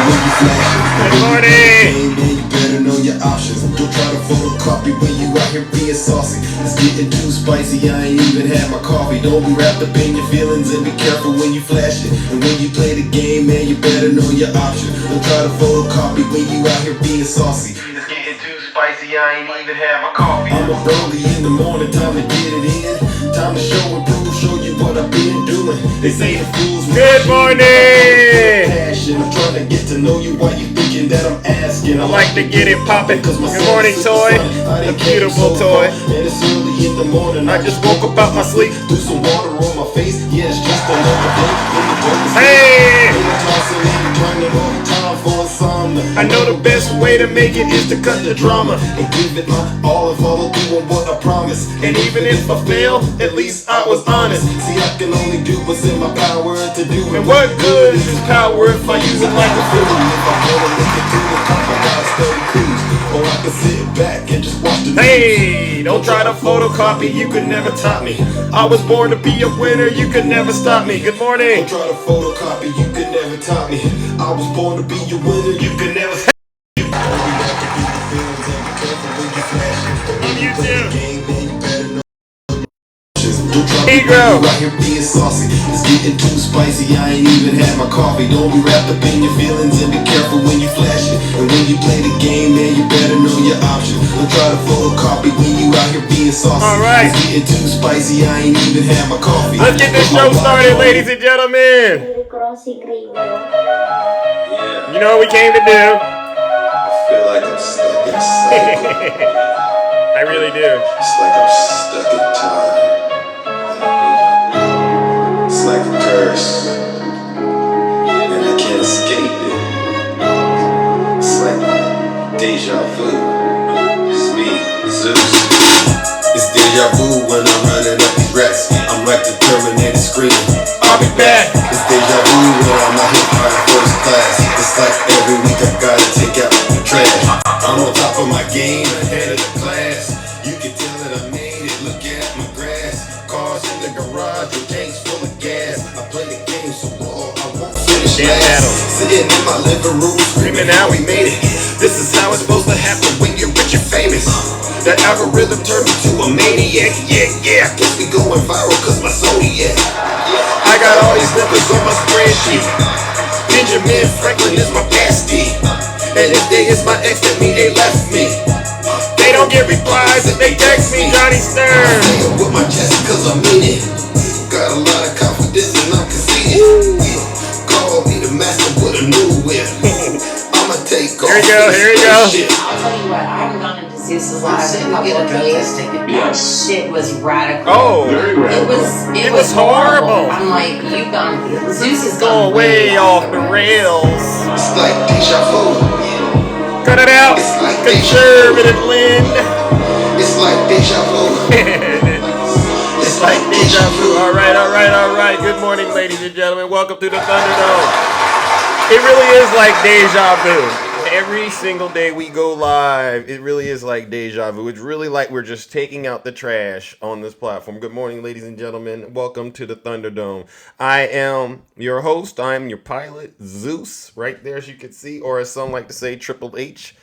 when you flash it. Good morning. You better know your options. Don't try to photocopy when you out here being saucy. It's getting too spicy, I ain't even had my coffee. Don't be wrapped up in your feelings and be careful when you flash it. And when you play the game, man, you better know your options. Don't try to photocopy when you out here being saucy. It's getting too spicy, I ain't even had my coffee. I'm up early in the morning, time to get it in. Time to show and prove, show you what I've been doing. They say the fools. Good morning. I'm trying to get to know you while you thinking that I'm asking. I like to get it poppin'. Good morning, Toy. A beautiful toy. And it's early in the morning. I just woke up out my sleep. Threw some water on my face. Yeah, it's just another day. Hey! I know the best way to make it is to cut the drama and give it my all and follow through on what I promise. And even if I fail, at least I was honest. See, I can only do what's in my power to do. And what good is this power if I use it like a fool? If I wanna make it to the top, I gotta steady cruise. Or I can sit back and just watch the news. Hey, don't try to photocopy, you could never top me. I was born to be a winner, you could never stop me. Good morning. Don't try to photocopy, you could never top me. I was born to be a winner, you could never stop me. You too. Negro. Right here being saucy. It's getting too spicy. I ain't even had my coffee. Don't be wrapped up in your feelings and be careful when you flash it. And when you play the game, man, you better know your options. Don't try to photocopy when you out here being saucy. All right. It's getting too spicy. I ain't even had my coffee. Let's get this show started, ladies and gentlemen. You know what we came to do. I feel like I'm stuck in a cycle. I really do. It's like I'm stuck in time. It's like a curse, and I can't escape it. It's like deja vu. It's me, Zeus. It's deja vu when I'm running up these racks. I'm like the Terminator screaming, I'll be back. It's deja vu when I'm out here flying first class. It's like every week I gotta take out the trash. I'm on top of my game, ahead of the class. You can tell that I made it, look at my grass. Cars in the garage with tanks full of gas. I play the game so raw, I won't finish last. Sitting in my living room screaming how we made it. This is how it's supposed to happen when you're rich and famous. That algorithm turned me to a maniac, yeah. I guess we going viral cause my Zodiac. I got all these numbers on my spreadsheet. Benjamin Franklin is my bestie. And if they is my ex, that mean they left me. They don't get replies if they text me, Johnny Stern. I say it with my chest cause I mean it. Got a lot of confidence and I can see it. Call me the master with a new whip. I'ma take off. Here you go. I'll tell you what, I haven't gone into Zeus's live in a couple of days. That shit was radical. Oh, It was horrible. I'm like, you've gone, Zeus is going way off the rails. It's like deja vu. Cut it out. It's like Conservative Lynn. It's like deja vu. It's like deja vu. All right. Good morning, ladies and gentlemen. Welcome to the Thunderdome. It really is like deja vu. Every single day we go live, it really is like deja vu. It's really like we're just taking out the trash on this platform. Good morning, ladies and gentlemen. Welcome to the Thunderdome. I am your host. I'm your pilot, Zeus, right there as you can see, or as some like to say, Triple H.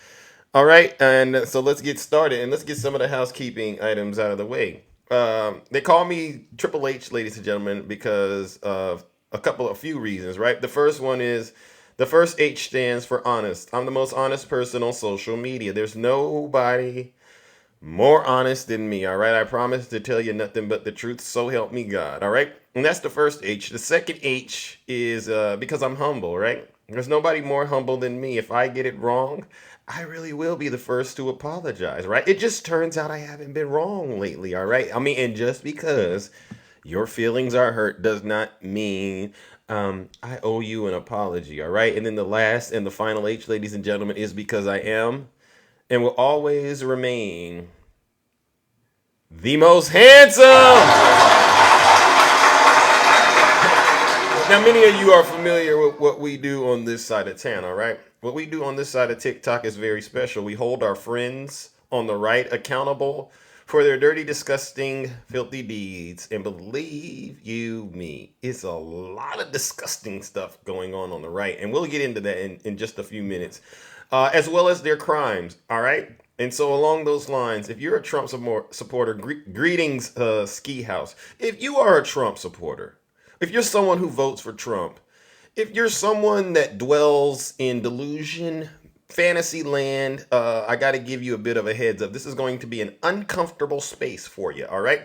All right, and so let's get started, and let's get some of the housekeeping items out of the way. They call me Triple H, ladies and gentlemen, because of a few reasons, right? The first one is, the first H stands for honest. I'm the most honest person on social media. There's nobody more honest than me, all right? I promise to tell you nothing but the truth, so help me God, all right? And that's the first H. The second H is because I'm humble, right? There's nobody more humble than me. If I get it wrong, I really will be the first to apologize, right? It just turns out I haven't been wrong lately, all right? I mean, and just because your feelings are hurt does not mean I owe you an apology, all right? And then the last and the final H, ladies and gentlemen, is because I am and will always remain the most handsome. Now, many of you are familiar with what we do on this side of town, all right? What we do on this side of TikTok is very special. We hold our friends on the right accountable for their dirty, disgusting, filthy deeds. And believe you me, it's a lot of disgusting stuff going on the right. And we'll get into that in just a few minutes, as well as their crimes. All right. And so along those lines, if you're a Trump supporter, greetings, Ski House. If you are a Trump supporter, if you're someone who votes for Trump, if you're someone that dwells in delusion, fantasy land, I got to give you a bit of a heads up. This is going to be an uncomfortable space for you, all right?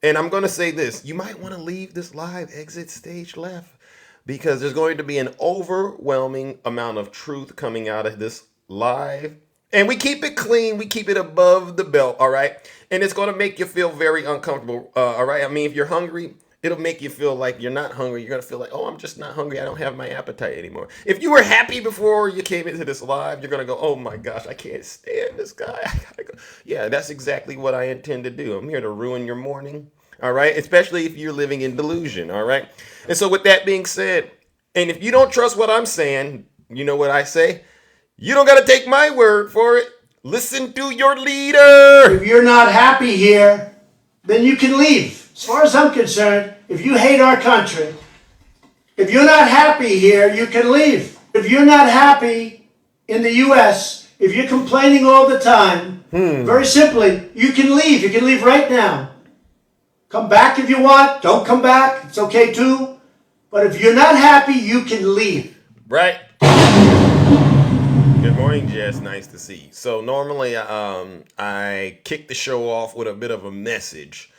And I'm going to say this. You might want to leave this live, exit stage left, because there's going to be an overwhelming amount of truth coming out of this live. And we keep it clean. We keep it above the belt, all right? And it's going to make you feel very uncomfortable, all right? I mean, if you're hungry, it'll make you feel like you're not hungry. You're going to feel like, oh, I'm just not hungry. I don't have my appetite anymore. If you were happy before you came into this live, you're going to go, oh my gosh, I can't stand this guy. I gotta go. Yeah, that's exactly what I intend to do. I'm here to ruin your morning, all right? Especially if you're living in delusion, all right? And so with that being said, and if you don't trust what I'm saying, you know what I say? You don't got to take my word for it. Listen to your leader. If you're not happy here, then you can leave. As far as I'm concerned, if you hate our country, if you're not happy here, you can leave. If you're not happy in the U.S., if you're complaining all the time, very simply, you can leave. You can leave right now. Come back if you want. Don't come back. It's okay too. But if you're not happy, you can leave. Right. Good morning, Jess. Nice to see you. So normally I kick the show off with a bit of a message.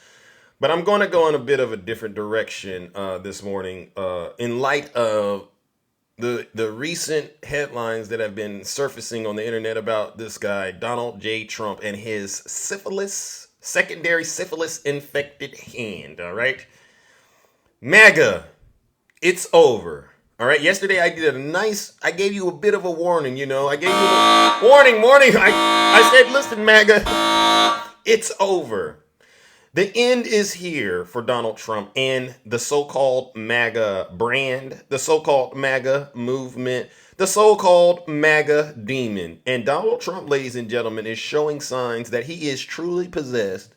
But I'm going to go in a bit of a different direction this morning in light of the recent headlines that have been surfacing on the internet about this guy, Donald J. Trump, and his secondary syphilis infected hand. All right. MAGA, it's over. All right. Yesterday I gave you a bit of a warning, I gave you a warning. I said, listen, MAGA, it's over. The end is here for Donald Trump and the so-called MAGA brand, the so-called MAGA movement, the so-called MAGA demon. And Donald Trump, ladies and gentlemen, is showing signs that he is truly possessed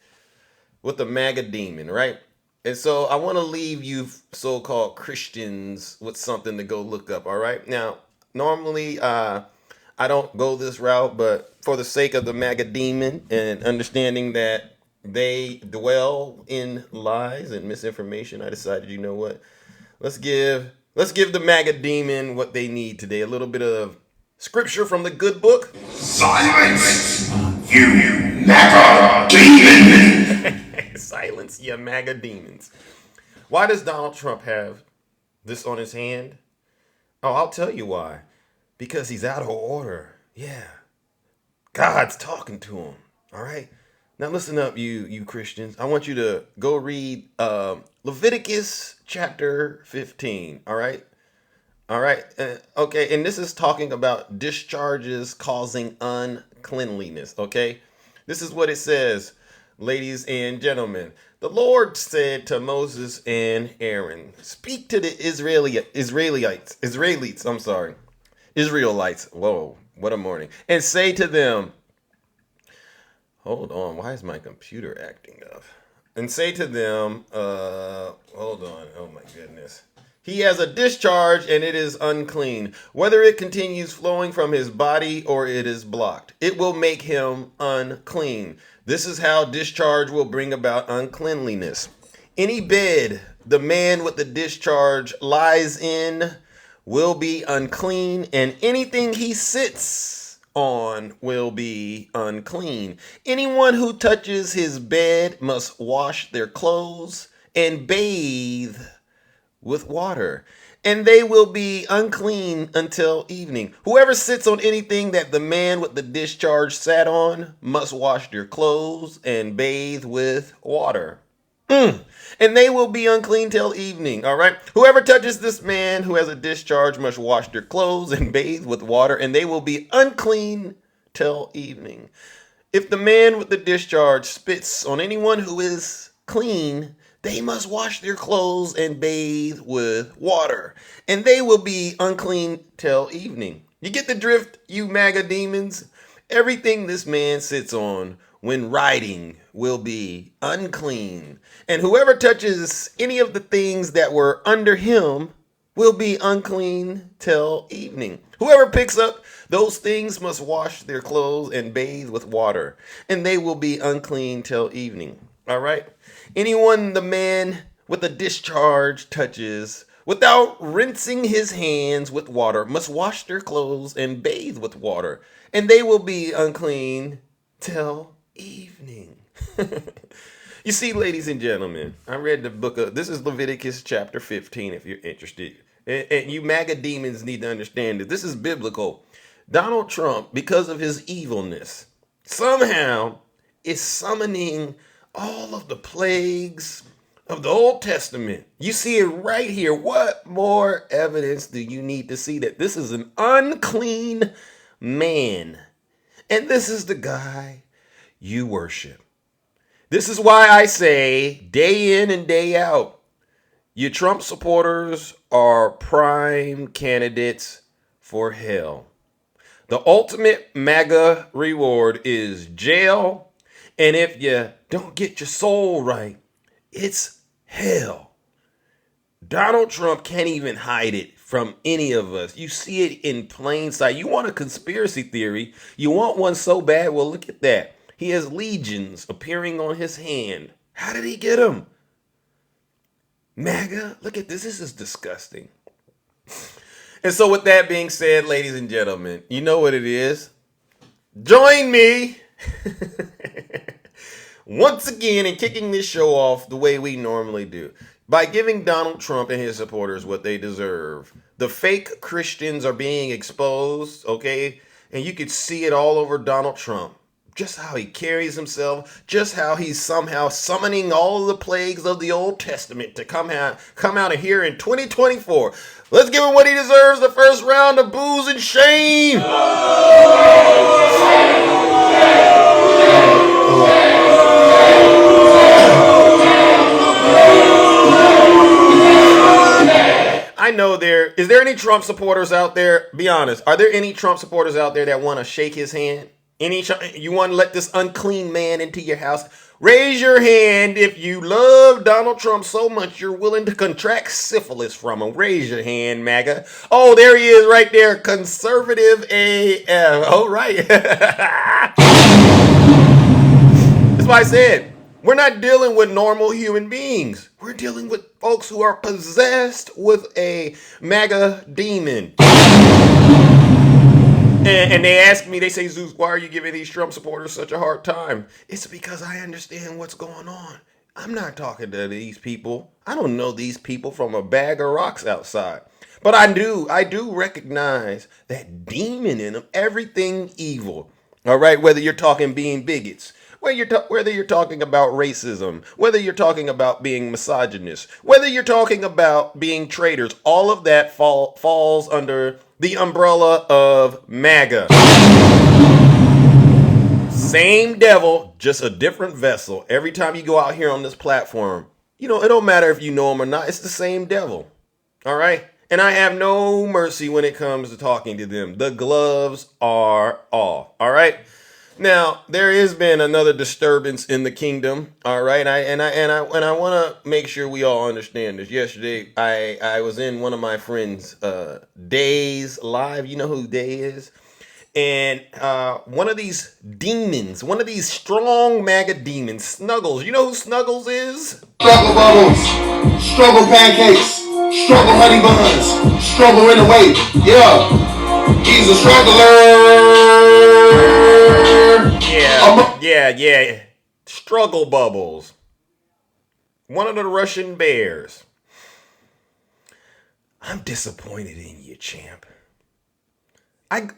with the MAGA demon, right? And so I want to leave you so-called Christians with something to go look up, all right? Now, normally I don't go this route, but for the sake of the MAGA demon and understanding that they dwell in lies and misinformation, I decided, you know what? Let's give the MAGA demon what they need today. A little bit of scripture from the good book. Silence, you MAGA demon! Silence, you MAGA demons. Why does Donald Trump have this on his hand? Oh, I'll tell you why. Because he's out of order. Yeah. God's talking to him. All right? Now listen up, you Christians. I want you to go read Leviticus chapter 15, all right? All right, okay, and this is talking about discharges causing uncleanliness, okay? This is what it says, ladies and gentlemen. The Lord said to Moses and Aaron, speak to the Israelites, whoa, what a morning, and say to them, hold on, why is my computer acting up? And say to them, hold on, oh my goodness. He has a discharge and it is unclean. Whether it continues flowing from his body or it is blocked, it will make him unclean. This is how discharge will bring about uncleanliness. Any bed the man with the discharge lies in will be unclean, and anything he sits on will be unclean. Anyone who touches his bed must wash their clothes and bathe with water, and they will be unclean until evening. Whoever sits on anything that the man with the discharge sat on must wash their clothes and bathe with water. And they will be unclean till evening, all right? Whoever touches this man who has a discharge must wash their clothes and bathe with water, and they will be unclean till evening. If the man with the discharge spits on anyone who is clean, they must wash their clothes and bathe with water, and they will be unclean till evening. You get the drift, you MAGA demons? Everything this man sits on when riding will be unclean, and whoever touches any of the things that were under him will be unclean till evening. Whoever picks up those things must wash their clothes and bathe with water, and they will be unclean till evening. All right? Anyone the man with a discharge touches without rinsing his hands with water must wash their clothes and bathe with water, and they will be unclean till evening. You see, ladies and gentlemen, I read the book of, this is Leviticus chapter 15 if you're interested. And you MAGA demons need to understand that this is biblical. Donald Trump, because of his evilness, somehow is summoning all of the plagues of the Old Testament. You see it right here. What more evidence do you need to see that this is an unclean man? And this is the guy you worship. This is why I say day in and day out, you Trump supporters are prime candidates for hell. The ultimate MAGA reward is jail. And if you don't get your soul right, it's hell. Donald Trump can't even hide it from any of us. You see it in plain sight. You want a conspiracy theory? You want one so bad? Well, look at that. He has legions appearing on his hand. How did he get them? MAGA, look at this. This is disgusting. And so with that being said, ladies and gentlemen, you know what it is. Join me once again in kicking this show off the way we normally do, by giving Donald Trump and his supporters what they deserve. The fake Christians are being exposed, okay? And you could see it all over Donald Trump. Just how he carries himself, just how he's somehow summoning all of the plagues of the Old Testament to come out of here in 2024. Let's give him what he deserves, the first round of booze and shame. I know is there any Trump supporters out there? Be honest. Are there any Trump supporters out there that want to shake his hand? You want to let this unclean man into your house? Raise your hand if you love Donald Trump so much you're willing to contract syphilis from him. Raise your hand, MAGA. Oh, there he is right there. Conservative AF. All right. That's why I said, we're not dealing with normal human beings. We're dealing with folks who are possessed with a MAGA demon. And they ask me, they say, Zeus, why are you giving these Trump supporters such a hard time? It's because I understand what's going on. I'm not talking to these people. I don't know these people from a bag of rocks outside. But I do recognize that demon in them, everything evil. All right, whether you're talking being bigots, whether you're talking about racism, whether you're talking about being misogynist, whether you're talking about being traitors, all of that falls under the umbrella of MAGA. Same devil, just a different vessel. Every time you go out here on this platform, it don't matter if you know him or not. It's the same devil. All right? And I have no mercy when it comes to talking to them. The gloves are off. All right? Now, there has been another disturbance in the kingdom, all right? I want to make sure we all understand this. Yesterday, I was in one of my friends' Day's live. You know who Day is? And one of these demons, one of these strong MAGA demons, Snuggles. You know who Snuggles is? Struggle bubbles, struggle pancakes, struggle honey buns, struggle in the weight. Yeah, he's a struggler. Yeah. Struggle Bubbles. One of the Russian bears. I'm disappointed in you, champ. I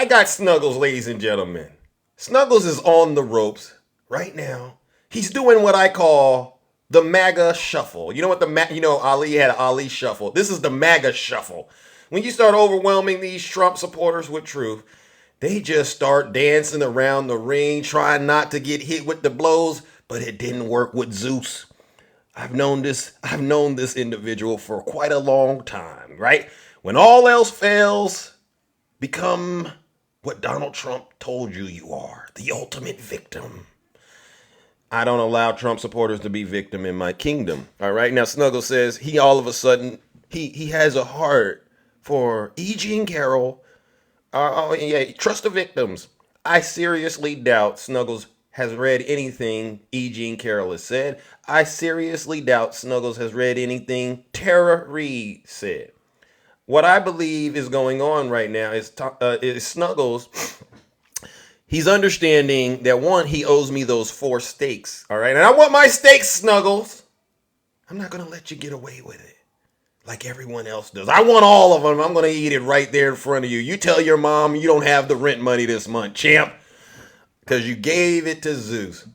got Snuggles, ladies and gentlemen. Snuggles is on the ropes right now. He's doing what I call the MAGA shuffle. You know what Ali had an Ali shuffle. This is the MAGA shuffle. When you start overwhelming these Trump supporters with truth, they just start dancing around the ring, trying not to get hit with the blows, but it didn't work with Zeus. I've known this individual for quite a long time, right? When all else fails, become what Donald Trump told you you are, the ultimate victim. I don't allow Trump supporters to be victim in my kingdom. All right. Now, Snuggles says he all of a sudden, he has a heart for E.G. and Carroll. Yeah, trust the victims. I seriously doubt Snuggles has read anything E. and Carroll has said. I seriously doubt Snuggles has read anything Tara Reid said. What I believe is going on right now is Snuggles. He's understanding that, one, he owes me those 4 steaks. All right. And I want my steaks, Snuggles. I'm not going to let you get away with it like everyone else does. I want all of them. I'm going to eat it right there in front of you. You tell your mom you don't have the rent money this month, champ, because you gave it to Zeus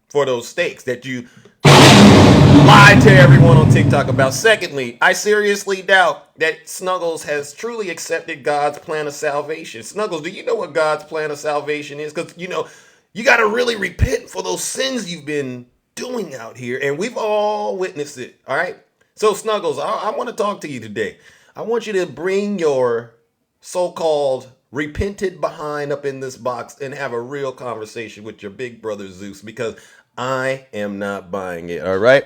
for those steaks that you lied to everyone on TikTok about. Secondly, I seriously doubt that Snuggles has truly accepted God's plan of salvation. Snuggles, do you know what God's plan of salvation is? Because, you got to really repent for those sins you've been doing out here, and we've all witnessed it, all right? So, Snuggles, I want to talk to you today. I want you to bring your so-called repented behind up in this box and have a real conversation with your big brother Zeus, because I am not buying it, all right?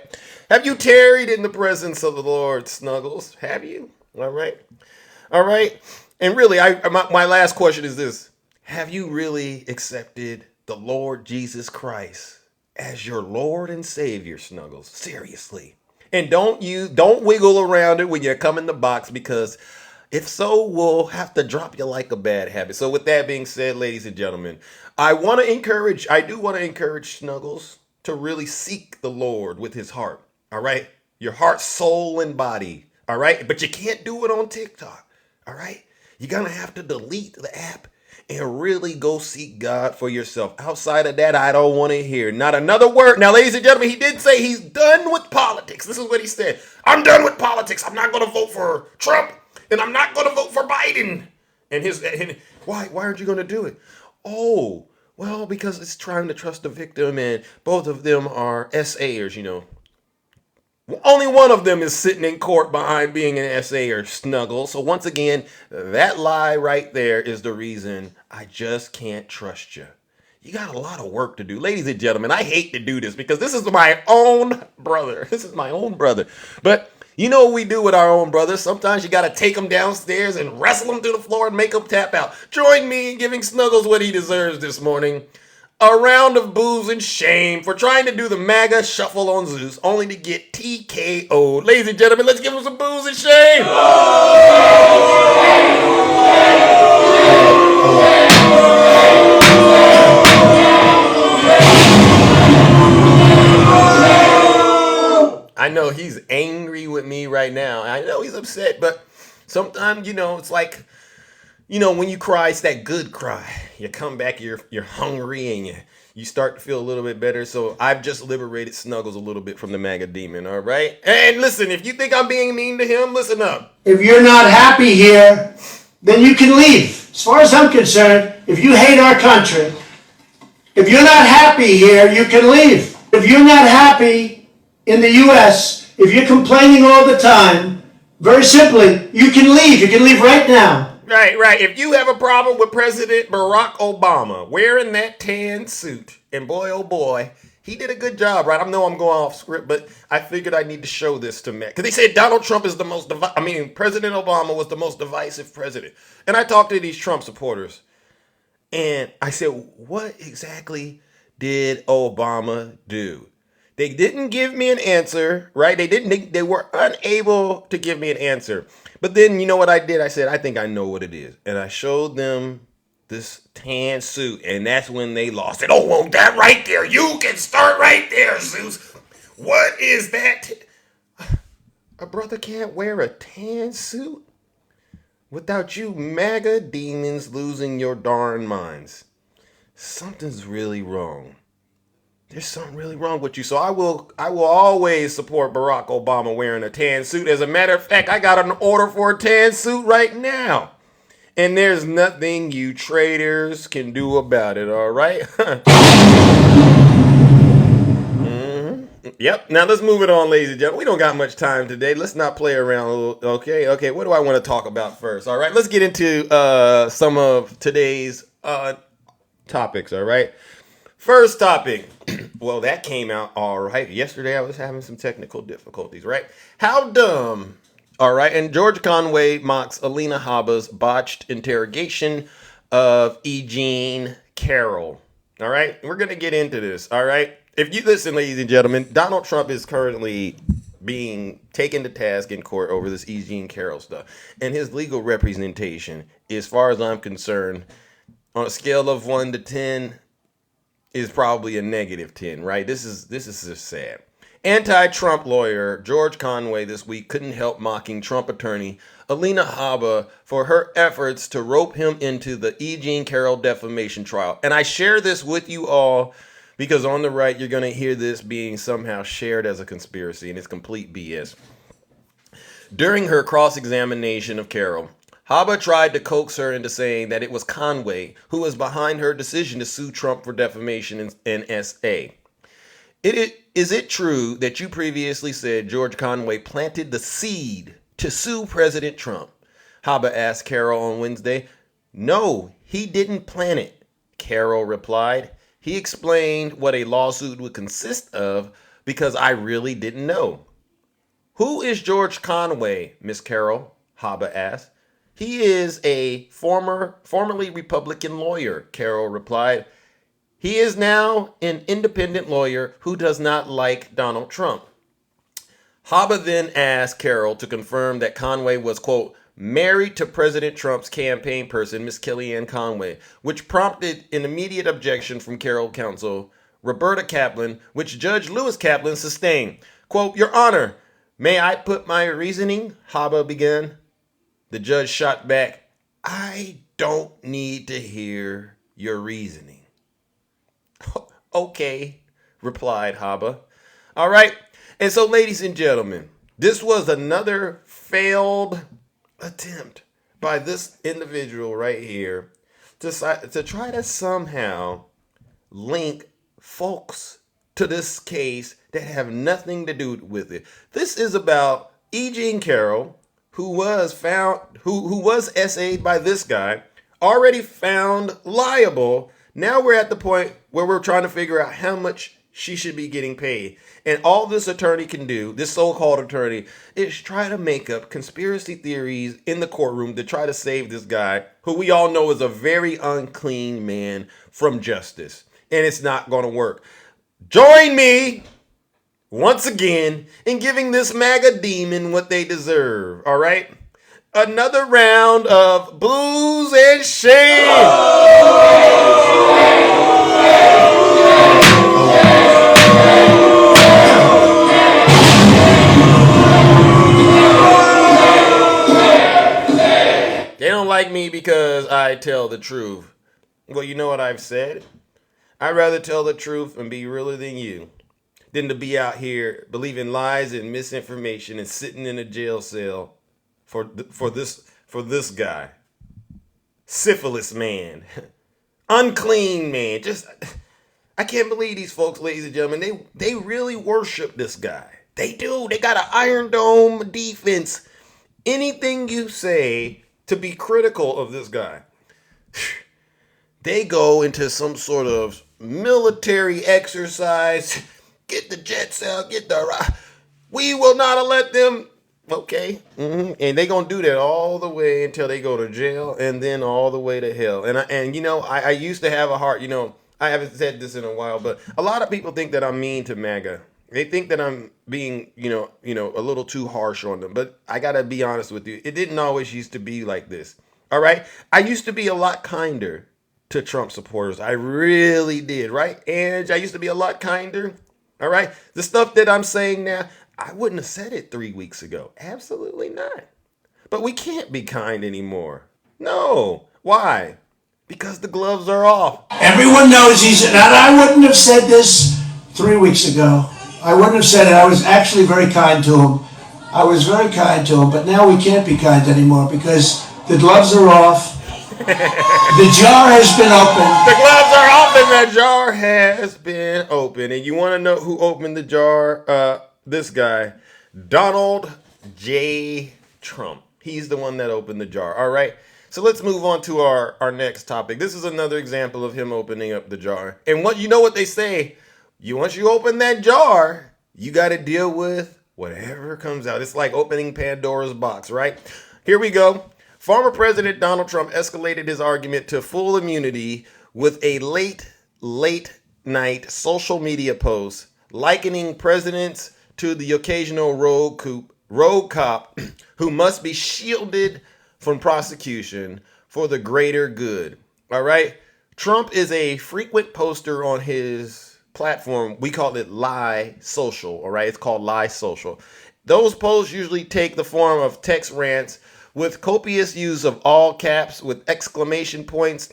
Have you tarried in the presence of the Lord, Snuggles? Have you? All right. All right. And really, my last question is this. Have you really accepted the Lord Jesus Christ as your Lord and Savior, Snuggles? Seriously. And don't wiggle around it when you come in the box, because if so, we'll have to drop you like a bad habit. So with that being said, ladies and gentlemen, I do want to encourage Snuggles to really seek the Lord with his heart. All right? Your heart, soul, and body. All right? But you can't do it on TikTok. All right? You're going to have to delete the app and really go seek God for yourself. Outside of that, I don't want to hear not another word. Now, ladies and gentlemen, he did say he's done with politics. This is what he said. I'm done with politics. I'm not going to vote for Trump, and I'm not going to vote for Biden. And why aren't you going to do it? Oh, well, because it's trying to trust the victim, and both of them are SAers, Only one of them is sitting in court behind being an SAer, Snuggle. So once again, that lie right there is the reason I just can't trust you. You got a lot of work to do. Ladies and gentlemen, I hate to do this because this is my own brother. This is my own brother. But you know what we do with our own brothers? Sometimes you got to take them downstairs and wrestle them to the floor and make them tap out. Join me in giving Snuggles what he deserves this morning. A round of boos and shame for trying to do the MAGA shuffle on Zeus, only to get TKO'd. Ladies and gentlemen, let's give him some boos and shame. I know he's angry with me right now. I know he's upset, but sometimes, it's like, when you cry, it's that good cry. You come back, you're hungry, and you start to feel a little bit better. So I've just liberated Snuggles a little bit from the MAGA demon, all right? And listen, if you think I'm being mean to him, listen up. If you're not happy here, then you can leave. As far as I'm concerned, if you hate our country, if you're not happy here, you can leave. If you're not happy in the U.S., if you're complaining all the time, very simply, you can leave. You can leave right now. Right. If you have a problem with President Barack Obama wearing that tan suit, and boy, oh boy, he did a good job, right? I know I'm going off script, but I figured I need to show this to Matt. Because they said Donald Trump is President Obama was the most divisive president. And I talked to these Trump supporters, and I said, what exactly did Obama do? They didn't give me an answer, right? They were unable to give me an answer. But then, you know what I did? I said, I think I know what it is. And I showed them this tan suit, and that's when they lost it. Oh, well, that right there. You can start right there, Zeus. What is that? A brother can't wear a tan suit without you MAGA demons losing your darn minds. Something's really wrong. There's something really wrong with you. So I will always support Barack Obama wearing a tan suit. As a matter of fact, I got an order for a tan suit right now. And there's nothing you traitors can do about it, all right? Yep. Now let's move it on, ladies and gentlemen. We don't got much time today. Let's not play around. Okay. What do I want to talk about first? All right. Let's get into some of today's topics. All right. First topic. Well, that came out all right. Yesterday I was having some technical difficulties. Right. How dumb. All right. And George Conway mocks Alina Habba's botched interrogation of Eugene Carroll. All right. We're gonna get into this. All right. If you listen, ladies and gentlemen, Donald Trump is currently being taken to task in court over this Eugene Carroll stuff. And his legal representation, as far as I'm concerned, on a scale of 1 to 10, is probably a -10, right? This is just sad. Anti-Trump lawyer George Conway this week couldn't help mocking Trump attorney Alina Habba for her efforts to rope him into the Eugene Carroll defamation trial. And I share this with you all because on the right, you're going to hear this being somehow shared as a conspiracy, and it's complete BS. During her cross-examination of Carroll, Habba tried to coax her into saying that it was Conway who was behind her decision to sue Trump for defamation and SA. Is it true that you previously said George Conway planted the seed to sue President Trump? Habba asked Carroll on Wednesday. No, he didn't plant it, Carroll replied. He explained what a lawsuit would consist of because I really didn't know. Who is George Conway, Miss Carroll? Habba asked. He is a formerly Republican lawyer, Carroll replied. He is now an independent lawyer who does not like Donald Trump. Habba then asked Carroll to confirm that Conway was, quote, married to President Trump's campaign person, Miss Kellyanne Conway, which prompted an immediate objection from Carroll counsel Roberta Kaplan, which Judge Lewis Kaplan sustained. Quote, Your Honor, may I put my reasoning? Habba began. The judge shot back, I don't need to hear your reasoning. Okay, replied Habba. All right. And so, ladies and gentlemen, this was another failed attempt by this individual right here to try to somehow link folks to this case that have nothing to do with it. This is about Eugene Carroll, who was SA'd by this guy, already found liable. Now we're at the point where we're trying to figure out how much she should be getting paid. And all this attorney can do, this so-called attorney, is try to make up conspiracy theories in the courtroom to try to save this guy, who we all know is a very unclean man, from justice. And it's not going to work. Join me once again in giving this MAGA demon what they deserve. All right? Another round of booze and shame. They don't like me because I tell the truth. Well, you know what I've said? I'd rather tell the truth and be realer than you than to be out here believing lies and misinformation and sitting in a jail cell for this guy. Syphilis man. Unclean man. I can't believe these folks, ladies and gentlemen. They really worship this guy. They do. They got an Iron Dome defense. Anything you say to be critical of this guy, they go into some sort of military exercise. Get the jets out, we will not let them. Okay. And they gonna do that all the way until they go to jail, and then all the way to hell. And I used to have a heart, I haven't said this in a while, but a lot of people think that I'm mean to MAGA. They think that I'm being, a little too harsh on them. But I gotta be honest with you. It didn't always used to be like this. All right. I used to be a lot kinder to Trump supporters. I really did. Right. And I used to be a lot kinder. All right. The stuff that I'm saying now, I wouldn't have said it 3 weeks ago. Absolutely not. But we can't be kind anymore. No. Why? Because the gloves are off. Everyone knows I wouldn't have said this 3 weeks ago. I wouldn't have said it. I was actually very kind to him. But now we can't be kind anymore because the gloves are off. The jar has been opened. The gloves are open. The jar has been opened. And you want to know who opened the jar? This guy, Donald J. Trump. He's the one that opened the jar. All right. So let's move on to our next topic. This is another example of him opening up the jar. And what they say, once you open that jar, you got to deal with whatever comes out. It's like opening Pandora's box, right? Here we go. Former President Donald Trump escalated his argument to full immunity with a late night social media post likening presidents to the occasional rogue cop who must be shielded from prosecution for the greater good. All right. Trump is a frequent poster on his platform. We call it Lie Social. All right. It's called Lie Social. Those posts usually take the form of text rants with copious use of all caps with exclamation points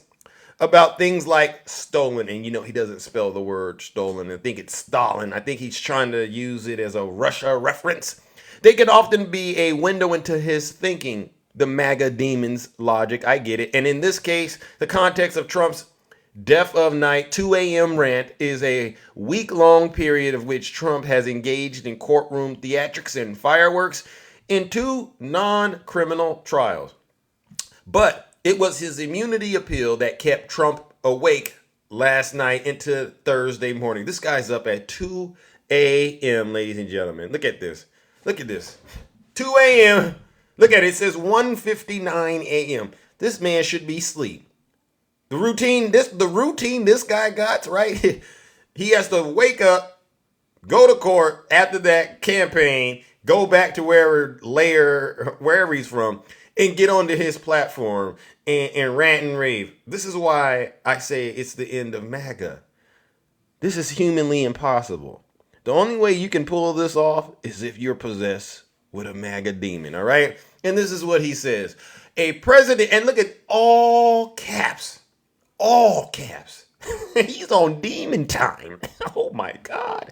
about things like stolen. And he doesn't spell the word stolen. I think it's Stalin. I think he's trying to use it as a Russia reference. They can often be a window into his thinking, the MAGA demon's logic. I get it. And in this case, the context of Trump's Death of Night 2 a.m. rant is a week-long period of which Trump has engaged in courtroom theatrics and fireworks in 2 non-criminal trials. But it was his immunity appeal that kept Trump awake last night into Thursday morning. This guy's up at 2 a.m., ladies and gentlemen. Look at this. 2 a.m. Look at it. It says 1:59 a.m. This man should be asleep. The routine this guy got, right? He has to wake up, go to court after that campaign, go back to wherever he's from, and get onto his platform and rant and rave. This is why I say it's the end of MAGA. This is humanly impossible. The only way you can pull this off is if you're possessed with a MAGA demon, all right? And this is what he says. A president, and look at all caps. He's on demon time. Oh my God.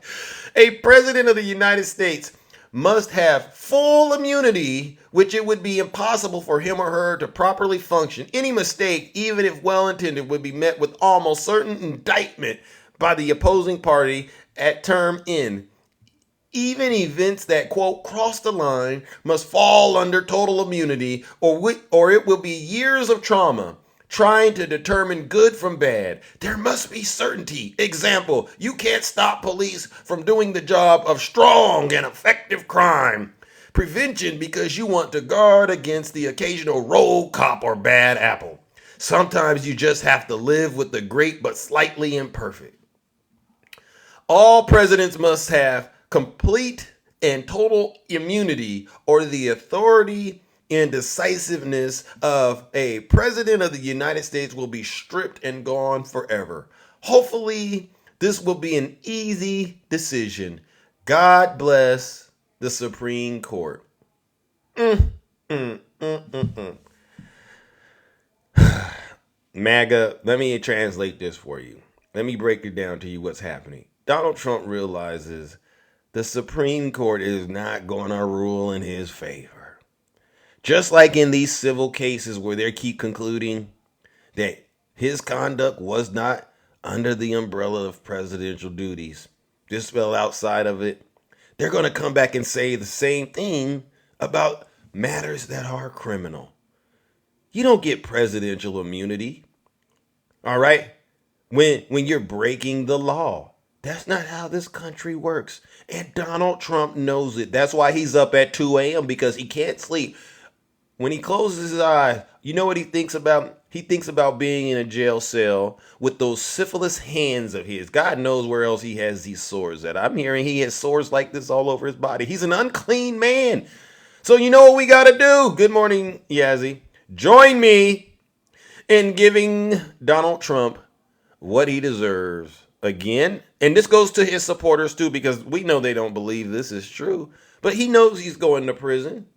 A president of the United States must have full immunity, which it would be impossible for him or her to properly function. Any mistake, even if well-intended, would be met with almost certain indictment by the opposing party at term end. Even events that, quote, cross the line must fall under total immunity, or it will be years of trauma trying to determine good from bad. There must be certainty. Example, you can't stop police from doing the job of strong and effective crime prevention because you want to guard against the occasional rogue cop or bad apple. Sometimes you just have to live with the great but slightly imperfect. All presidents must have complete and total immunity, or the authority and decisiveness of a president of the United States will be stripped and gone forever. Hopefully, this will be an easy decision. God bless the Supreme Court. MAGA, let me translate this for you. Let me break it down to you what's happening. Donald Trump realizes the Supreme Court is not going to rule in his favor. Just like in these civil cases where they keep concluding that his conduct was not under the umbrella of presidential duties, just fell outside of it, they're going to come back and say the same thing about matters that are criminal. You don't get presidential immunity, all right, when you're breaking the law. That's not how this country works. And Donald Trump knows it. That's why he's up at 2 a.m. because he can't sleep. When he closes his eyes, you know what he thinks about? He thinks about being in a jail cell with those syphilis hands of his. God knows where else he has these sores at. I'm hearing he has sores like this all over his body. He's an unclean man. So you know what we got to do? Good morning, Yazzie. Join me in giving Donald Trump what he deserves. Again, and this goes to his supporters too, because we know they don't believe this is true, but he knows he's going to prison.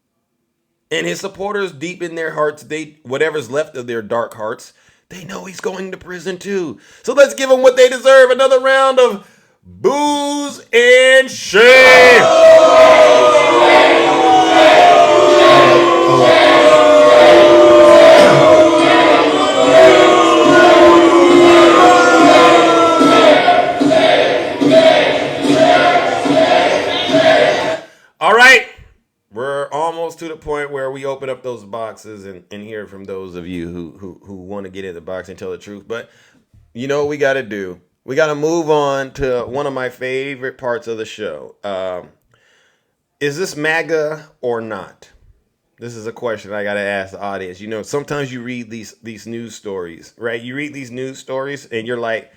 And his supporters, deep in their hearts, whatever's left of their dark hearts, they know he's going to prison too. So let's give them what they deserve. Another round of booze and shame. almost to the point where we open up those boxes and hear from those of you who want to get in the box and tell the truth. But you know what we got to do? We got to move on to one of my favorite parts of the show. Is this MAGA or not? This is a question I got to ask the audience. You know, sometimes you read these news stories, right? You read these news stories and you're like,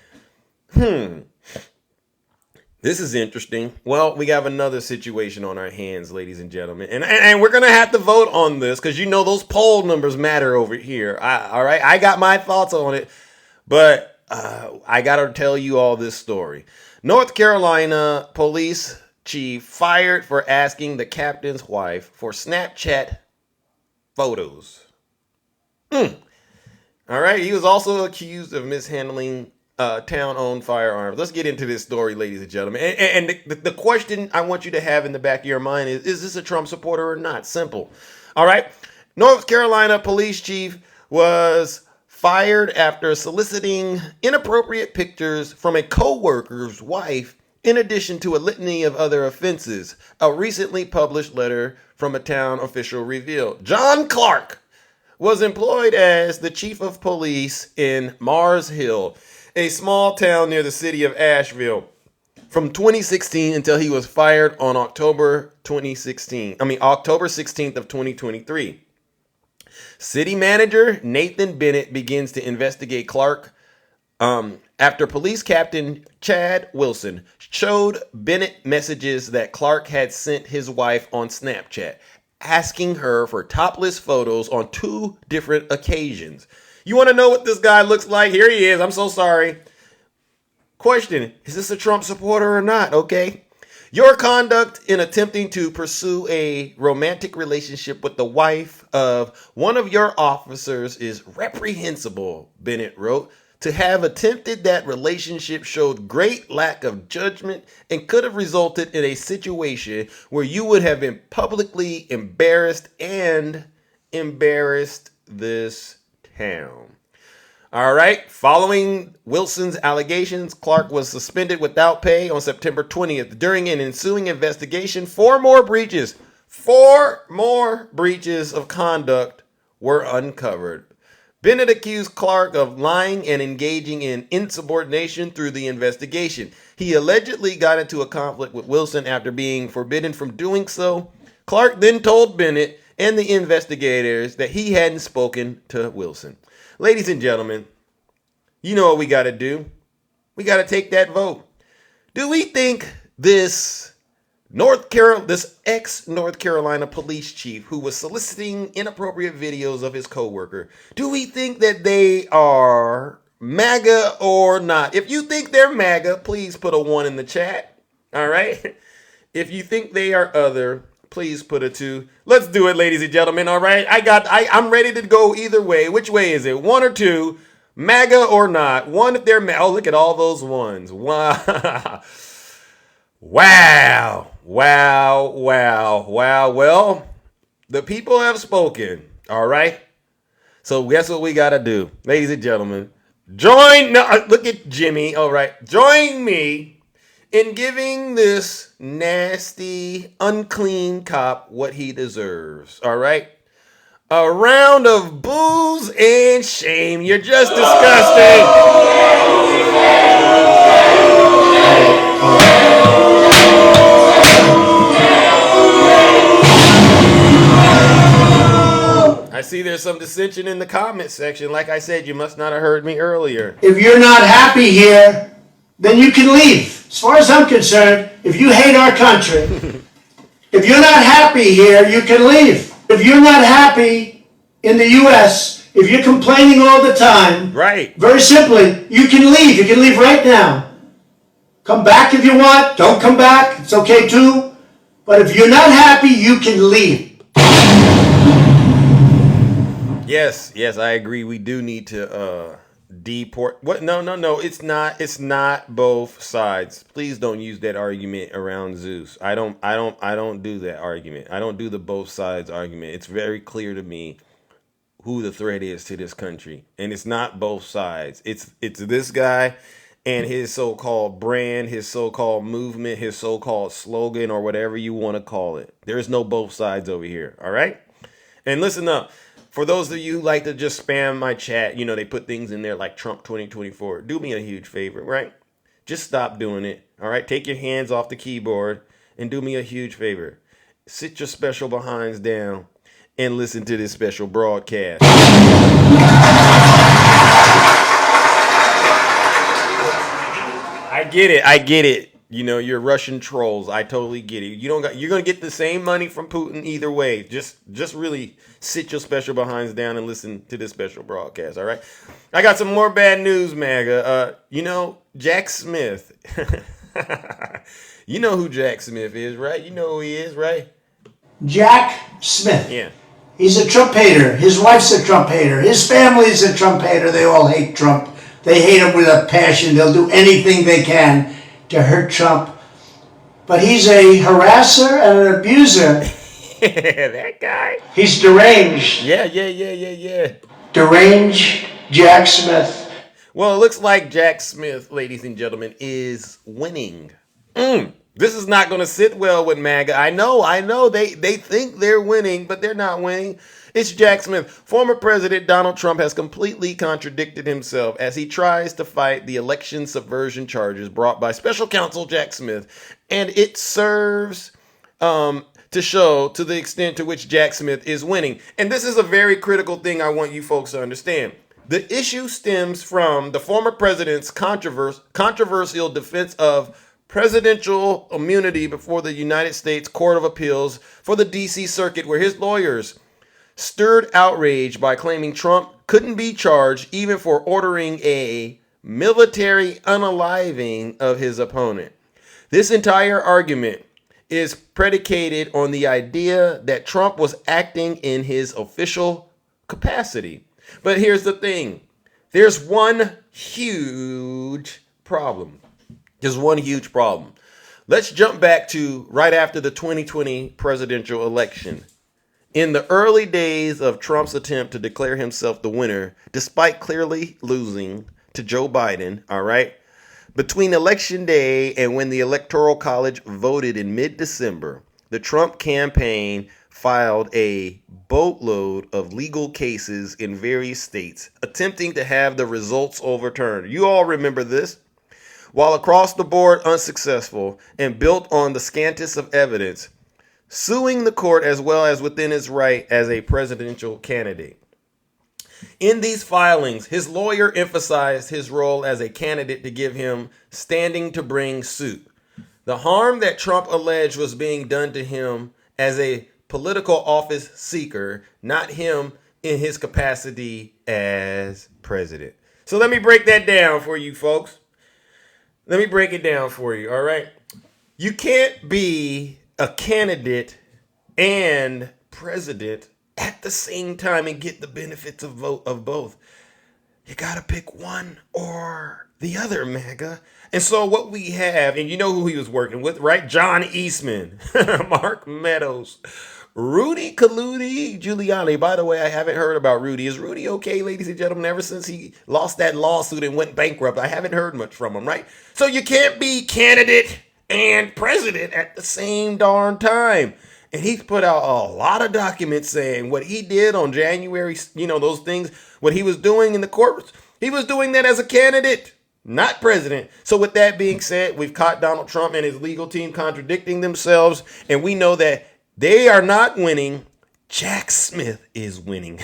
this is interesting. Well, we have another situation on our hands, ladies and gentlemen. And we're going to have to vote on this because, you know, those poll numbers matter over here. All right. I got my thoughts on it, but I got to tell you all this story. North Carolina police chief fired for asking the captain's wife for Snapchat photos. All right. He was also accused of mishandling town-owned firearms. Let's get into this story, ladies and gentlemen. And the question I want you to have in the back of your mind is this a Trump supporter or not? Simple. All right. North Carolina police chief was fired after soliciting inappropriate pictures from a co-worker's wife in addition to a litany of other offenses. A recently published letter from a town official revealed. John Clark was employed as the chief of police in Mars Hill, a small town near the city of Asheville, from 2016 until he was fired on October 16th of 2023. City manager Nathan Bennett begins to investigate Clark after police captain Chad Wilson showed Bennett messages that Clark had sent his wife on Snapchat, asking her for topless photos on 2 different occasions. You want to know what this guy looks like? Here he is. I'm so sorry. Question, is this a Trump supporter or not? Okay. Your conduct in attempting to pursue a romantic relationship with the wife of one of your officers is reprehensible, Bennett wrote. To have attempted that relationship showed great lack of judgment and could have resulted in a situation where you would have been publicly embarrassed and embarrassed this town. All right. Following Wilson's allegations, Clark was suspended without pay on September 20th. During an ensuing investigation, 4 more breaches of conduct were uncovered. Bennett accused Clark of lying and engaging in insubordination through the investigation. He allegedly got into a conflict with Wilson after being forbidden from doing so. Clark then told Bennett and the investigators that he hadn't spoken to Wilson. Ladies and gentlemen, you know what we got to do. We got to take that vote. Do we think this ex-North Carolina police chief who was soliciting inappropriate videos of his coworker, do we think that they are MAGA or not? If you think they're MAGA, please put a 1 in the chat. All right. If you think they are other, please put a 2. Let's do it, ladies and gentlemen. All right. I'm ready to go either way. Which way is it? 1 or 2? MAGA or not? 1 if they're MAGA. Oh, look at all those ones. Wow. Wow. Well, the people have spoken. All right. So guess what we got to do, ladies and gentlemen? Look at Jimmy. All right. Join me in giving this nasty, unclean cop what he deserves. All right. A round of boos and shame. You're just disgusting. I see there's some dissension in the comment section. Like I said, you must not have heard me earlier. If you're not happy here, then you can leave. As far as I'm concerned, if you hate our country, if you're not happy here, you can leave. If you're not happy in the U.S., if you're complaining all the time, right? Very simply, you can leave. You can leave right now. Come back if you want. Don't come back. It's okay too. But if you're not happy, you can leave. Yes, I agree. We do need to deport. What? No. It's not both sides. Please don't use that argument around Zeus. I don't do that argument. I don't do the both sides argument. It's very clear to me who the threat is to this country, and it's not both sides. It's this guy and his so-called brand, his so-called movement, his so-called slogan, or whatever you want to call it. There's no both sides over here, all right? And listen up. For those of you who like to just spam my chat, you know, they put things in there like Trump 2024. Do me a huge favor, right? Just stop doing it, all right? Take your hands off the keyboard and do me a huge favor. Sit your special behinds down and listen to this special broadcast. I get it. You know, you're Russian trolls. I totally get it. You're gonna get the same money from Putin either way. Just really sit your special behinds down and listen to this special broadcast. All right. I got some more bad news, MAGA. You know, Jack Smith. You know who Jack Smith is, right? You know who he is, right? Jack Smith. Yeah. He's a Trump hater. His wife's a Trump hater. His family's a Trump hater. They all hate Trump. They hate him with a passion. They'll do anything they can to hurt Trump. But he's a harasser and an abuser. That guy. He's deranged. Yeah. Deranged Jack Smith. Well, it looks like Jack Smith, ladies and gentlemen, is winning. This is not going to sit well with MAGA. I know. They think they're winning, but they're not winning. It's Jack Smith. Former President Donald Trump has completely contradicted himself as he tries to fight the election subversion charges brought by Special Counsel Jack Smith. And it serves to show to the extent to which Jack Smith is winning. And this is a very critical thing I want you folks to understand. The issue stems from the former president's controversial defense of presidential immunity before the United States Court of Appeals for the D.C. Circuit, where his lawyers stirred outrage by claiming Trump couldn't be charged even for ordering a military unaliving of his opponent. This entire argument is predicated on the idea that Trump was acting in his official capacity. But here's the thing. There's one huge problem. Let's jump back to right after the 2020 presidential election. In the early days of Trump's attempt to declare himself the winner, despite clearly losing to Joe Biden, all right, between Election Day and when the Electoral College voted in mid-December, the Trump campaign filed a boatload of legal cases in various states, attempting to have the results overturned. You all remember this? While across the board unsuccessful and built on the scantest of evidence, suing the court as well as within his right as a presidential candidate. In these filings, his lawyer emphasized his role as a candidate to give him standing to bring suit. The harm that Trump alleged was being done to him as a political office seeker, not him in his capacity as president. So let me break that down for you folks. Let me break it down for you, all right? You can't be a candidate and president at the same time and get the benefits of both. You got to pick one or the other, MAGA. And so what we have, and you know who he was working with, right? John Eastman, Mark Meadows, Rudy Giuliani. By the way, I haven't heard about Rudy. Is Rudy okay, ladies and gentlemen? Ever since he lost that lawsuit and went bankrupt, I haven't heard much from him, right? So you can't be candidate and president at the same darn time. And he's put out a lot of documents saying what he did on January, those things, what he was doing in the courts. He was doing that as a candidate, not president. So with that being said, we've caught Donald Trump and his legal team contradicting themselves. And we know that they are not winning. Jack Smith is winning.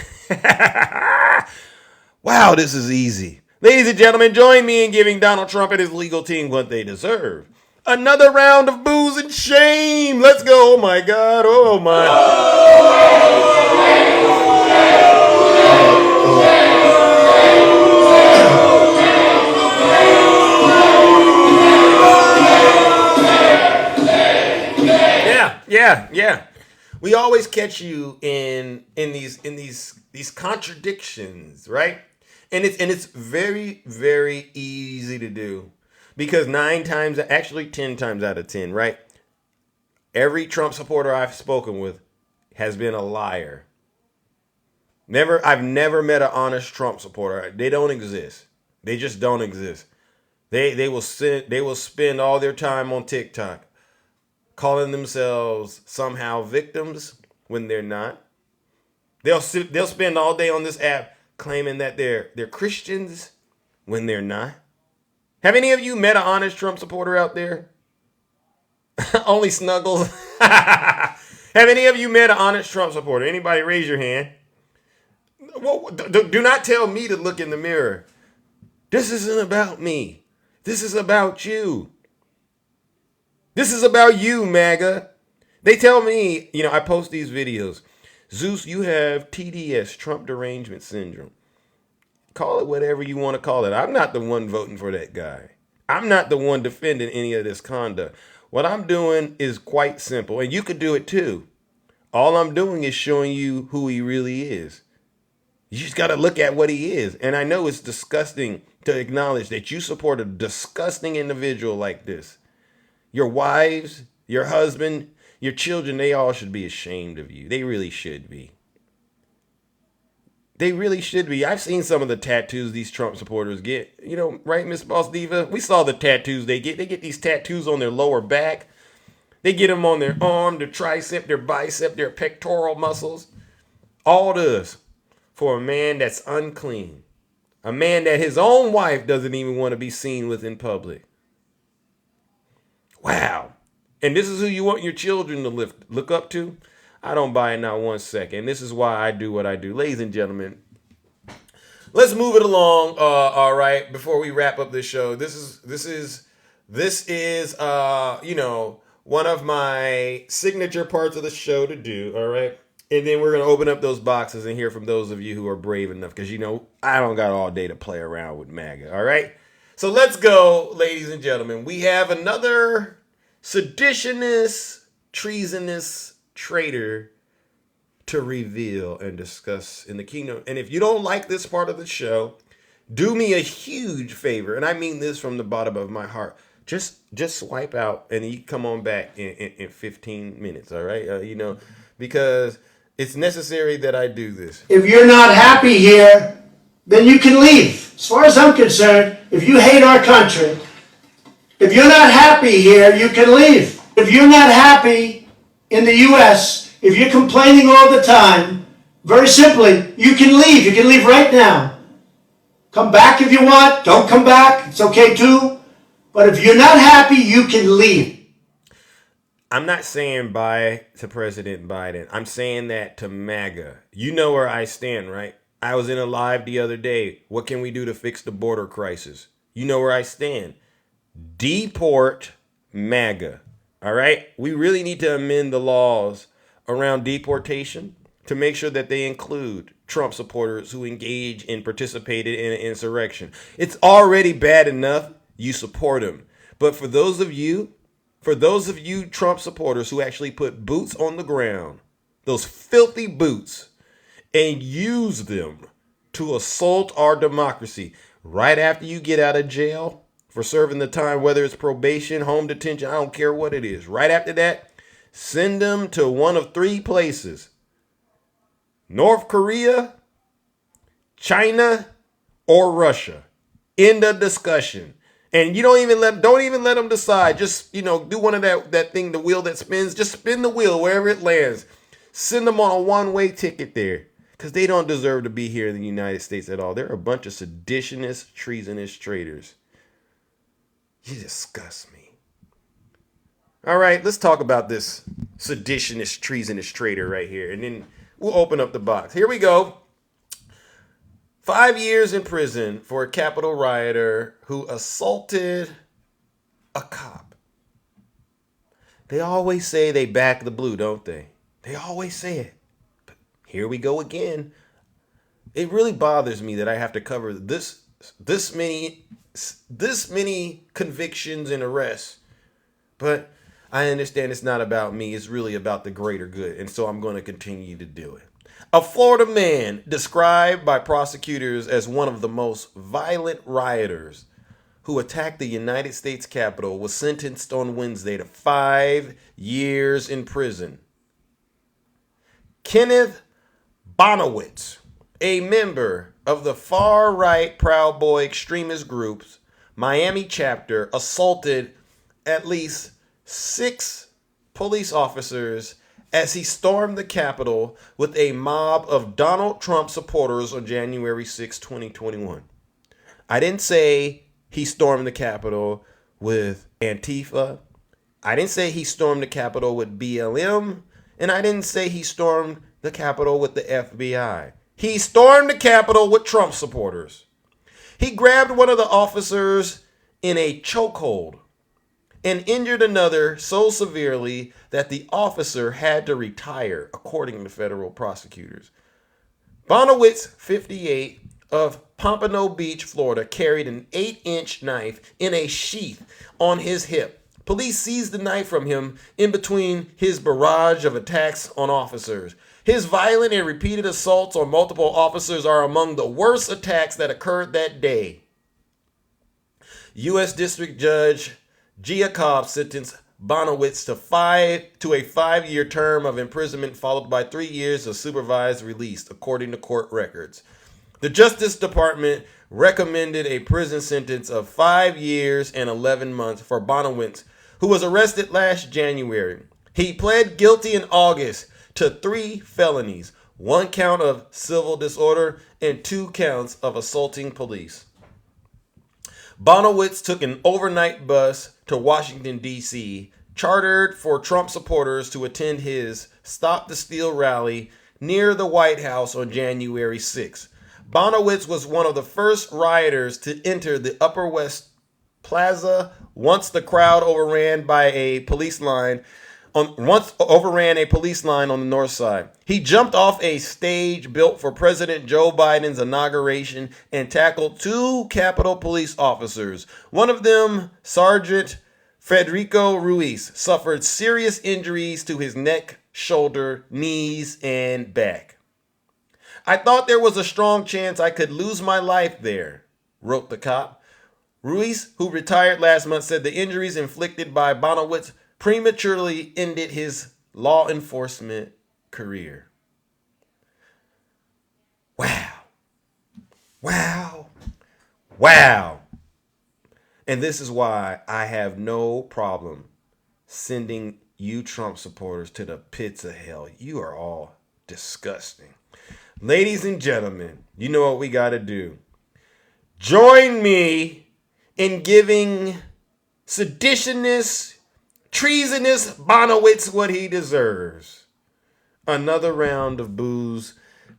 Wow, this is easy. Ladies and gentlemen, join me in giving Donald Trump and his legal team what they deserve. Another round of booze and shame. Let's go. Oh, my God. Oh, my. Yeah. We always catch you in these contradictions, right? And it's very, very easy to do. Because 10 times out of 10, right? Every Trump supporter I've spoken with has been a liar. I've never met an honest Trump supporter. They don't exist. They just don't exist. They will spend all their time on TikTok calling themselves somehow victims when they're not. They'll spend all day on this app claiming that they're Christians when they're not. Have any of you met an honest Trump supporter out there? Only Snuggles. Have any of you met an honest Trump supporter? Anybody raise your hand? Well, do not tell me to look in the mirror. This isn't about me. This is about you. This is about you, MAGA. They tell me, I post these videos. Zeus, you have TDS, Trump derangement syndrome. Call it whatever you want to call it. I'm not the one voting for that guy. I'm not the one defending any of this conduct. What I'm doing is quite simple, and you could do it too. All I'm doing is showing you who he really is. You just got to look at what he is. And I know it's disgusting to acknowledge that you support a disgusting individual like this. Your wives, your husband, your children, they all should be ashamed of you. They really should be. They really should be. I've seen some of the tattoos these Trump supporters get. Right, Miss Boss Diva? We saw the tattoos they get. They get these tattoos on their lower back. They get them on their arm, their tricep, their bicep, their pectoral muscles. All this for a man that's unclean. A man that his own wife doesn't even want to be seen with in public. Wow. And this is who you want your children to look up to? I don't buy it not 1 second. This is why I do what I do. Ladies and gentlemen, let's move it along. All right, before we wrap up this show. This is one of my signature parts of the show to do, all right? And then we're going to open up those boxes and hear from those of you who are brave enough, because I don't got all day to play around with MAGA, all right? So let's go, ladies and gentlemen. We have another seditionist, treasonous traitor to reveal and discuss in the kingdom. And if you don't like this part of the show, do me a huge favor, and I mean this from the bottom of my heart. Just swipe out and you come on back in 15 minutes, all right? Because it's necessary that I do this. If you're not happy here, then you can leave. As far as I'm concerned, if you hate our country, if you're not happy here, you can leave. If you're not happy in the U.S., if you're complaining all the time, very simply, you can leave. You can leave right now. Come back if you want. Don't come back. It's okay too. But if you're not happy, you can leave. I'm not saying bye to President Biden. I'm saying that to MAGA. You know where I stand, right? I was in a live the other day. What can we do to fix the border crisis? You know where I stand. Deport MAGA. All right? We really need to amend the laws around deportation to make sure that they include Trump supporters who engage and participated in an insurrection. It's already bad enough you support him. But for those of you Trump supporters who actually put boots on the ground, those filthy boots, and use them to assault our democracy right after you get out of jail for serving the time, whether it's probation, home detention, I don't care what it is. Right after that, send them to one of 3 places: North Korea, China, or Russia. End of discussion. And you don't even let them decide. Just, do one of that thing, the wheel that spins. Just spin the wheel wherever it lands. Send them on a one-way ticket there, because they don't deserve to be here in the United States at all. They're a bunch of seditionist, treasonous traitors. You disgust me. All right, let's talk about this seditionist, treasonous traitor right here, and then we'll open up the box. Here we go. 5 years in prison for a Capitol rioter who assaulted a cop. They always say they back the blue, don't they? They always say it. But here we go again. It really bothers me that I have to cover this many convictions and arrests. But I understand it's not about me. It's really about the greater good. And so I'm going to continue to do it. A Florida man described by prosecutors as one of the most violent rioters who attacked the United States Capitol was sentenced on Wednesday to 5 years in prison. Kenneth Bonowitz, a member of the far-right Proud Boy extremist groups, Miami chapter assaulted at least 6 police officers as he stormed the Capitol with a mob of Donald Trump supporters on January 6, 2021. I didn't say he stormed the Capitol with Antifa. I didn't say he stormed the Capitol with BLM. And I didn't say he stormed the Capitol with the FBI. He stormed the Capitol with Trump supporters. He grabbed one of the officers in a chokehold and injured another so severely that the officer had to retire, according to federal prosecutors. Bonowitz, 58, of Pompano Beach, Florida, carried an 8-inch knife in a sheath on his hip. Police seized the knife from him in between his barrage of attacks on officers. His violent and repeated assaults on multiple officers are among the worst attacks that occurred that day. U.S. District Judge Giacobbe sentenced Bonowitz to a 5-year term of imprisonment followed by 3 years of supervised release, according to court records. The Justice Department recommended a prison sentence of 5 years and 11 months for Bonowitz, who was arrested last January. He pled guilty in August to 3 felonies, 1 count of civil disorder and 2 counts of assaulting police. Bonowitz took an overnight bus to Washington, D.C., chartered for Trump supporters to attend his Stop the Steal rally near the White House on January 6. Bonowitz was one of the first rioters to enter the Upper West Plaza once the crowd overran a police line on the north side. He jumped off a stage built for President Joe Biden's inauguration and tackled 2 Capitol police officers. One of them, Sergeant Federico Ruiz, suffered serious injuries to his neck, shoulder, knees, and back. "I thought there was a strong chance I could lose my life there," wrote the cop. Ruiz, who retired last month, said the injuries inflicted by Bonowitz prematurely ended his law enforcement career. Wow. Wow. Wow. And this is why I have no problem sending you Trump supporters to the pits of hell. You are all disgusting. Ladies and gentlemen, you know what we got to do. Join me in giving seditionist, treasonous Bonowitz what he deserves. Another round of booze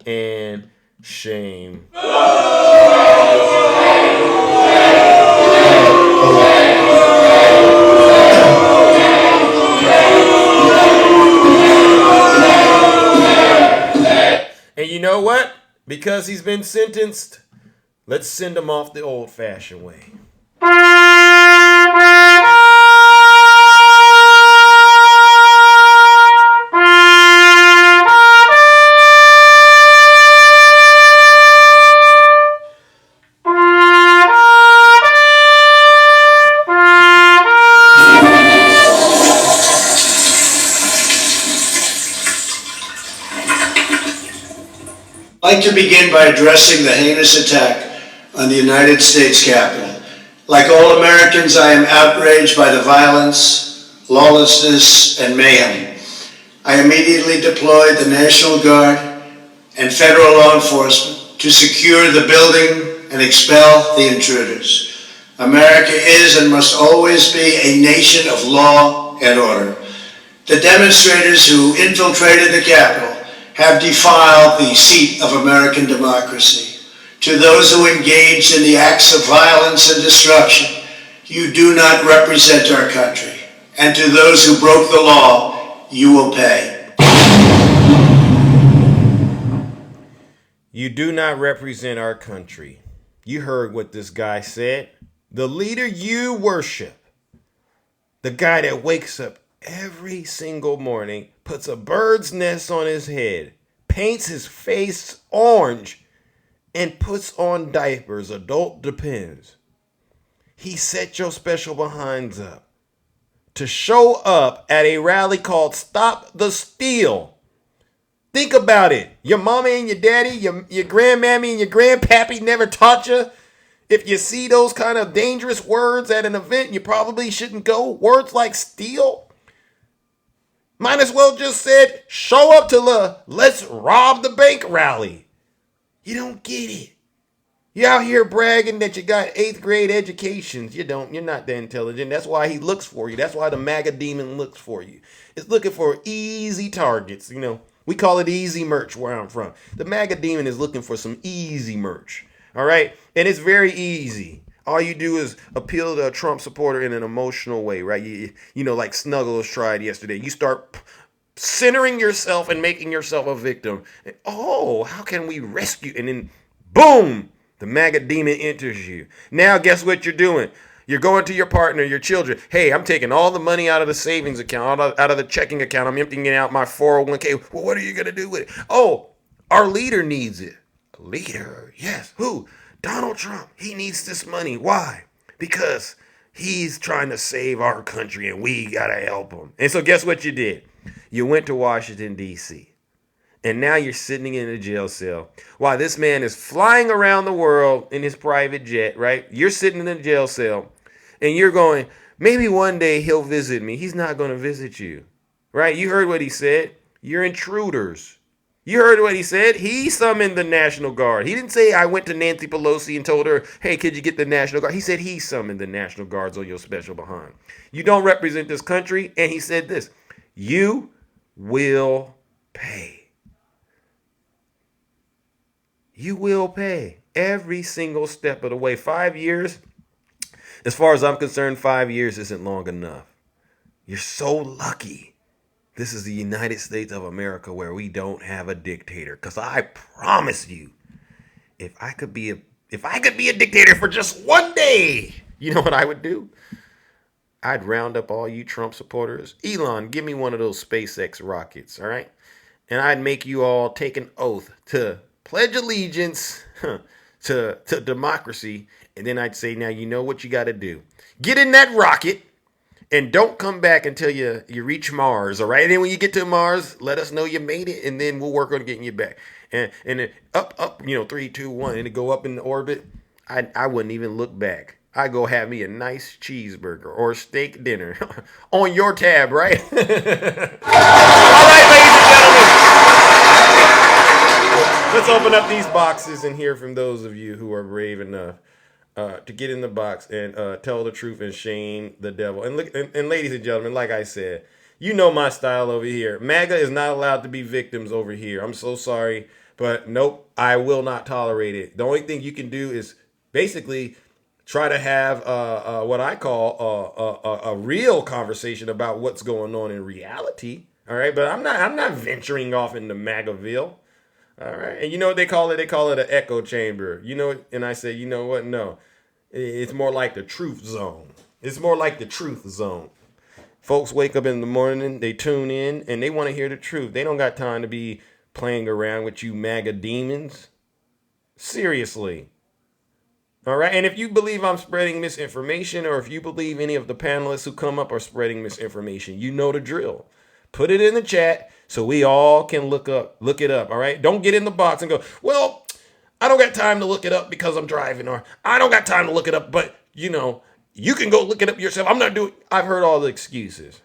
and shame. And you know what? Because he's been sentenced, let's send him off the old-fashioned way. I'd like to begin by addressing the heinous attack on the United States Capitol. Like all Americans, I am outraged by the violence, lawlessness, and mayhem. I immediately deployed the National Guard and federal law enforcement to secure the building and expel the intruders. America is and must always be a nation of law and order. The demonstrators who infiltrated the Capitol have defiled the seat of American democracy. To those who engaged in the acts of violence and destruction, you do not represent our country. And to those who broke the law, you will pay. You do not represent our country. You heard what this guy said. The leader you worship, the guy that wakes up every single morning, puts a bird's nest on his head, paints his face orange, and puts on diapers. Adult depends. He set your special behinds up to show up at a rally called Stop the Steal. Think about it. Your mama and your daddy, your grandmammy and your grandpappy never taught you If you see those kind of dangerous words at an event, you probably shouldn't go. Words like steal. Might as well just said, show up to the let's rob the bank rally. You don't get it. You out here bragging that you got 8th grade educations. You don't. You're not that intelligent. That's why he looks for you. That's why the MAGA demon looks for you. It's looking for easy targets. You know, we call it easy merch where I'm from. The MAGA demon is looking for some easy merch. All right? And it's very easy. All you do is appeal to a Trump supporter in an emotional way, right? You know, like Snuggles tried yesterday. You start centering yourself and making yourself a victim. And, oh, how can we rescue? And then, boom, the MAGA demon enters you. Now, guess what you're doing? You're going to your partner, your children. Hey, I'm taking all the money out of the savings account, out of the checking account. I'm emptying out my 401k. Well, what are you going to do with it? Oh, our leader needs it. A leader? Yes. Who? Donald Trump. He needs this money. Why? Because he's trying to save our country and we got to help him. And so guess what you did? You went to Washington, D.C. And now you're sitting in a jail cell while this man is flying around the world in his private jet, right? You're sitting in a jail cell and you're going, maybe one day he'll visit me. He's not going to visit you, right? You heard what he said. You're intruders. You heard what he said. He summoned the National Guard. He didn't say, I went to Nancy Pelosi and told her, hey, could you get the National Guard? He said he summoned the National Guards on your special behind. You don't represent this country. And he said this, you will pay. You will pay every single step of the way. 5 years, as far as I'm concerned, 5 years isn't long enough. You're so lucky. This is the United States of America where we don't have a dictator. Because I promise you, if I could be a dictator for just one day, you know what I would do? I'd round up all you Trump supporters. Elon, give me one of those SpaceX rockets, all right? And I'd make you all take an oath to pledge allegiance to democracy. And then I'd say, now you know what you got to do. Get in that rocket and don't come back until you reach Mars, all right? And then when you get to Mars, let us know you made it, and then we'll work on getting you back. And then up, 3, 2, 1, and to go up in orbit, I wouldn't even look back. I go have me a nice cheeseburger or steak dinner on your tab, right? All right, ladies and gentlemen. Let's open up these boxes and hear from those of you who are brave enough to get in the box and tell the truth and shame the devil. And look, and ladies and gentlemen, like I said, you know my style over here. MAGA is not allowed to be victims over here. I'm so sorry, but nope, I will not tolerate it. The only thing you can do is basically try to have what I call a real conversation about what's going on in reality. All right, but I'm not venturing off into MAGAville. All right, and you know what they call it? They call it an echo chamber. You know, and I say, you know what? No, it's more like the truth zone. It's more like the truth zone. Folks wake up in the morning, they tune in, and they want to hear the truth. They don't got time to be playing around with you MAGA demons. Seriously. All right, and if you believe I'm spreading misinformation, or if you believe any of the panelists who come up are spreading misinformation, you know the drill. Put it in the chat so we all can look it up, all right? Don't get in the box and go, well, I don't got time to look it up because I'm driving, or I don't got time to look it up, but, you can go look it up yourself. I'm not doing. I've heard all the excuses.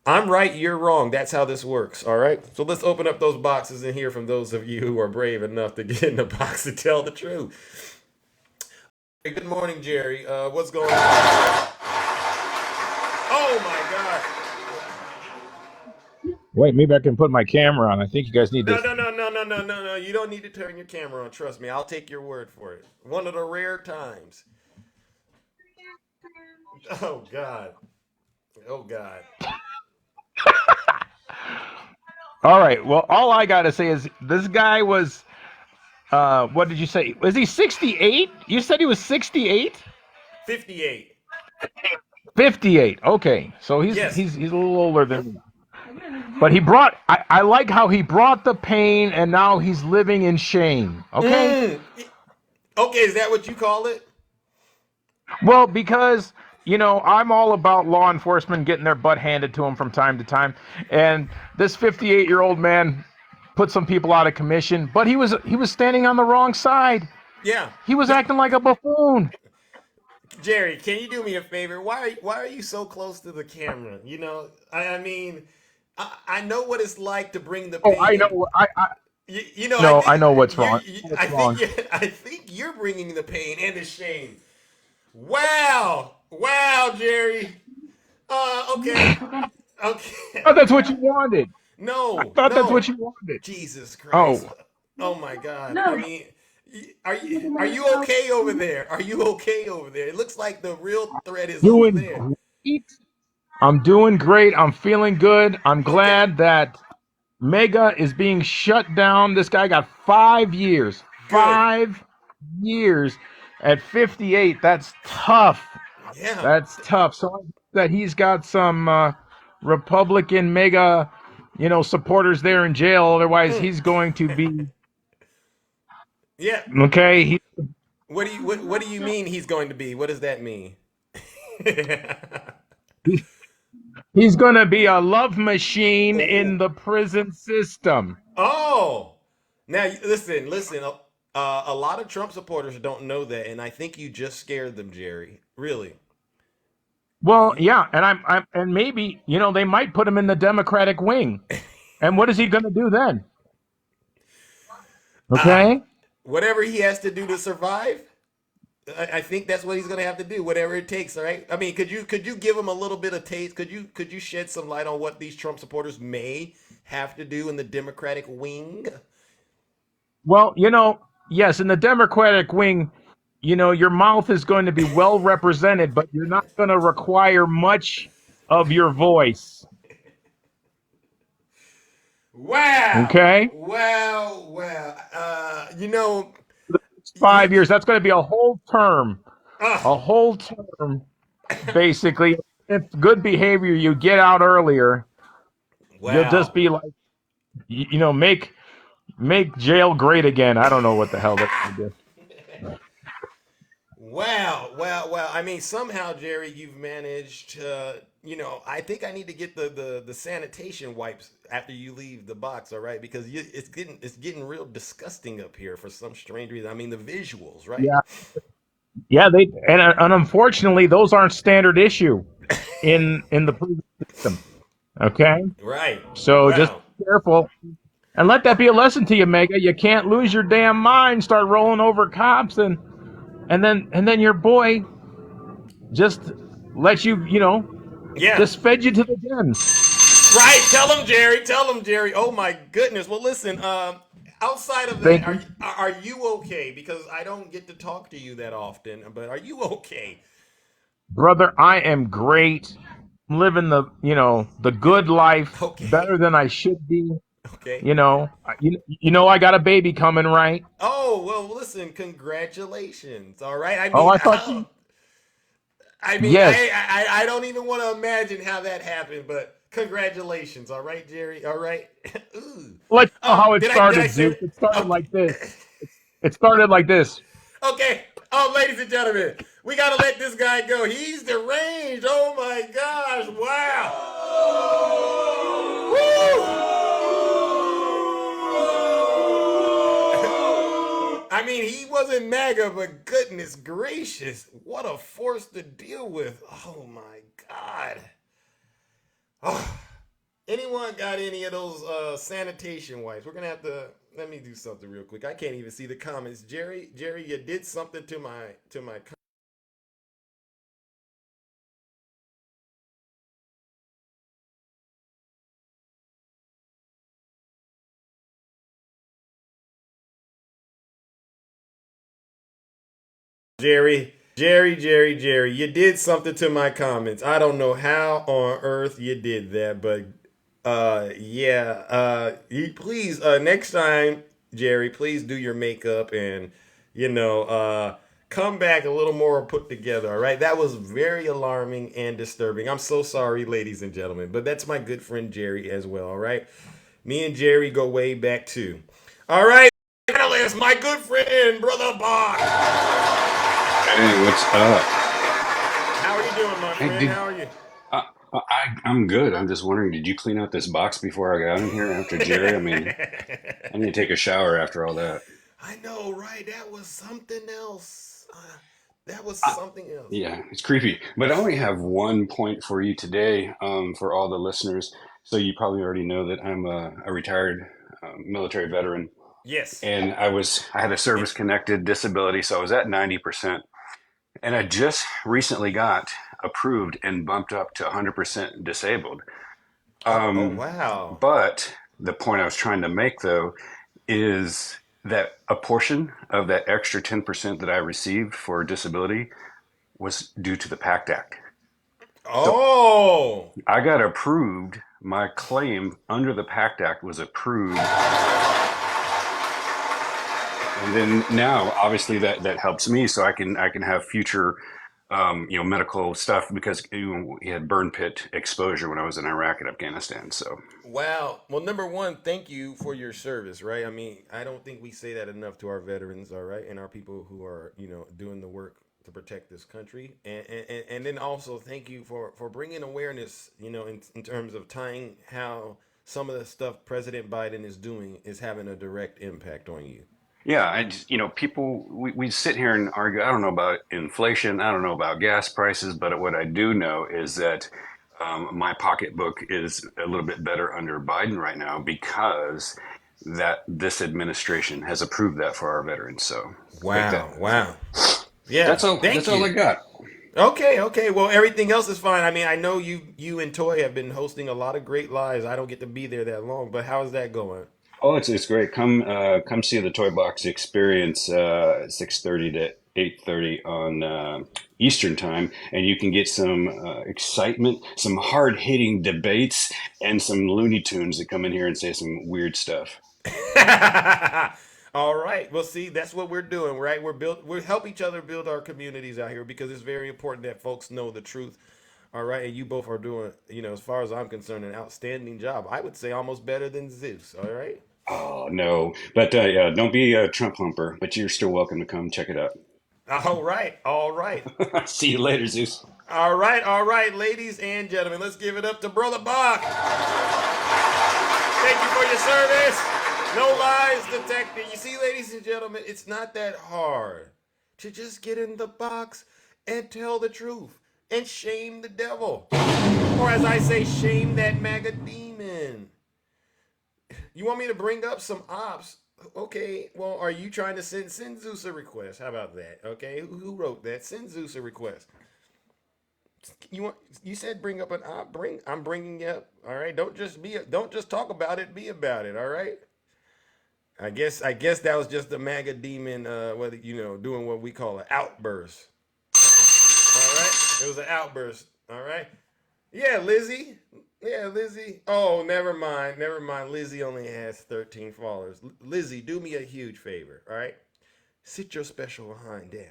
I'm right, you're wrong. That's how this works, all right? So let's open up those boxes and hear from those of you who are brave enough to get in the box and tell the truth. Hey, good morning, Jerry. What's going on? Oh, my God. Wait, maybe I can put my camera on. I think you guys need to. No. You don't need to turn your camera on. Trust me. I'll take your word for it. One of the rare times. Oh, God. Oh, God. All right. Well, all I got to say is this guy was, what did you say? Was he 68? You said he was 68? 58. 58. Okay. So he's a little older than me. But I like how he brought the pain and now he's living in shame. Okay? Okay, is that what you call it? Well, because, I'm all about law enforcement getting their butt handed to them from time to time. And this 58-year-old man put some people out of commission, but he was standing on the wrong side. Yeah. He was acting like a buffoon. Jerry, can you do me a favor? Why are you so close to the camera? You know, I mean, I know what it's like to bring the Oh, pain I and know. you know, I No, I think know what's wrong. I What's think wrong? I think you're bringing the pain and the shame. Wow, wow, Jerry. Okay, okay. Oh, that's what you wanted. I No, thought that's what no. you wanted. Jesus Christ. Oh, Oh my God. I No, mean, are you okay over there? Are you okay over there? It looks like the real threat is over doing there. great. I'm doing great. I'm feeling good. I'm Okay. glad that Mega is being shut down. This guy got 5 years. Good. 5 years at 58. That's tough. Yeah. That's tough. So I hope that he's got some Republican Mega, supporters there in jail. Otherwise, Mm. he's going to be Yeah. okay. What do you mean he's going to be? What does that mean? He's going to be a love machine in Oh. the prison system. Oh. Now listen. A lot of Trump supporters don't know that, and I think you just scared them, Jerry. Really. Well, You, yeah, and maybe they might put him in the Democratic wing. And what is he going to do then? uh, Okay. whatever he has to do to survive, I think that's what he's gonna have to do, whatever it takes. All right. I mean, could you give him a little bit of taste? Could you shed some light on what these Trump supporters may have to do in the Democratic wing? Well, yes, in the Democratic wing, your mouth is going to be well represented, but you're not going to require much of your voice. Wow. Okay. Wow. Wow. It's You. 5 years. That's going to be a whole term. Uh, A whole term, basically. If good behavior, you get out earlier. You'll just wow. be like, make jail great again. I don't know what the hell they're going to do. Wow, wow, wow. I mean, somehow, Jerry, you've managed to, I think I need to get the sanitation wipes after you leave the box, all right? Because it's getting real disgusting up here for some strange reason. I mean, the visuals, right? Yeah, yeah. And unfortunately, those aren't standard issue in the prison system. Okay, Right. so just Wow. be careful and let that be a lesson to you, Mega. You can't lose your damn mind. Start rolling over cops and then your boy just let Yeah. just fed you to the den. Right. Tell him, Jerry. Tell him, Jerry. Oh my goodness. Well, listen. Outside of that, Thank are you, you, are you okay? Because I don't get to talk to you that often. But are you okay? brother. I am great. I'm living the good life Okay. better than I should be. Okay. I got a baby coming, right? Oh well, listen. Congratulations. All right. I Oh, mean, I thought how? you. I mean, Yes. I don't even want to imagine how that happened. But congratulations. All right, Jerry. All right. Ooh. Let you know how it Did I started, say Zeus. that? It started Okay. like this. It started like this. Okay. Oh, ladies and gentlemen, we gotta let this guy go. He's deranged. Oh my gosh! Wow. I mean, he wasn't MAGA, but goodness gracious, what a force to deal with. Oh my God. Oh. Anyone got any of those sanitation wipes? We're gonna have to. Let me do something real quick. I can't even see the comments. Jerry, you did something to my. Jerry, you did something to my comments. I don't know how on earth you did that, but yeah, please next time, Jerry, please do your makeup and come back a little more put together. All right, that was very alarming and disturbing. I'm so sorry, ladies and gentlemen, but that's my good friend Jerry as well. All right, me and Jerry go way back too. All right, analyst, my good friend, brother Bach. Hey, what's up? How are you doing, my Hey, friend? How are you? I'm good. I'm just wondering, did you clean out this box before I got in here after Jerry? I mean, I need to take a shower after all that. I know, right? That was something else. That was something else. Yeah, it's creepy. But I only have one point for you today, for all the listeners. So you probably already know that I'm a retired military veteran, Yes. and I had a service connected disability, so I was at 90%, and I just recently got approved and bumped up to 100% disabled. Oh Um, wow. but the point I was trying to make, though, is that a portion of that extra 10% that I received for disability was due to the PACT Act. So Oh. I got approved. My claim under the PACT Act was approved. And then now, obviously, that helps me, so I can have future, medical stuff because we had burn pit exposure when I was in Iraq and Afghanistan. So Wow. Well, number one, thank you for your service, right? I mean, I don't think we say that enough to our veterans, all right, and our people who are, doing the work to protect this country, and then also thank you for bringing awareness, in terms of tying how some of the stuff President Biden is doing is having a direct impact on you. yeah, people we sit here and argue. I don't know about inflation. I don't know about gas prices, but what I do know is that my pocketbook is a little bit better under Biden right now because that this administration has approved that for our veterans. So take that. Wow. Wow. Yeah. That's all. That's Thank all I you. got. Okay, okay. Well, everything else is fine. I mean, I know you and Toy have been hosting a lot of great lives. I don't get to be there that long, but how's that going? Oh, it's great. Come see the Toy Box Experience 6:30 to 8:30 on Eastern Time, and you can get some excitement, some hard hitting debates, and some Looney Tunes that come in here and say some weird stuff. All right. Well, see, that's what we're doing, right? We help each other build our communities out here because it's very important that folks know the truth. All right, and you both are doing, as far as I'm concerned, an outstanding job. I would say almost better than Zeus. All right. Oh no, but yeah, don't be a Trump humper. But you're still welcome to come check it out. All right. All right. See you later, Zeus. All right, ladies and gentlemen, let's give it up to Brother Bach. Thank you for your service. No lies detected. You see, ladies and gentlemen, it's not that hard to just get in the box and tell the truth and shame the devil. Or as I say, shame that MAGA demon. You want me to bring up some ops? Okay, well, are you trying to send Zeus a request? How about that? Okay, who wrote that? Send Zeus a request. You said bring up an op. I'm bringing you up. All right, don't just talk about it. Be about it. All right. I guess that was just the MAGA demon. Whether doing what we call an outburst. All right, it was an outburst. All right. Yeah, Lizzie. Yeah, Lizzie. Oh, never mind. Never mind. Lizzie only has 13 followers. Lizzie, do me a huge favor. All right. Sit your special behind down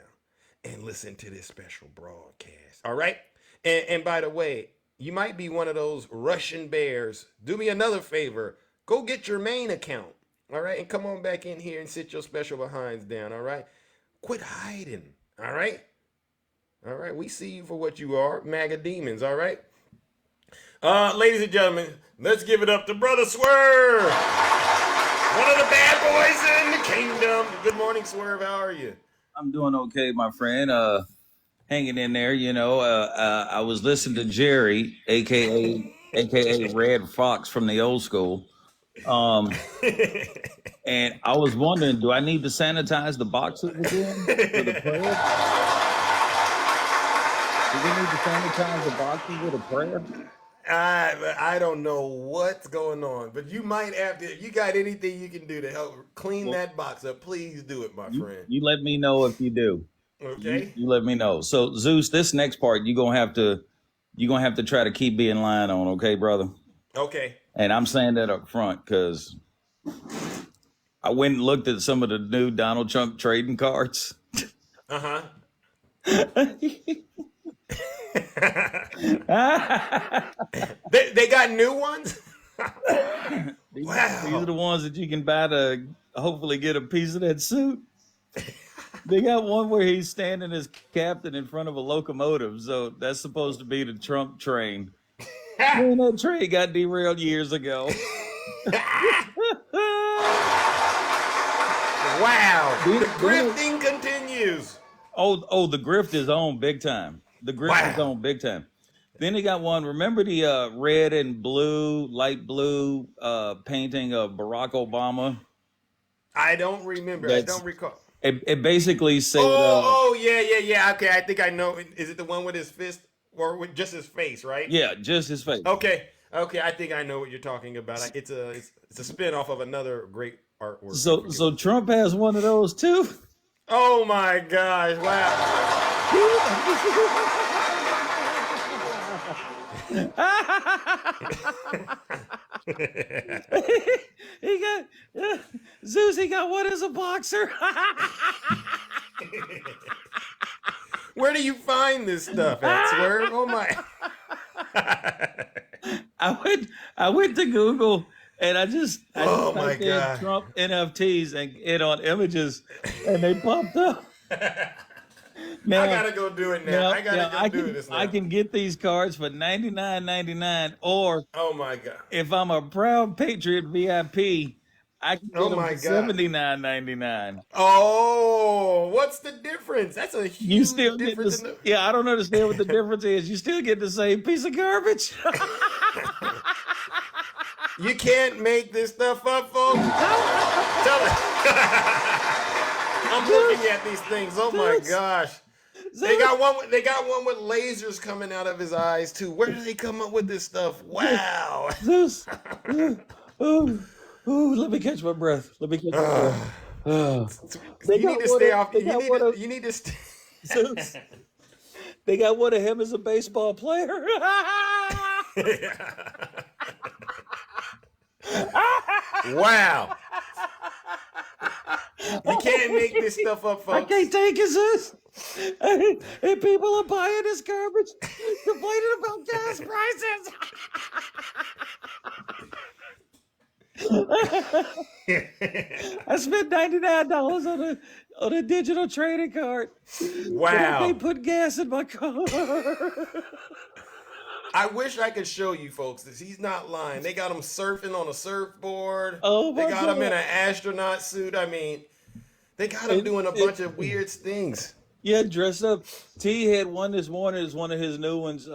and listen to this special broadcast. All right. And by the way, you might be one of those Russian bears. Do me another favor. Go get your main account. All right. And come on back in here and sit your special behinds down. All right. Quit hiding. All right. All right. We see you for what you are. MAGA demons. All right. Ladies and gentlemen, let's give it up to Brother Swerve. One of the bad boys in the kingdom. Good morning, Swerve. How are you? I'm doing okay, my friend. Hanging in there, I was listening to Jerry, aka Red Fox from the old school. And I was wondering, do I need to sanitize the boxes again for the prayer? Do we need to sanitize the boxes with a prayer? I don't know what's going on, but you might have to. If you got anything you can do to help clean that box up, please do it, my friend. You let me know if you do. Okay. You let me know. So Zeus, this next part you're gonna have to try to keep me in line on, okay, brother? Okay. And I'm saying that up front because I went and looked at some of the new Donald Trump trading cards. Uh-huh. they got new ones? These Wow. are the ones that you can buy to hopefully get a piece of that suit. They got one where he's standing as captain in front of a locomotive, so that's supposed to be the Trump train. Man, that train got derailed years ago. Wow. Then- The then- grifting continues. Oh, the grift is on big time. The grift is Wow. on big time. Then he got one. Remember the red and blue, light blue painting of Barack Obama? I don't remember. I That's don't recall. it. Basically said, Oh, yeah. Okay, I think I know. Is it the one with his fist or with just his face, right? yeah, just his face. Okay. I think I know what you're talking about. It's a spin-off of another great artwork. So Trump has one of those too. Oh my gosh! Wow. He got Zeus. He got one as a boxer. Where do you find this stuff at, Swerve? Oh my! I went to Google and I just Oh my typed in God. Trump NFTs and on images and they popped up. Now, I gotta go do it now. I gotta go do this now. I can get these cards for $99.99, or Oh my god! if I'm a proud patriot VIP, I can get Oh them my for God. $79.99. Oh, what's the difference? That's a huge You still get difference. the, yeah, I don't understand what the difference is. You still get the same piece of garbage. You can't make this stuff up, folks. Tell it. I'm looking at these things. Oh my gosh. They got one with lasers coming out of his eyes too. Where do they come up with this stuff? Wow. Zeus. Ooh, let me catch my breath. Let me catch my breath. They You got need to one stay of- off. they got one of- You need to stay. Zeus. They got one of him as a baseball player. Wow. You can't make this stuff up, I folks. can't take it, Zeus. And people are buying this garbage, complaining about gas prices. I spent $99 on a digital trading card. But I Wow. can't put gas in my car. I wish I could show you folks this. He's not lying. They got him surfing on a surfboard. Oh, my they got him in God. an astronaut suit. I mean, they got him doing a bunch of weird things. Yeah, dressed up. T had one this morning. Is one of his new ones. It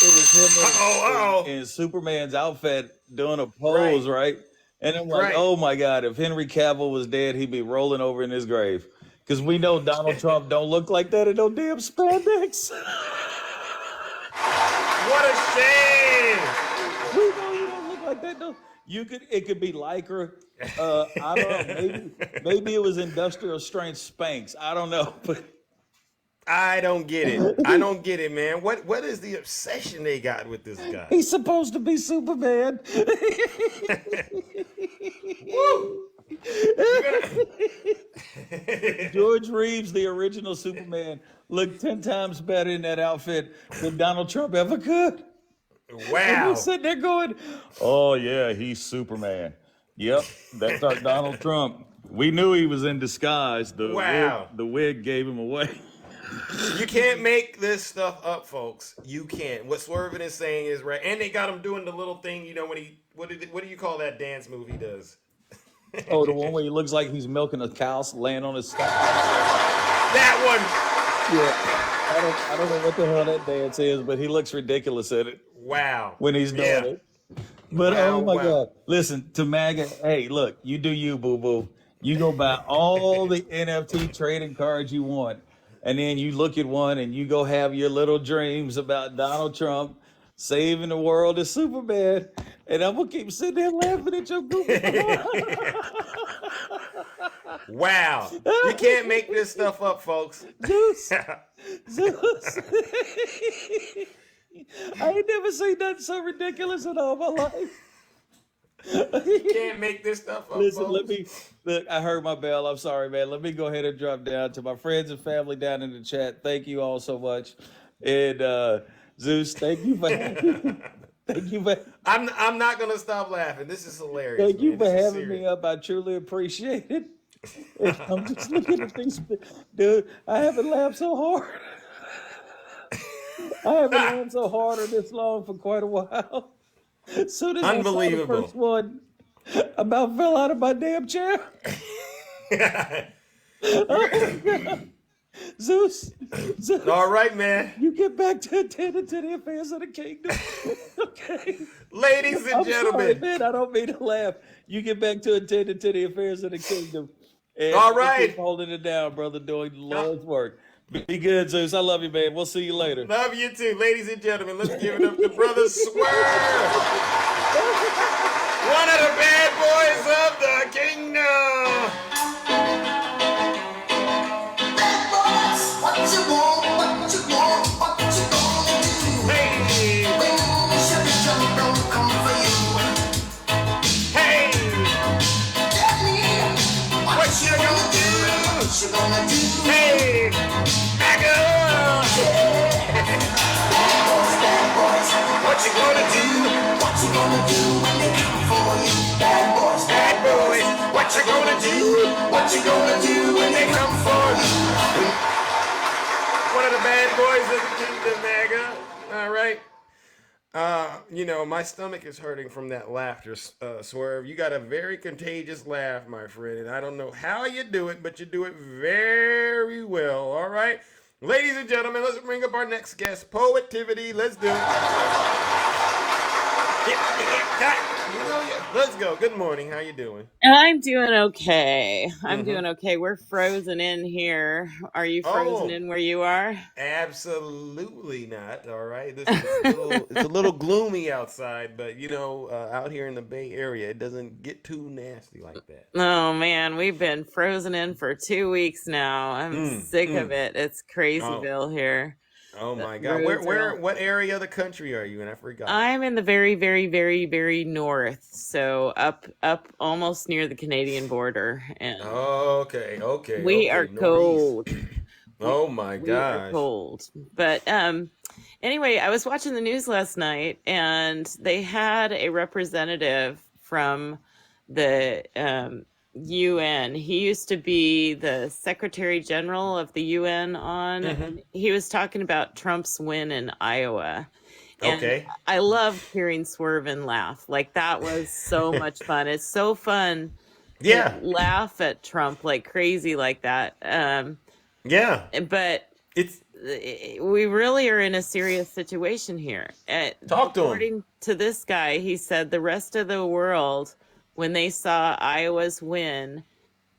was him in Superman's outfit doing a pose, right? And I'm like, Right. oh my God, if Henry Cavill was dead, he'd be rolling over in his grave. Because we know Donald Trump don't look like that in no damn spandex. What a shame! We know you don't look like that. No, it could be Lycra. I don't know. Maybe it was industrial strength Spanx. I don't know, but I don't get it. I don't get it, man. What is the obsession they got with this guy? he's supposed to be Superman. George Reeves, the original Superman, looked 10 times better in that outfit than Donald Trump ever could. And Wow. we're sitting there going, oh, yeah, he's Superman. Yep, that's our Donald Trump. We knew he was in disguise. Wow. The wig gave him away. You can't make this stuff up, folks. You can't. What Swervin is saying is right. And they got him doing the little thing, you know, when he what do you call that dance move he does? Oh, the one where he looks like he's milking a cow laying on his stomach. That Yeah. I don't know what the hell that dance is, but he looks ridiculous at it one. Wow. when he's doing Yeah. it. But Wow, oh my wow. God. Listen, to MAGA, hey, look, you do you, boo-boo. You go buy all the NFT trading cards you want. And then you look at one and you go have your little dreams about Donald Trump saving the world as Superman. And I'm going to keep sitting there laughing at your goofy. Wow. You can't make this stuff up, folks. Zeus. Zeus. I ain't never seen nothing so ridiculous in all my life. You can't make this stuff up, Listen, folks. look, I heard my bell. I'm sorry, man. Let me go ahead and drop down to my friends and family down in the chat. Thank you all so much. And Zeus, thank you for thank you for I'm not gonna stop laughing. This is hilarious. thank you man. for This is having serious. me up. I truly appreciate it. And I'm just looking at these, dude. I haven't laughed so hard. I haven't laughed so hard or this long for quite a while. Soon as I saw the Unbelievable. first one, I about fell out of my damn chair. Zeus, All right, man. you get back to attending to the affairs of the kingdom. Okay. Ladies and I'm sorry, gentlemen. man. I don't mean to laugh. You get back to attending to the affairs of the kingdom. And All you right. keep holding it down, brother, doing the Lord's work. Be good, Zeus. I love you, man. We'll see you later. Love you too. Ladies and gentlemen, let's give it up to Brother Swerve. One of the bad boys of the kingdom. Bad boys, what you want, what you want, what you gonna do? Hey, When Chevy Joe don't come for you. hey, Tell me what you gonna do? what you gonna do. Hey, back up. Bad boys, What you gonna do? what you gonna do when they come for you? Bad boys, Bad boys, what you gonna do? what you gonna do when they come for you? One of the bad boys of the kingdom, Mega. All right. My stomach is hurting from that laughter, Swerve. You got a very contagious laugh, my friend, and I don't know how you do it, but you do it very well. All right. Ladies and gentlemen, let's bring up our next guest, Poetivity. Let's do it. Let's go. Good morning. How you doing? I'm doing okay. I'm doing okay. We're frozen in here. Are you frozen Oh. in where you are? Absolutely not. All right. This is it's a little gloomy outside, but out here in the Bay Area, it doesn't get too nasty like that. Oh man, we've been frozen in for 2 weeks now. I'm sick of it. It's Crazyville here. Oh The my God. roads are all- What area of the country are you in? I forgot. I'm in the very, very, very, very north, so up almost near the Canadian border, and Okay. we are northeast. cold. Oh my We are gosh. cold. But anyway, I was watching the news last night, and they had a representative from the UN. He used to be the Secretary General of the UN on. And he was talking about Trump's win in Iowa. And Okay. I loved hearing Swerve and laugh. Like, that was so much fun. It's so fun to Yeah. laugh at Trump like crazy like that. Yeah. But It's we really are in a serious situation here. Talk to him. According to this guy, he said the rest of the world, when they saw Iowa's win,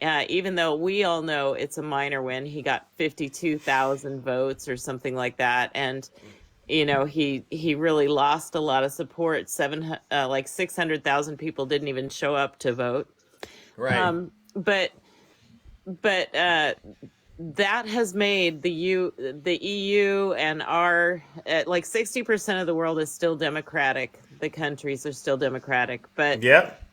even though we all know it's a minor win, he got 52,000 votes or something like that, and he really lost a lot of support. 600,000 people didn't even show up to vote. right. But that has made the EU and our 60% of the world is still democratic. The countries are still democratic, but Yep.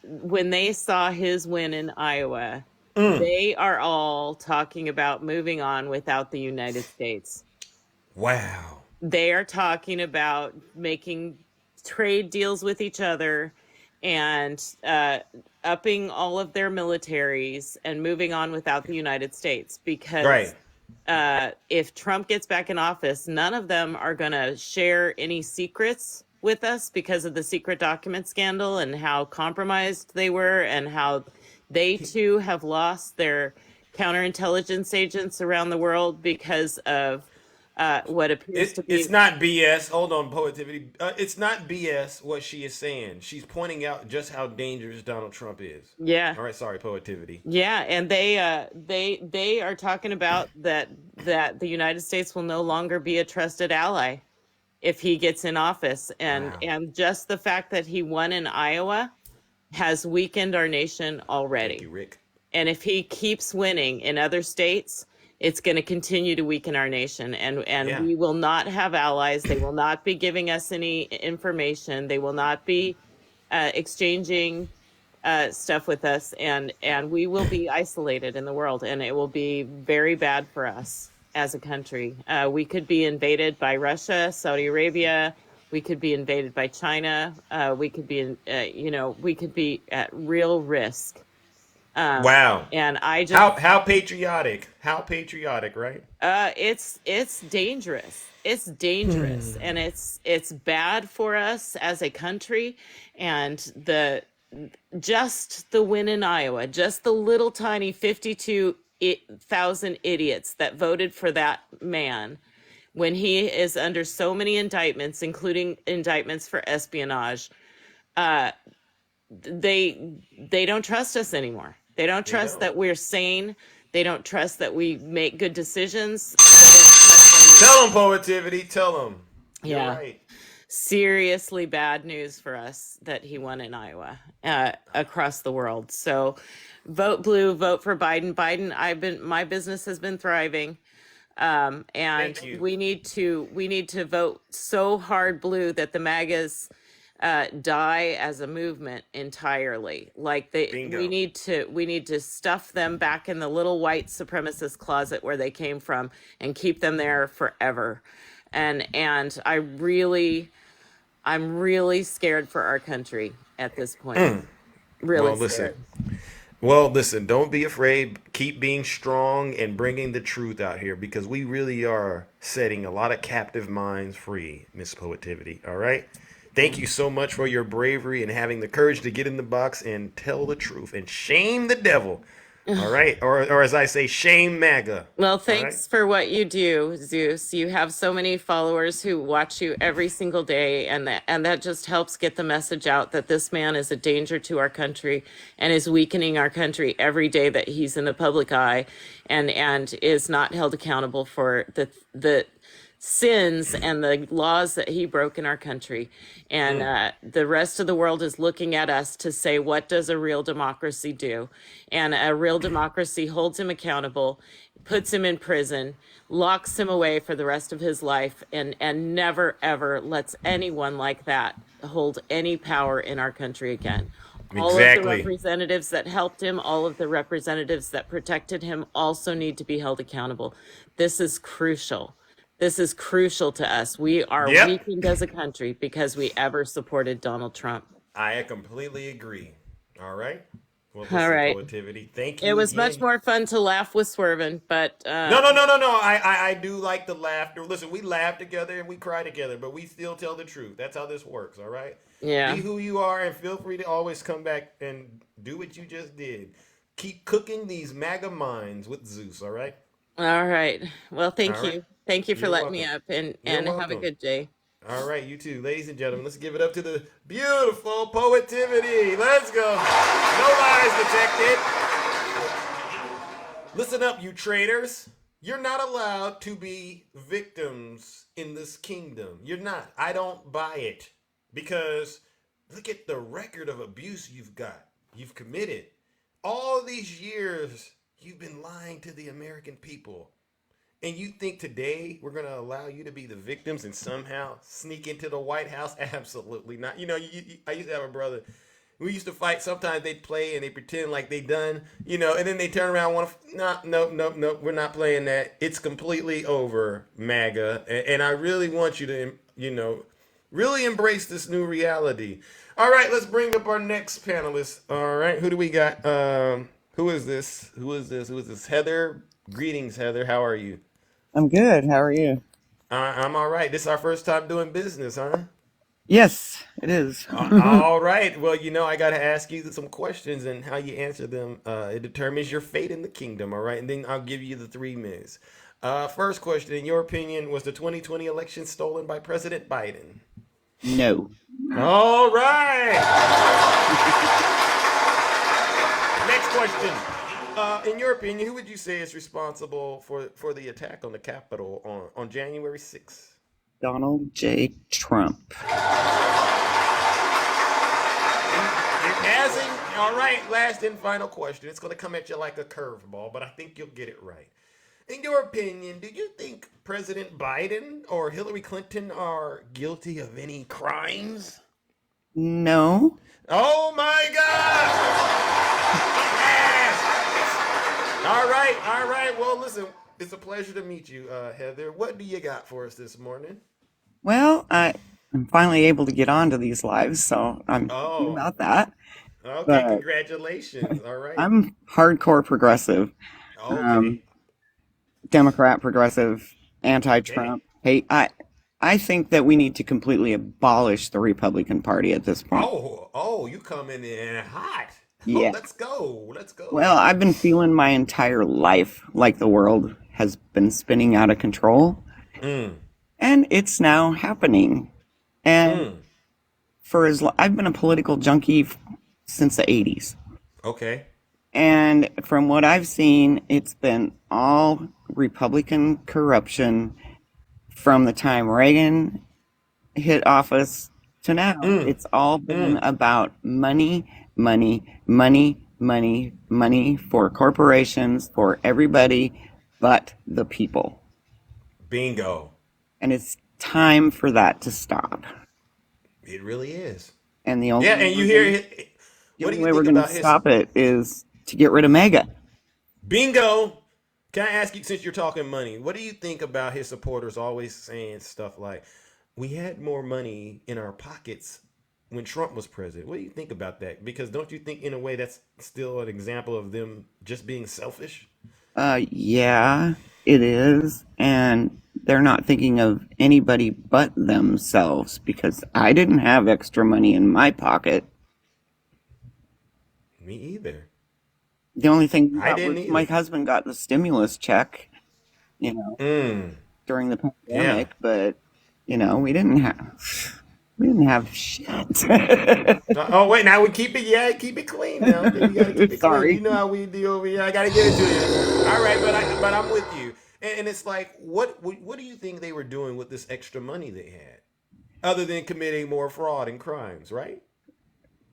when they saw his win in Iowa, they are all talking about moving on without the United States. Wow. They are talking about making trade deals with each other and upping all of their militaries and moving on without the United States, because Right. if Trump gets back in office, none of them are going to share any secrets with us because of the secret document scandal and how compromised they were, and how they too have lost their counterintelligence agents around the world because of what appears to be. It's not BS. Hold on, Poetivity. It's not BS what she is saying. She's pointing out just how dangerous Donald Trump is. Yeah. All right, sorry, Poetivity. Yeah, and they are talking about that the United States will no longer be a trusted ally if he gets in office, and Wow. and just the fact that he won in Iowa has weakened our nation already. Thank you, Rick. And if he keeps winning in other states, it's going to continue to weaken our nation, and Yeah. we will not have allies. They will not be giving us any information. They will not be exchanging stuff with us, and we will be isolated in the world, and it will be very bad for us as a country. We could be invaded by Russia, Saudi Arabia. We could be invaded by China. We could be we could be at real risk. Wow. And I just How patriotic. How patriotic, right? it's dangerous. It's dangerous, and it's bad for us as a country. And just the win in Iowa, just the little tiny 52,000 idiots that voted for that man when he is under so many indictments, including indictments for espionage, they don't trust us anymore. They don't trust that we're sane. They don't trust that we make good decisions. Tell them, Poetivity. Tell them. Yeah. You're right. Seriously bad news for us that he won in Iowa across the world. So vote blue, vote for Biden. My business has been thriving. And we need to vote so hard blue that the MAGAs die as a movement entirely. Like we need to stuff them back in the little white supremacist closet where they came from and keep them there forever. And I'm really scared for our country at this point. Really scared. Listen, don't be afraid. Keep being strong and bringing the truth out here, because we really are setting a lot of captive minds free, Miss Poetivity. All right? Thank you so much for your bravery and having the courage to get in the box and tell the truth and shame the devil. All right? Or as I say, shame MAGA. Well, thanks for what you do, Zeus. You have so many followers who watch you every single day, and that just helps get the message out that this man is a danger to our country and is weakening our country every day that he's in the public eye, and is not held accountable for the sins and the laws that he broke in our country. And the rest of the world is looking at us to say, what does a real democracy do? And a real democracy holds him accountable, puts him in prison, locks him away for the rest of his life, and never, ever lets anyone like that hold any power in our country again. All of the representatives that helped him, all of the representatives that protected him also need to be held accountable. This is crucial. This is crucial to us. We are weakened as a country because we ever supported Donald Trump. I completely agree. All right. Well, all right. Poetivity. Thank you. It was much more fun to laugh with Swervin, but no. I do like the laughter. Listen, we laugh together and we cry together, but we still tell the truth. That's how this works. All right. Yeah. Be who you are, and feel free to always come back and do what you just did. Keep cooking these MAGA minds with Zeus. All right. All right. Well, thank you. Right. Thank you for letting me up, and have a good day. All right, you too. Ladies and gentlemen, let's give it up to the beautiful Poetivity. Let's go. No lies detected. Listen up, you traitors. You're not allowed to be victims in this kingdom. You're not. I don't buy it. Because look at the record of abuse you've committed. All these years, you've been lying to the American people. And you think today we're going to allow you to be the victims and somehow sneak into the White House? Absolutely not. You know, I used to have a brother. We used to fight. Sometimes they'd play and they pretend like they done, you know, and then they turn around and want to, no, we're not playing that. It's completely over, MAGA. And I really want you to, you know, really embrace this new reality. All right, let's bring up our next panelist. All right, who do we got? Who is this? Heather. Greetings, Heather. How are you? I'm good. How are you? I'm all right. This is our first time doing business, huh? Yes, it is. All right. Well, you know, I got to ask you some questions, and how you answer them, it determines your fate in the kingdom, all right? And then I'll give you the 3 minutes. First question, in your opinion, was the 2020 election stolen by President Biden? No. All right. Next question. In your opinion, who would you say is responsible for the attack on the Capitol on January 6th? Donald J. Trump. All right, last and final question. It's going to come at you like a curveball, but I think you'll get it right. In your opinion, do you think President Biden or Hillary Clinton are guilty of any crimes? No. Oh my God! All right. Well, listen, it's a pleasure to meet you, Heather. What do you got for us this morning? Well, I'm finally able to get onto these lives, so I'm happy about that. Okay, but congratulations. All right. I'm hardcore progressive. Okay. Democrat, progressive, anti-Trump. Hate. I think that we need to completely abolish the Republican Party at this point. Oh, you coming in hot. Oh, Yeah. let's go. Let's Well, go. I've been feeling my entire life like the world has been spinning out of control, Mm, and it's now happening. And mm. I've been a political junkie since the 80s. Okay. And from what I've seen, it's been all Republican corruption from the time Reagan hit office to now. Mm, It's all been mm. about money, money, money, money, money for corporations, for everybody but the people. Bingo. And it's time for that to stop. It really is. And Yeah, and you hear it. the What do only you way we're think going to about his stop it is to get rid of MAGA. bingo? Can I ask you, since you're talking money, what do you think about his supporters always saying stuff like, we had more money in our pockets when Trump was president? What do you think about that? Because don't you think, in a way, that's still an example of them just being selfish? Yeah, it is. And they're not thinking of anybody but themselves because I didn't have extra money in my pocket. Me either. The only thing we I got didn't was my either. husband got the stimulus check, you know, Mm, during the yeah. pandemic, but we didn't have shit. Oh wait, now we keep it. Yeah, keep it clean. Now we gotta keep it clean. You Sorry. know how we do over here. I gotta give it to you. All right, but I'm with you. And it's like, what do you think they were doing with this extra money they had, other than committing more fraud and crimes, right?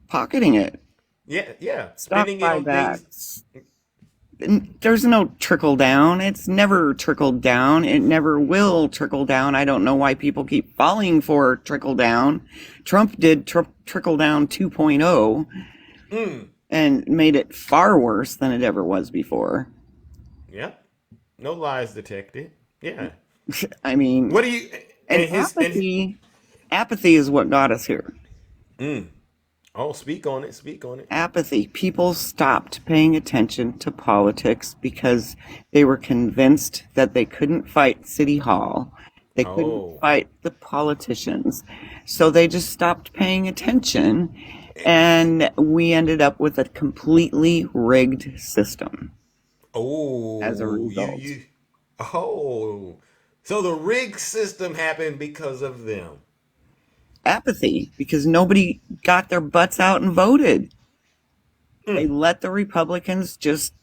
Pocketing it. Yeah, yeah, Stop spending it by on that. things. There's no trickle down. It's never trickled down. It never will trickle down. I don't know why people keep falling for trickle down. Trump did trickle down 2.0 Mm, and made it far worse than it ever was before. yeah, no lies detected. Yeah. I mean, What do you and and apathy is what got us here. mm, oh, speak on it. Speak on it. Apathy. People stopped paying attention to politics because they were convinced that they couldn't fight City Hall. They couldn't Oh, fight the politicians. So they just stopped paying attention, and we ended up with a completely rigged system as a oh, result. oh. So the rig system happened because of them. Apathy, because nobody got their butts out and voted. They Mm. let the Republicans just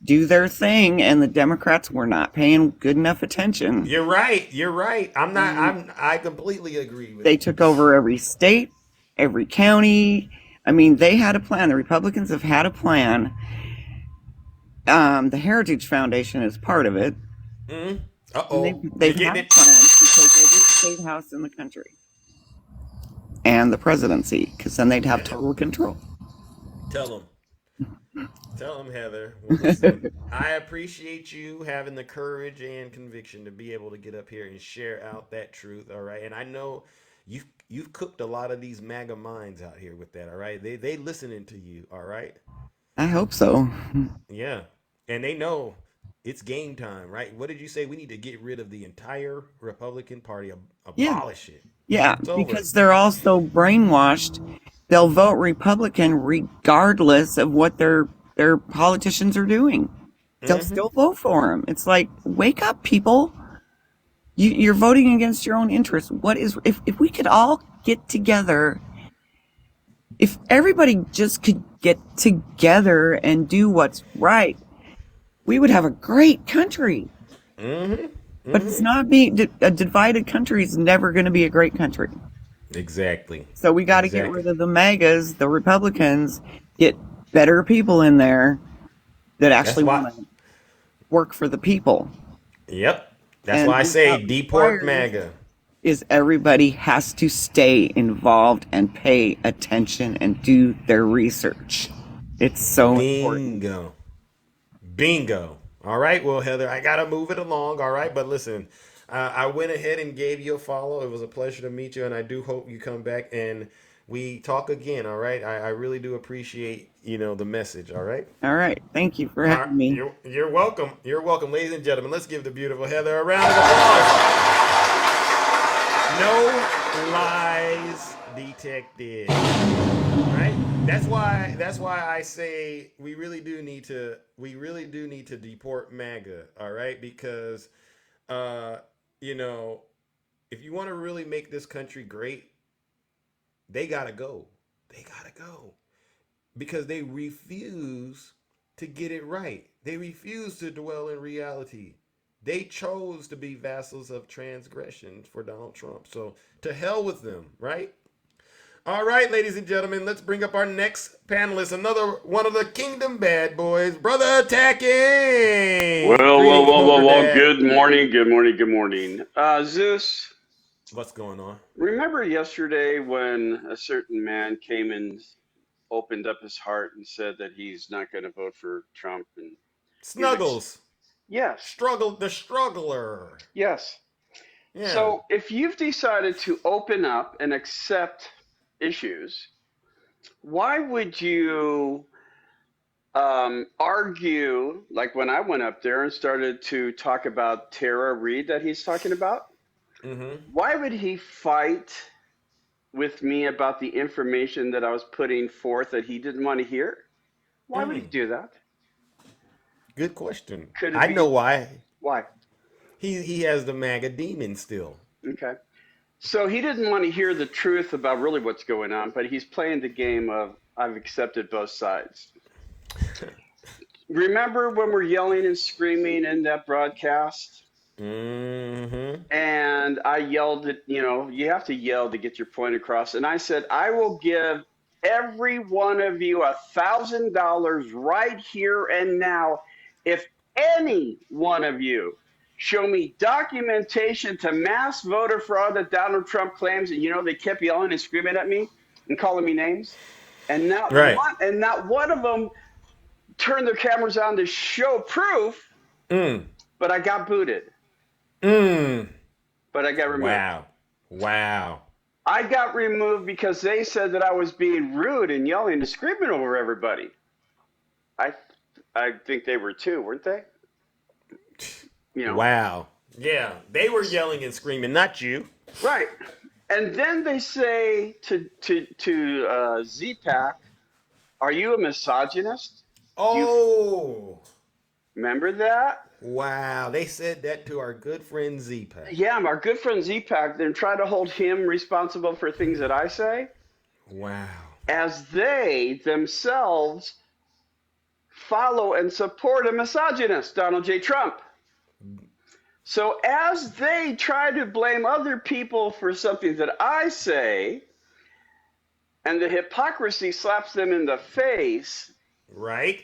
do their thing, and the Democrats were not paying good enough attention. You're right. You're right. I'm not. And I completely agree with they you. took over every state, every county. I mean, they had a plan. The Republicans have had a plan. The Heritage Foundation is part of it, Mm. Uh and oh. You're they've getting had a it. plan to take every state house in the country and the presidency, because then they'd have total control. Tell them. Tell them, Heather. Well, listen, I appreciate you having the courage and conviction to be able to get up here and share out that truth. All right, and I know you've cooked a lot of these MAGA minds out here with that. All right, they listening to you. All right. I hope so. Yeah, and they know it's game time, right? What did you say? We need to get rid of the entire Republican Party, Yeah, abolish it. yeah, It's over. because they're all so brainwashed. They'll vote Republican regardless of what their politicians are doing. They'll Mm-hmm. still vote for them. It's like, wake up, people! You're voting against your own interests. What is if we could all get together? If everybody just could get together and do what's right, we would have a great country. Mm-hmm. But it's Mm-hmm. not being a divided country is never going to be a great country. Exactly. So we got to get Exactly. rid of the MAGAs, the Republicans, get better people in there that That's actually why. want to work for the people. Yep. That's And why I what say that deport requires MAGA. is everybody has to stay involved and pay attention and do their research. It's so important. Bingo. Bingo. All right. Well, Heather, I got to move it along. All right. But listen, I went ahead and gave you a follow. It was a pleasure to meet you. And I do hope you come back and we talk again. All right. I really do appreciate, the message. All right. All right. Thank you for All right. having me. You're welcome. You're welcome, ladies and gentlemen. Let's give the beautiful Heather a round of applause. No lies detected. Right? That's why I say we really do need to deport MAGA, all right? Because you know, if you want to really make this country great, they gotta go. They gotta go. Because they refuse to get it right. They refuse to dwell in reality. They chose to be vassals of transgression for Donald Trump. So to hell with them, right? All right, ladies and gentlemen, let's bring up our next panelist, another one of the Kingdom bad boys, Brother Attacking. Greetings, Brother Dad. Good morning, good morning, good morning. Zeus, What's going on? remember yesterday when a certain man came and opened up his heart and said that he's not going to vote for Trump and Snuggles. yes, The struggler. yes. Yeah. So if you've decided to open up and accept issues, why would you argue like when I went up there and started to talk about Tara Reid that he's talking about? Why would he fight with me about the information that I was putting forth that he didn't want to hear? Why would he do that? Good question. Could it I be know why. why? He has the MAGA demon still. Okay. So he didn't want to hear the truth about really what's going on, but he's playing the game of I've accepted both sides. Remember when we're yelling and screaming in that broadcast? And I yelled at, you have to yell to get your point across. And I said, I will give every one of you $1,000 right here and now if any one of you show me documentation to mass voter fraud that Donald Trump claims. And they kept yelling and screaming at me and calling me names. And not one of them turned their cameras on to show proof. But I got booted. But I got removed. Wow. I got removed because they said that I was being rude and yelling and screaming over everybody. I think they were too, weren't they? Wow. Yeah, they were yelling and screaming, not you. Right. And then they say to Z-Pack, are you a misogynist? Oh. Remember that? Wow, they said that to our good friend Z-Pack. Yeah, our good friend Z-Pack, then try to hold him responsible for things that I say. Wow. As they themselves follow and support a misogynist, Donald J. Trump. So as they try to blame other people for something that I say, and the hypocrisy slaps them in the face. Right.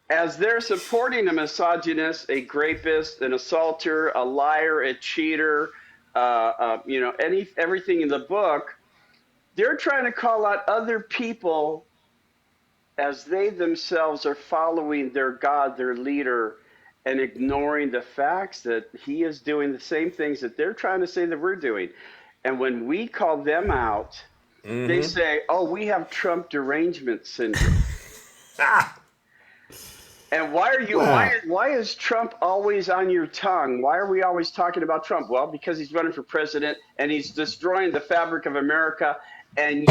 As they're supporting a misogynist, a rapist, an assaulter, a liar, a cheater, everything in the book, they're trying to call out other people as they themselves are following their God, their leader, and ignoring the facts that he is doing the same things that they're trying to say that we're doing. And when we call them out, they say, oh, we have Trump derangement syndrome. And why is Trump always on your tongue? Why are we always talking about Trump? Well, because he's running for president and he's destroying the fabric of America, and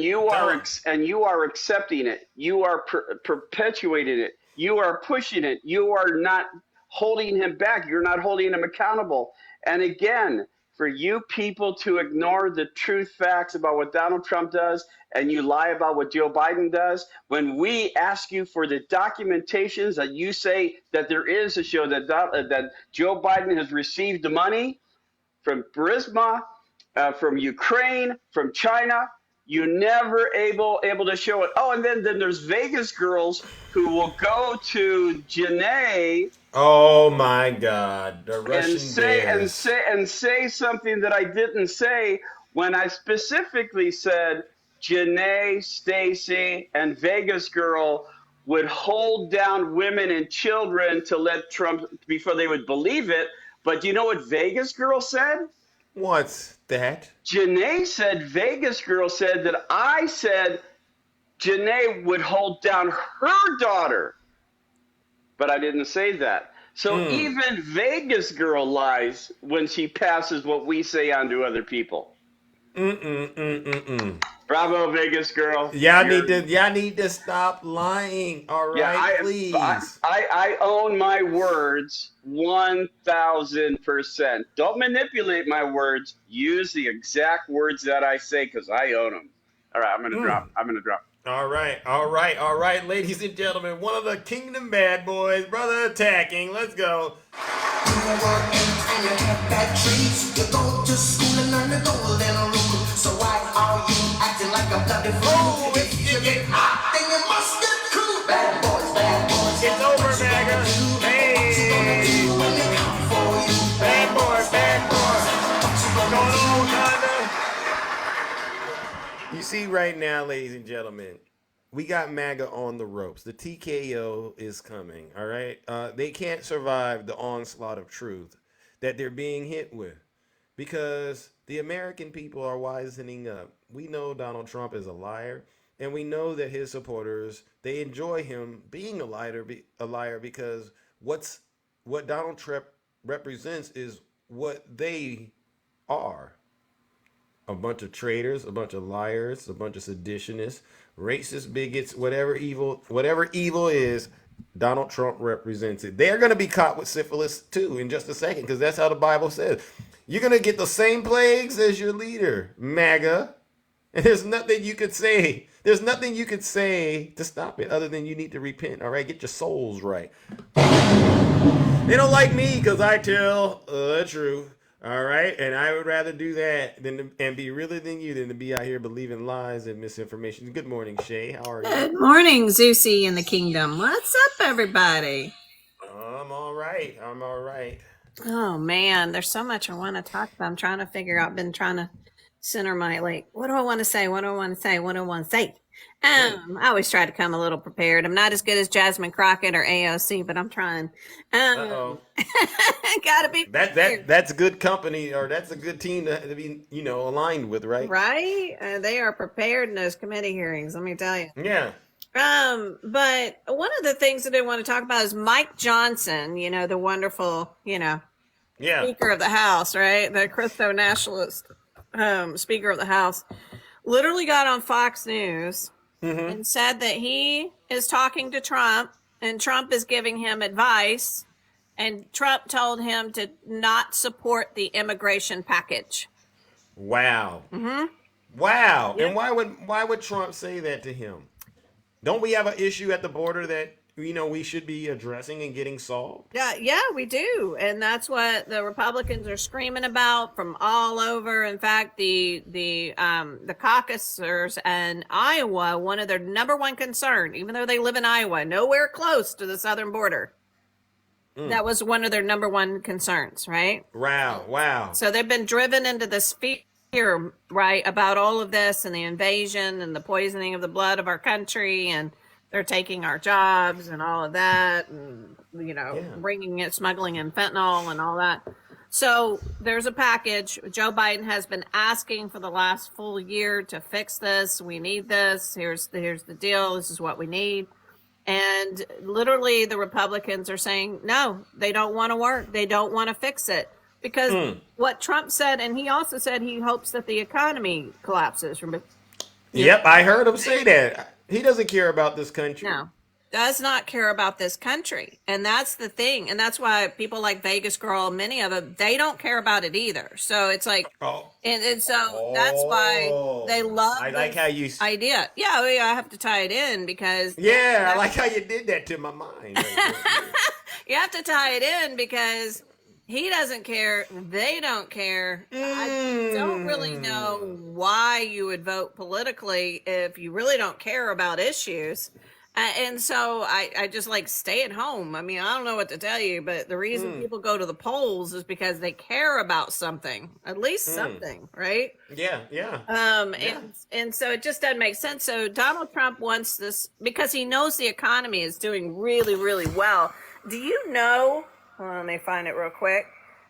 you are accepting it. You are perpetuating it. You are pushing it. You are not holding him back. You're not holding him accountable. And again, for you people to ignore the truth facts about what Donald Trump does and you lie about what Joe Biden does, when we ask you for the documentations that you say that there is to show that Joe Biden has received the money from Burisma, from Ukraine, from China, you never able to show it. Oh, and then there's Vegas girls who will go to Janae. Oh my God, the Russian and say something that I didn't say when I specifically said Janae, Stacy, and Vegas girl would hold down women and children to let Trump before they would believe it. But do you know what Vegas girl said? What's that? Vegas girl said that I said Janae would hold down her daughter. But I didn't say that. So even Vegas girl lies when she passes what we say on to other people. Bravo, Vegas girl. Y'all need to stop lying. All Yeah, right, please. I own my words 1,000%. Don't manipulate my words. Use the exact words that I say because I own them. All right, I'm gonna drop. All right, ladies and gentlemen. One of the Kingdom Bad Boys, brother attacking. Let's go. You work and you have bad treats. You go to school and learn the golden rule. So why are you acting like a bloody fool? If you get hot, then you must get cool. Bad boys, bad boys. It's over, MAGA. Hey. Bad boy, bad boy. Going on, Honda. You see right now, ladies and gentlemen, we got MAGA on the ropes. The TKO is coming, all right? They can't survive the onslaught of truth that they're being hit with because the American people are wisening up. We know Donald Trump is a liar, and we know that his supporters, they enjoy him being a liar because what Donald Trump represents is what they are. A bunch of traitors, a bunch of liars, a bunch of seditionists, racist bigots, whatever evil is, Donald Trump represents it. They're going to be caught with syphilis too in just a second because that's how the Bible says. You're going to get the same plagues as your leader, MAGA. And there's nothing you could say. There's nothing you could say to stop it other than you need to repent. All right, get your souls right. They don't like me because I tell the truth. All right, and I would rather do that and be realer than you than to be out here believing lies and misinformation. Good morning, Shay. How are you? Good morning, Zeusy in the kingdom. What's up, everybody? I'm all right. Oh man, there's so much I want to talk about. I'm trying to figure out. Been trying to center my what do I want to say? What do I want to say? What do I want to say? I always try to come a little prepared. I'm not as good as Jasmine Crockett or AOC, but I'm trying. Gotta be prepared. That's good company, or that's a good team to be aligned with, right? Right? They are prepared in those committee hearings. Let me tell you. Yeah. But one of the things that I want to talk about is Mike Johnson. The wonderful, Speaker of the House, right? The Christo nationalist Speaker of the House, literally got on Fox News and said that he is talking to Trump and Trump is giving him advice, and Trump told him to not support the immigration package. Wow. Wow. Yep. And why would Trump say that to him? Don't we have an issue at the border that we should be addressing and getting solved? Yeah, we do, and that's what the Republicans are screaming about from all over. In fact, the caucusers in Iowa, one of their number one concern, even though they live in Iowa, nowhere close to the southern border, that was one of their number one concerns, right? Wow. So they've been driven into this fear, right, about all of this and the invasion and the poisoning of the blood of our country, and they're taking our jobs and all of that, and bringing it, smuggling in fentanyl and all that. So there's a package. Joe Biden has been asking for the last full year to fix this. We need this. Here's the deal. This is what we need. And literally the Republicans are saying, no, they don't want to work. They don't want to fix it. Because what Trump said, and he also said he hopes that the economy collapses. Yep, I heard him say that. He doesn't care about this country. No, does not care about this country. And that's the thing. And that's why people like Vegas Girl, many of them, they don't care about it either. So it's like, and so that's why they love I like how you idea. Yeah, I have to tie it in because. Yeah, I like how you did that to my mind. You have to tie it in because he doesn't care. They don't care. I don't really know why you would vote politically if you really don't care about issues. And so I just stay at home. I mean, I don't know what to tell you, but the reason people go to the polls is because they care about something, at least something, right? Yeah. And so it just doesn't make sense. So Donald Trump wants this because he knows the economy is doing really, really well. Do you know? Hold on, let me find it real quick.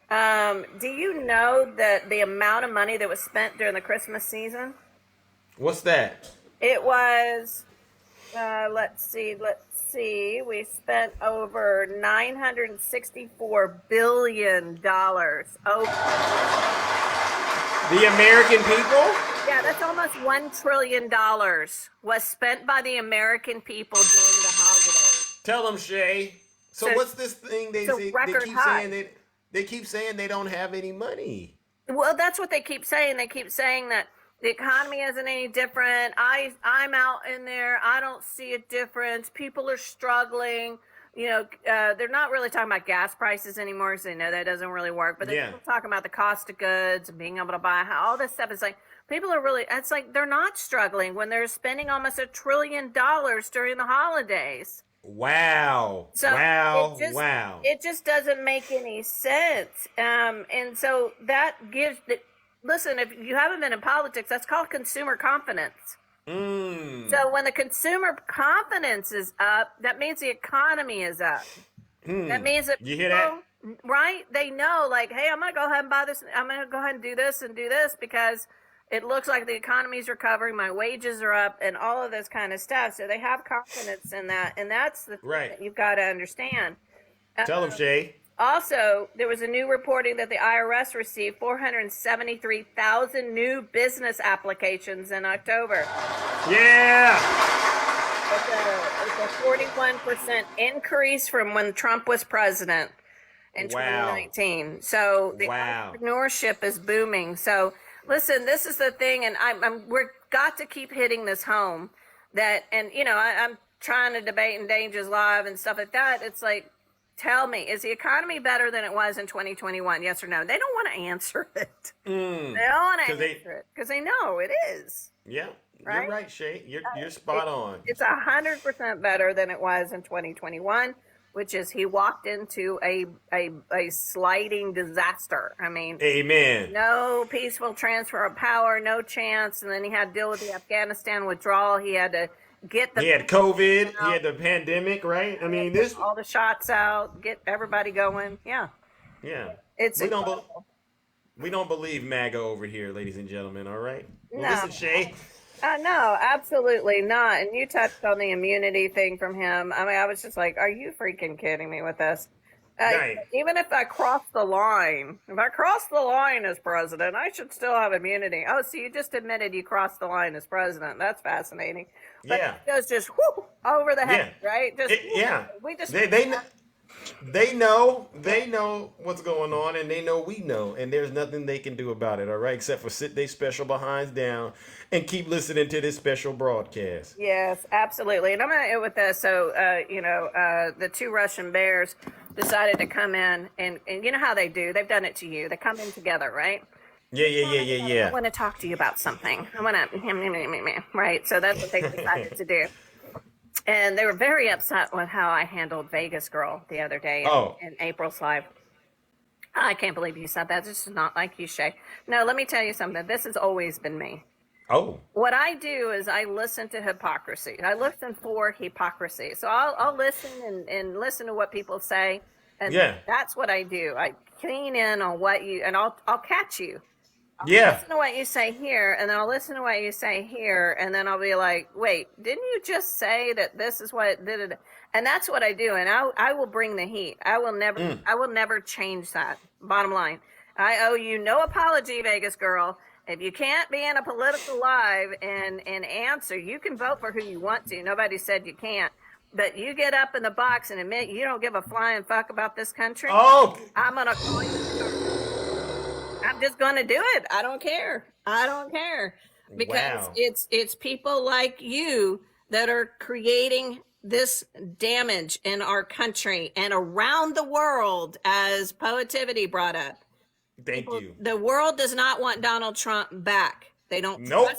Do you know that the amount of money that was spent during the Christmas season? What's that? It was Let's see. We spent over $964 billion. Oh, The American people? yeah, that's almost $1 trillion was spent by the American people during the holidays. Tell them, Shay. So what's this thing they it's a say? They record keep high. saying they keep saying they don't have any money. Well, that's what they keep saying. They keep saying that the economy isn't any different. I'm out in there. I don't see a difference. People are struggling. You know, they're not really talking about gas prices anymore because they know that doesn't really work. But they're talking about the cost of goods and being able to buy all this stuff. It's like people are really. It's like they're not struggling when they're spending almost $1 trillion during the holidays. Wow. So wow. It just doesn't make any sense. And so that gives listen, if you haven't been in politics, that's called consumer confidence. So when the consumer confidence is up, that means the economy is up. That means that you hear that? Right? They know, like, hey, I'm going to go ahead and buy this. I'm going to go ahead and do this because it looks like the economy's recovering. My wages are up and all of this kind of stuff. So they have confidence in that. And that's the thing that you've got to understand. Tell them, Shay. Also, there was a new reporting that the IRS received 473,000 new business applications in October. Yeah. It's a 41% increase from when Trump was president in 2019. So the entrepreneurship is booming. So listen, this is the thing, and we're got to keep hitting this home. That, and you know, I'm trying to debate in Danger's Live and stuff like that. It's like, tell me, is the economy better than it was in 2021? Yes or no? They don't want to answer it. They don't want to answer it because they know it is. Yeah, right? You're right, Shay. You're spot on. It's 100% better than it was in 2021, which is he walked into a sliding disaster. I mean, amen. No peaceful transfer of power, no chance, and then he had to deal with the Afghanistan withdrawal. He had to he had COVID, he had the pandemic, right? I mean, this all the shots out, get everybody going. Yeah. We don't believe MAGA over here, ladies and gentlemen. All right. Well, no. Listen, Shay. No, absolutely not. And you touched on the immunity thing from him. I mean, I was just like, are you freaking kidding me with this? Right. Even if I cross the line, as president, I should still have immunity. Oh, so you just admitted you crossed the line as president. That's fascinating. But it goes just over the head, right? Just we just they know what's going on, and they know we know, and there's nothing they can do about it. All right, except for sit their special behinds down and keep listening to this special broadcast. Yes, absolutely. And I'm going to end with this. So, the two Russian bears decided to come in, and you know how they do. They've done it to you. They come in together, right? Yeah. I want to talk to you about something. I want to, right? So that's what they decided to do. And they were very upset with how I handled Vegas Girl the other day in April's live. I can't believe you said that. This is not like you, Shay. No, let me tell you something. This has always been me. Oh. What I do is I listen to hypocrisy. I listen for hypocrisy. So I'll listen and listen to what people say. And that's what I do. I keen in on what you, and I'll catch you. I'll listen to what you say here, and then I'll listen to what you say here, and then I'll be like, wait, didn't you just say that this is what it did? And that's what I do, and I will bring the heat. I will never change that. Bottom line, I owe you no apology, Vegas Girl. If you can't be in a political live and answer, you can vote for who you want to. Nobody said you can't. But you get up in the box and admit you don't give a flying fuck about this country. Oh. I'm going to call you. I'm just going to do it. I don't care. Because it's people like you that are creating this damage in our country and around the world, as Poetivity brought up. Thank you. The world does not want Donald Trump back. They don't. Nope.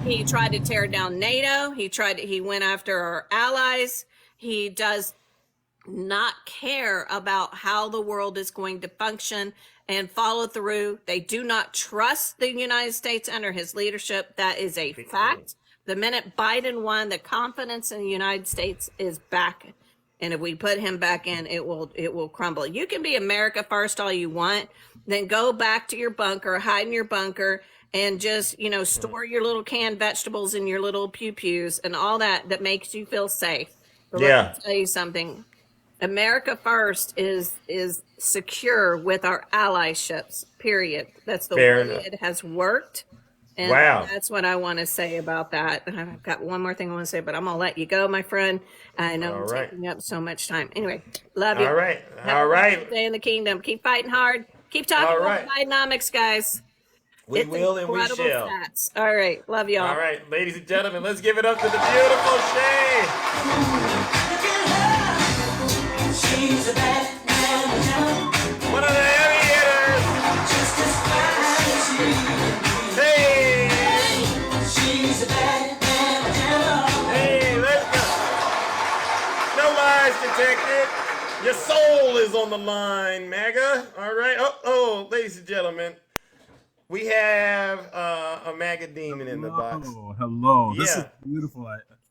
He tried to tear down NATO. He went after our allies. He does not care about how the world is going to function and follow through. They do not trust the United States under his leadership. That is a fact. The minute Biden won, the confidence in the United States is back. And if we put him back in, it will crumble. You can be America first all you want, then go back to your bunker, hide in your bunker, and just, store your little canned vegetables in your little pew-pews and all that makes you feel safe. But let me tell you something. America First is secure with our allyships, period. That's the Fair way enough. it has worked. And Wow. that's what I want to say about that. And I've got one more thing I want to say, but I'm going to let you go, my friend. I know All I'm right. taking up so much time. Anyway, love you. All right. Have All a right. good day in the kingdom. Keep fighting hard. Keep talking All about right. the Bidenomics, guys. We It's will and we incredible shall. stats. All right. Love y'all. All right, ladies and gentlemen, let's give it up to the beautiful Shay. One of the heavy hitters. Hey. Hey, let's go. No lies detected. Your soul is on the line, MAGA. All right. Oh, ladies and gentlemen, we have a MAGA demon in the box. Hello. Yeah. This is beautiful.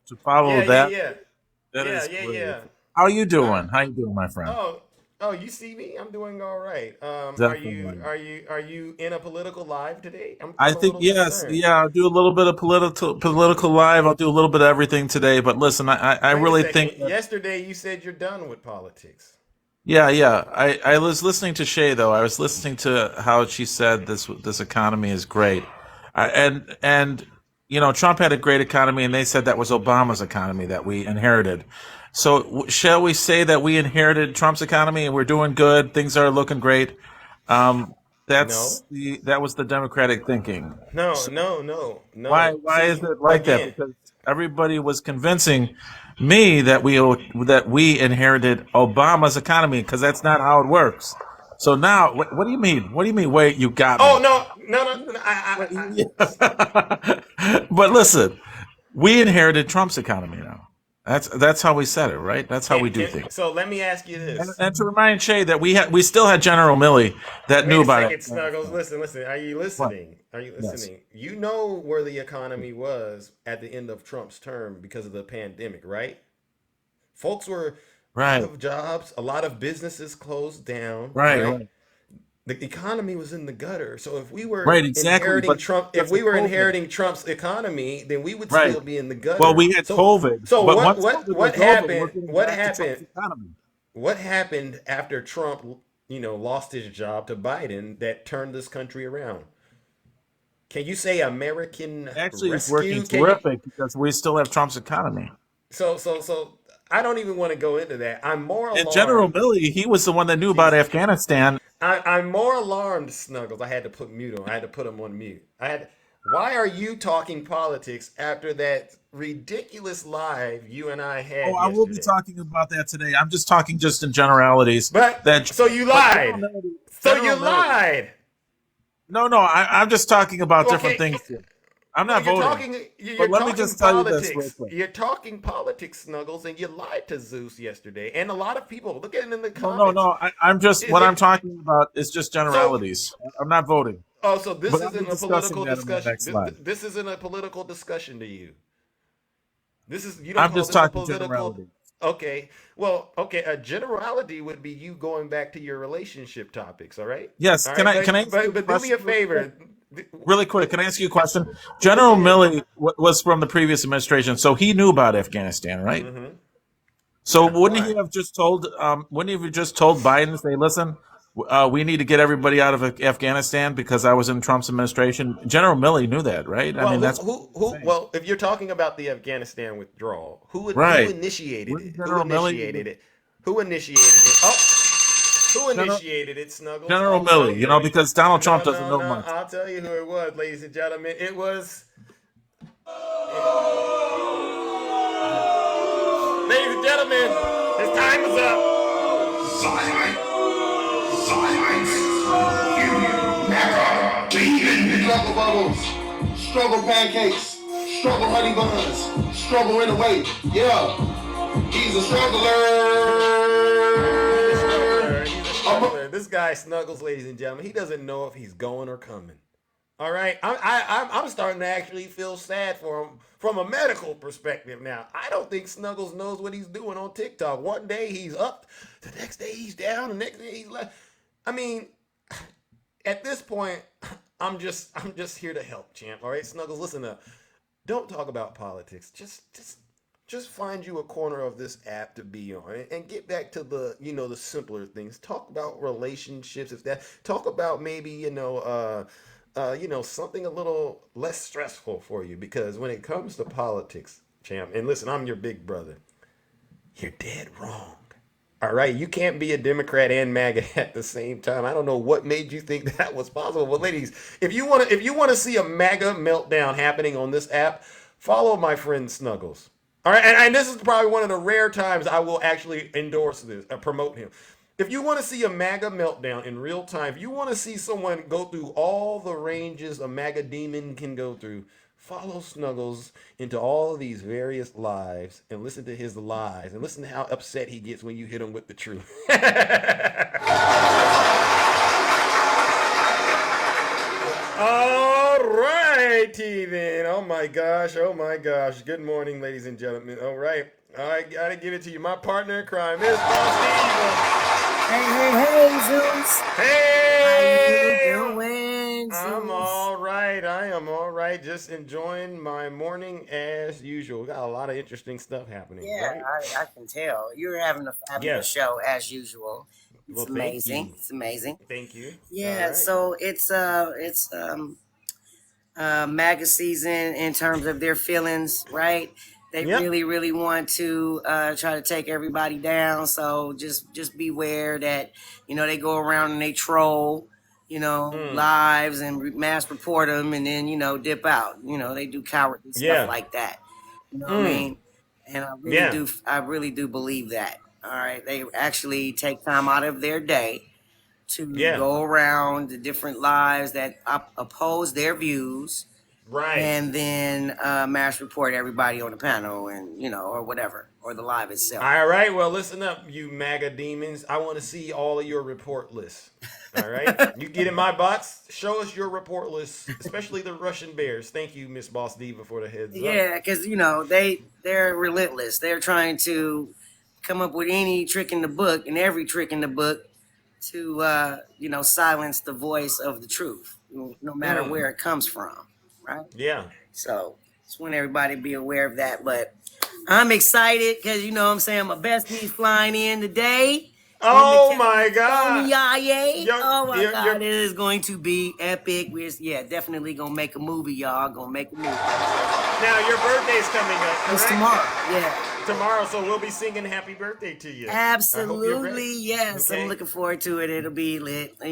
To follow Yeah, that. yeah. That Yeah, is yeah, great. yeah. How you doing? How you doing, my friend? Oh, you see me? I'm doing all right. Are Definitely. you in a political live today? I'm I a think little yes, concerned. yeah. I'll do a little bit of political live. I'll do a little bit of everything today. But listen, I Wait really a second. think that, Yesterday you said you're done with politics. yeah. I was listening to Shay though. I was listening to how she said this economy is great, and Trump had a great economy, and they said that was Obama's economy that we inherited. So shall we say that we inherited Trump's economy and we're doing good? Things are looking great. No. That was the Democratic thinking. No. So No. why is See, it like that? again, Because everybody was convincing me that we inherited Obama's economy, because that's not how it works. So now, what do you mean? What do you mean? Wait, you got oh me. no. But listen, we inherited Trump's economy now. That's how we said it, right? That's how we do things. So let me ask you this. And to remind Shay that we still had General Milley that Wait knew a about second, it. Snuggles. Listen. Are you listening? Are you Yes. listening? You know where the economy was at the end of Trump's term because of the pandemic, right? Folks were out Right. of jobs. A lot of businesses closed down, Right. right? Right. The economy was in the gutter. So if we were Right. Exactly. inheriting But Trump, if because we of were COVID. inheriting Trump's economy, then we would Right. still be in the Well, gutter. we had COVID, So but what once what COVID what was over, we're happened? getting What back to Trump's happened? economy. What happened after Trump, lost his job to Biden that turned this country around? Can you say American Actually, it's working rescue? Can you? terrific because we still have Trump's economy. So I don't even want to go into that. I'm more And General alarmed. Milley, he was the one that knew about Jesus. Afghanistan. I'm more alarmed, Snuggles. I had to put mute on. I had to put him on mute. Why are you talking politics after that ridiculous live you and I Oh, had I will be yesterday? talking about that today. I'm just talking just in generalities. But so you lied. So you General Milley. lied. No, I'm just talking about different Okay. things here. I'm No, not voting. You're But let me talking just tell you this real politics. quick. You're talking politics, Snuggles, and you lied to Zeus yesterday. And a lot of people, look at it in the No, comments. I'm just, Is what it- I'm talking about is just So, generalities. I'm not voting. so this But I'll be isn't a discussing political that in my discussion. next live. This isn't a political discussion to you. You don't I'm call just this a talking political. generalities. Okay. Well, okay. A generality would be you going back to your relationship topics. All right. Yes, All can right. I ask you a But do me a question? favor. Really quick, can I ask you a question? General Milley was from the previous administration, so he knew about Afghanistan, right? Mm-hmm. So wouldn't Why? he have just told Biden, say, listen, we need to get everybody out of Afghanistan because I was in Trump's administration? General Milley knew that, right? I Well, mean, that's well, if you're talking about the Afghanistan withdrawal, who right. initiated Wouldn't it? General Milley, Who initiated it? Oh, who General, initiated it, Snuggles? General I'll tell Milley, you. because Donald Trump No, doesn't no, know no. much. I'll tell you who it was, ladies and gentlemen. It was. Ladies and gentlemen, his time is up. Struggle bubbles, struggle pancakes, struggle honey buns, struggle in the way. Yeah, he's a struggler. This guy Snuggles, ladies and gentlemen. He doesn't know if he's going or coming. All right, I'm starting to actually feel sad for him from a medical perspective now. I don't think Snuggles knows what he's doing on TikTok. One day he's up, the next day he's down, the next day he's left. I mean, at this point, I'm just here to help, champ. All right, Snuggles, listen up. Don't talk about politics. Just find you a corner of this app to be on and get back to the simpler things. Talk about relationships, if that. Talk about maybe something a little less stressful for you, because when it comes to politics, champ, and listen, I'm your big brother. You're dead wrong. All right, you can't be a Democrat and MAGA at the same time. I don't know what made you think that was possible. But ladies, if you want to see a MAGA meltdown happening on this app, follow my friend Snuggles. All right, and this is probably one of the rare times I will actually endorse this, promote him. If you want to see a MAGA meltdown in real time, if you want to see someone go through all the ranges a MAGA demon can go through, follow Snuggles into all of these various lives and listen to his lies and listen to how upset he gets when you hit him with the truth. All righty then. Oh my gosh. Good morning, ladies and gentlemen. All right, gotta give it to you. My partner in crime, Miss Boss Hey, Zeus. Hey! How you doing, Zeus? I'm all right. I am all right. Just enjoying my morning as usual. Got a lot of interesting stuff happening. Yeah, right? I can tell. You're having a fabulous show as usual. It's Well, amazing. It's amazing. Thank you. Yeah, All right. so it's MAGA season in terms of their feelings, right? They really want to try to take everybody down. So just beware that, they go around and they troll, lives and mass report them and then, dip out. They do cowardly stuff like that. You know what I mean? And I really do believe that. All right. They actually take time out of their day to go around the different lives that oppose their views. Right. And then mass report everybody on the panel and, or whatever, or the live itself. All right. Well, listen up, you MAGA demons. I want to see all of your report lists. All right. You get in my box. Show us your report lists, especially the Russian bears. Thank you, Miss Boss Diva, for the heads up. Yeah, because, they're relentless. They're trying to come up with any trick in the book and every trick in the book to, silence the voice of the truth, no matter where it comes from. Right? Yeah. So just want everybody to be aware of that. But I'm excited because my bestie's flying in today. Oh my God. Oh my God. It is going to be epic. We're definitely gonna make a movie, y'all. Gonna make a movie. Now your birthday's coming up, correct? It's tomorrow. Yeah. Tomorrow, so we'll be singing happy birthday to you. Absolutely, yes. Okay. I'm looking forward to it. It'll be lit. I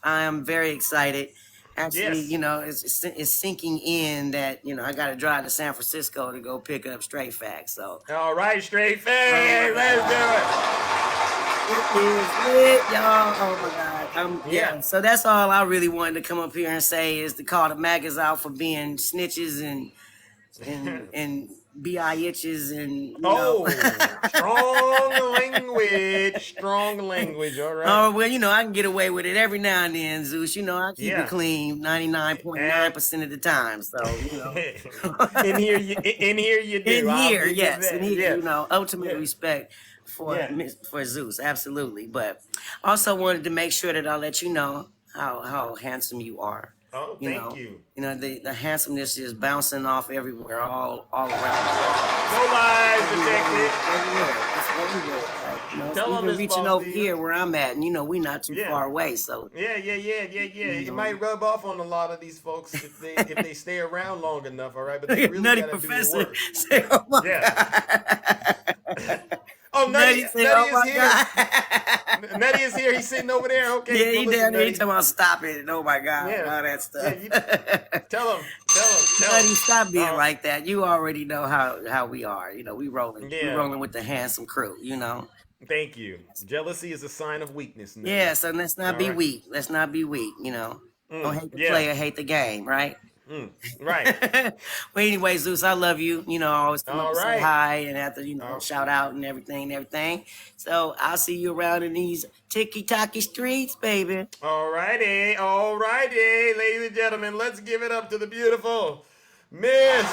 am very excited. Actually, it's sinking in that, I got to drive to San Francisco to go pick up Straight Facts. So, all right, Straight Facts, let's do it. It is lit, y'all. Oh my God. So that's all I really wanted to come up here and say is to call the MAGAs out for being snitches and bitches and strong language. All right. Oh well, I can get away with it every now and then, Zeus. I keep it clean 99.9% of the time. So in here you do. In here, ultimate respect for Zeus, absolutely. But also wanted to make sure that I'll let you know how handsome you are. Oh, thank you. The handsomeness is bouncing off everywhere, all around. No lies detected. Everywhere. Tell them reaching over here where I'm at, and we're not too far away. So yeah. It might rub off on a lot of these folks if they stay around long enough. All right, but they really Nutty gotta Professor do the work. say, "Oh my God." Oh, Nutty is here. God. Nutty is here. He's sitting over there. Okay. Yeah, he down there. He talking about stop it. Oh my God. All that stuff. Yeah, tell him. Nutty, stop being like that. You already know how we are. We rolling. We rolling with the handsome crew. Thank you. Jealousy is a sign of weakness. Nutty. Yeah, so let's not be weak. Let's not be weak. Don't hate the player, hate the game, right? Right. Well, anyway, Zeus, I love you. I always come up and say hi and after, shout out and everything. So I'll see you around in these ticky-tacky streets, baby. All righty. Ladies and gentlemen, let's give it up to the beautiful Miss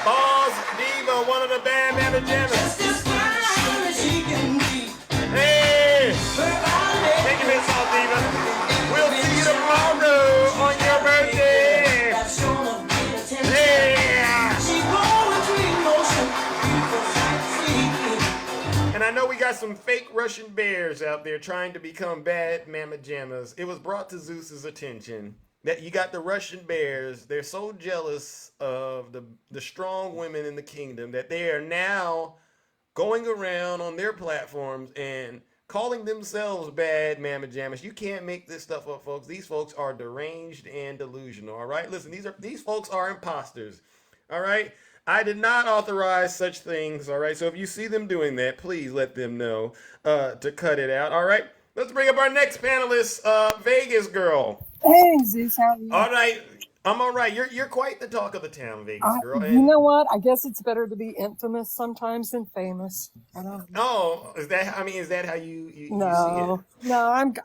Boss Diva, one of the band member jammers. Hey! Thank you, Miss Boss Diva. We'll see you tomorrow. I know we got some fake Russian bears out there trying to become bad mamma jammas. It was brought to Zeus's attention that you got the Russian bears. They're so jealous of the strong women in the kingdom that they are now going around on their platforms and calling themselves bad mamma jammas. You can't make this stuff up, folks. These folks are deranged and delusional. All right, listen, these folks are imposters. All right, I did not authorize such things. All right, so if you see them doing that, please let them know to cut it out. All right, let's bring up our next panelist, Vegas girl. Hey, Zeus, how are you? All right, I'm all right. You're quite the talk of the town, Vegas girl. You know what? I guess it's better to be infamous sometimes than famous. I don't know. Oh, is that how you see it? No,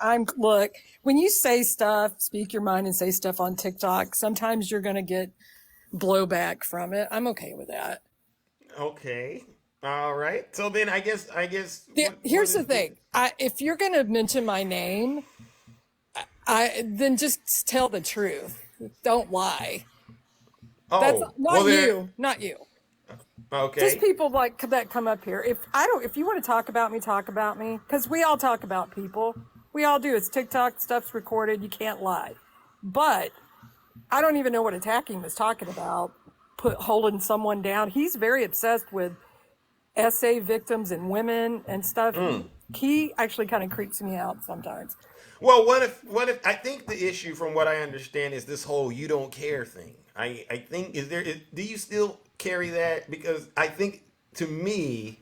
I'm. Look, when you say stuff, speak your mind and say stuff on TikTok, sometimes you're gonna get blowback from it. I'm okay with that. Okay. All right. So then I guess Here's the thing. If you're gonna mention my name, then just tell the truth. Don't lie. Oh, That's not you. Okay. Just people like that come up here. If you want to talk about me, because we all talk about people. We all do. It's TikTok, stuff's recorded. You can't lie. But I don't even know what attacking was talking about. Holding someone down. He's very obsessed with SA victims and women and stuff. He actually kind of creeps me out sometimes. Well, what if I think the issue from what I understand is this whole you don't care thing. I think do you still carry that? Because I think to me,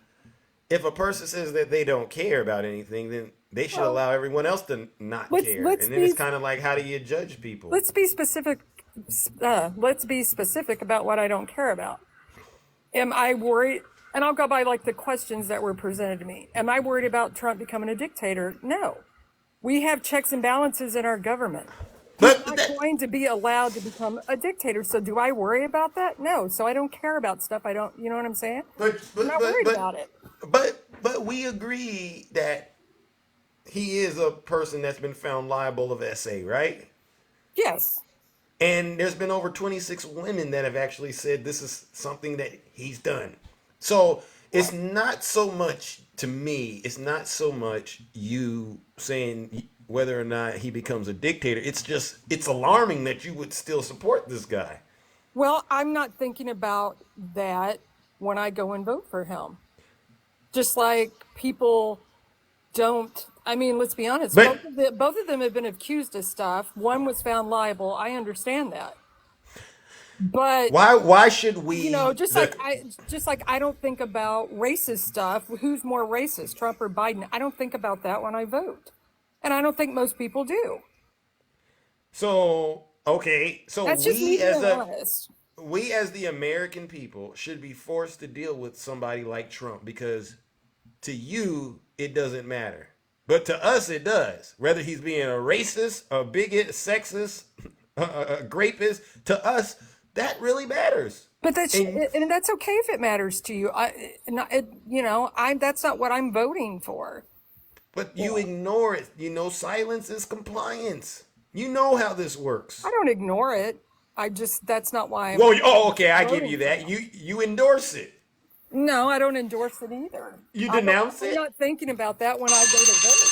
if a person says that they don't care about anything, then they should allow everyone else to not care. And then it's kind of like, how do you judge people? Let's be specific. Let's be specific about what I don't care about. Am I worried? And I'll go by like the questions that were presented to me. Am I worried about Trump becoming a dictator? No. We have checks and balances in our government. He's not going to be allowed to become a dictator. So do I worry about that? No. So I don't care about stuff. You know what I'm saying? I'm not worried about it. But we agree that he is a person that's been found liable of SA, right? Yes. And there's been over 26 women that have actually said this is something that he's done. So it's not so much, to me, it's not so much you saying whether or not he becomes a dictator. It's alarming that you would still support this guy. Well, I'm not thinking about that when I go and vote for him. Just like people don't, I mean, let's be honest, both of them have been accused of stuff. One was found liable. I understand that. But why should we? Just like I don't think about racist stuff. Who's more racist, Trump or Biden? I don't think about that when I vote, and I don't think most people do. So okay, so that's just me being honest. We as the American people should be forced to deal with somebody like Trump because to you it doesn't matter, but to us it does. Whether he's being a racist, a bigot, sexist, a rapist, to us. That really matters. But that's okay if it matters to you. That's not what I'm voting for. But you ignore it. Silence is compliance. You know how this works. I don't ignore it. That's not why I'm. Well, okay, I give you that. You endorse it. No, I don't endorse it either. You denounce it? I'm not thinking about that when I go to vote.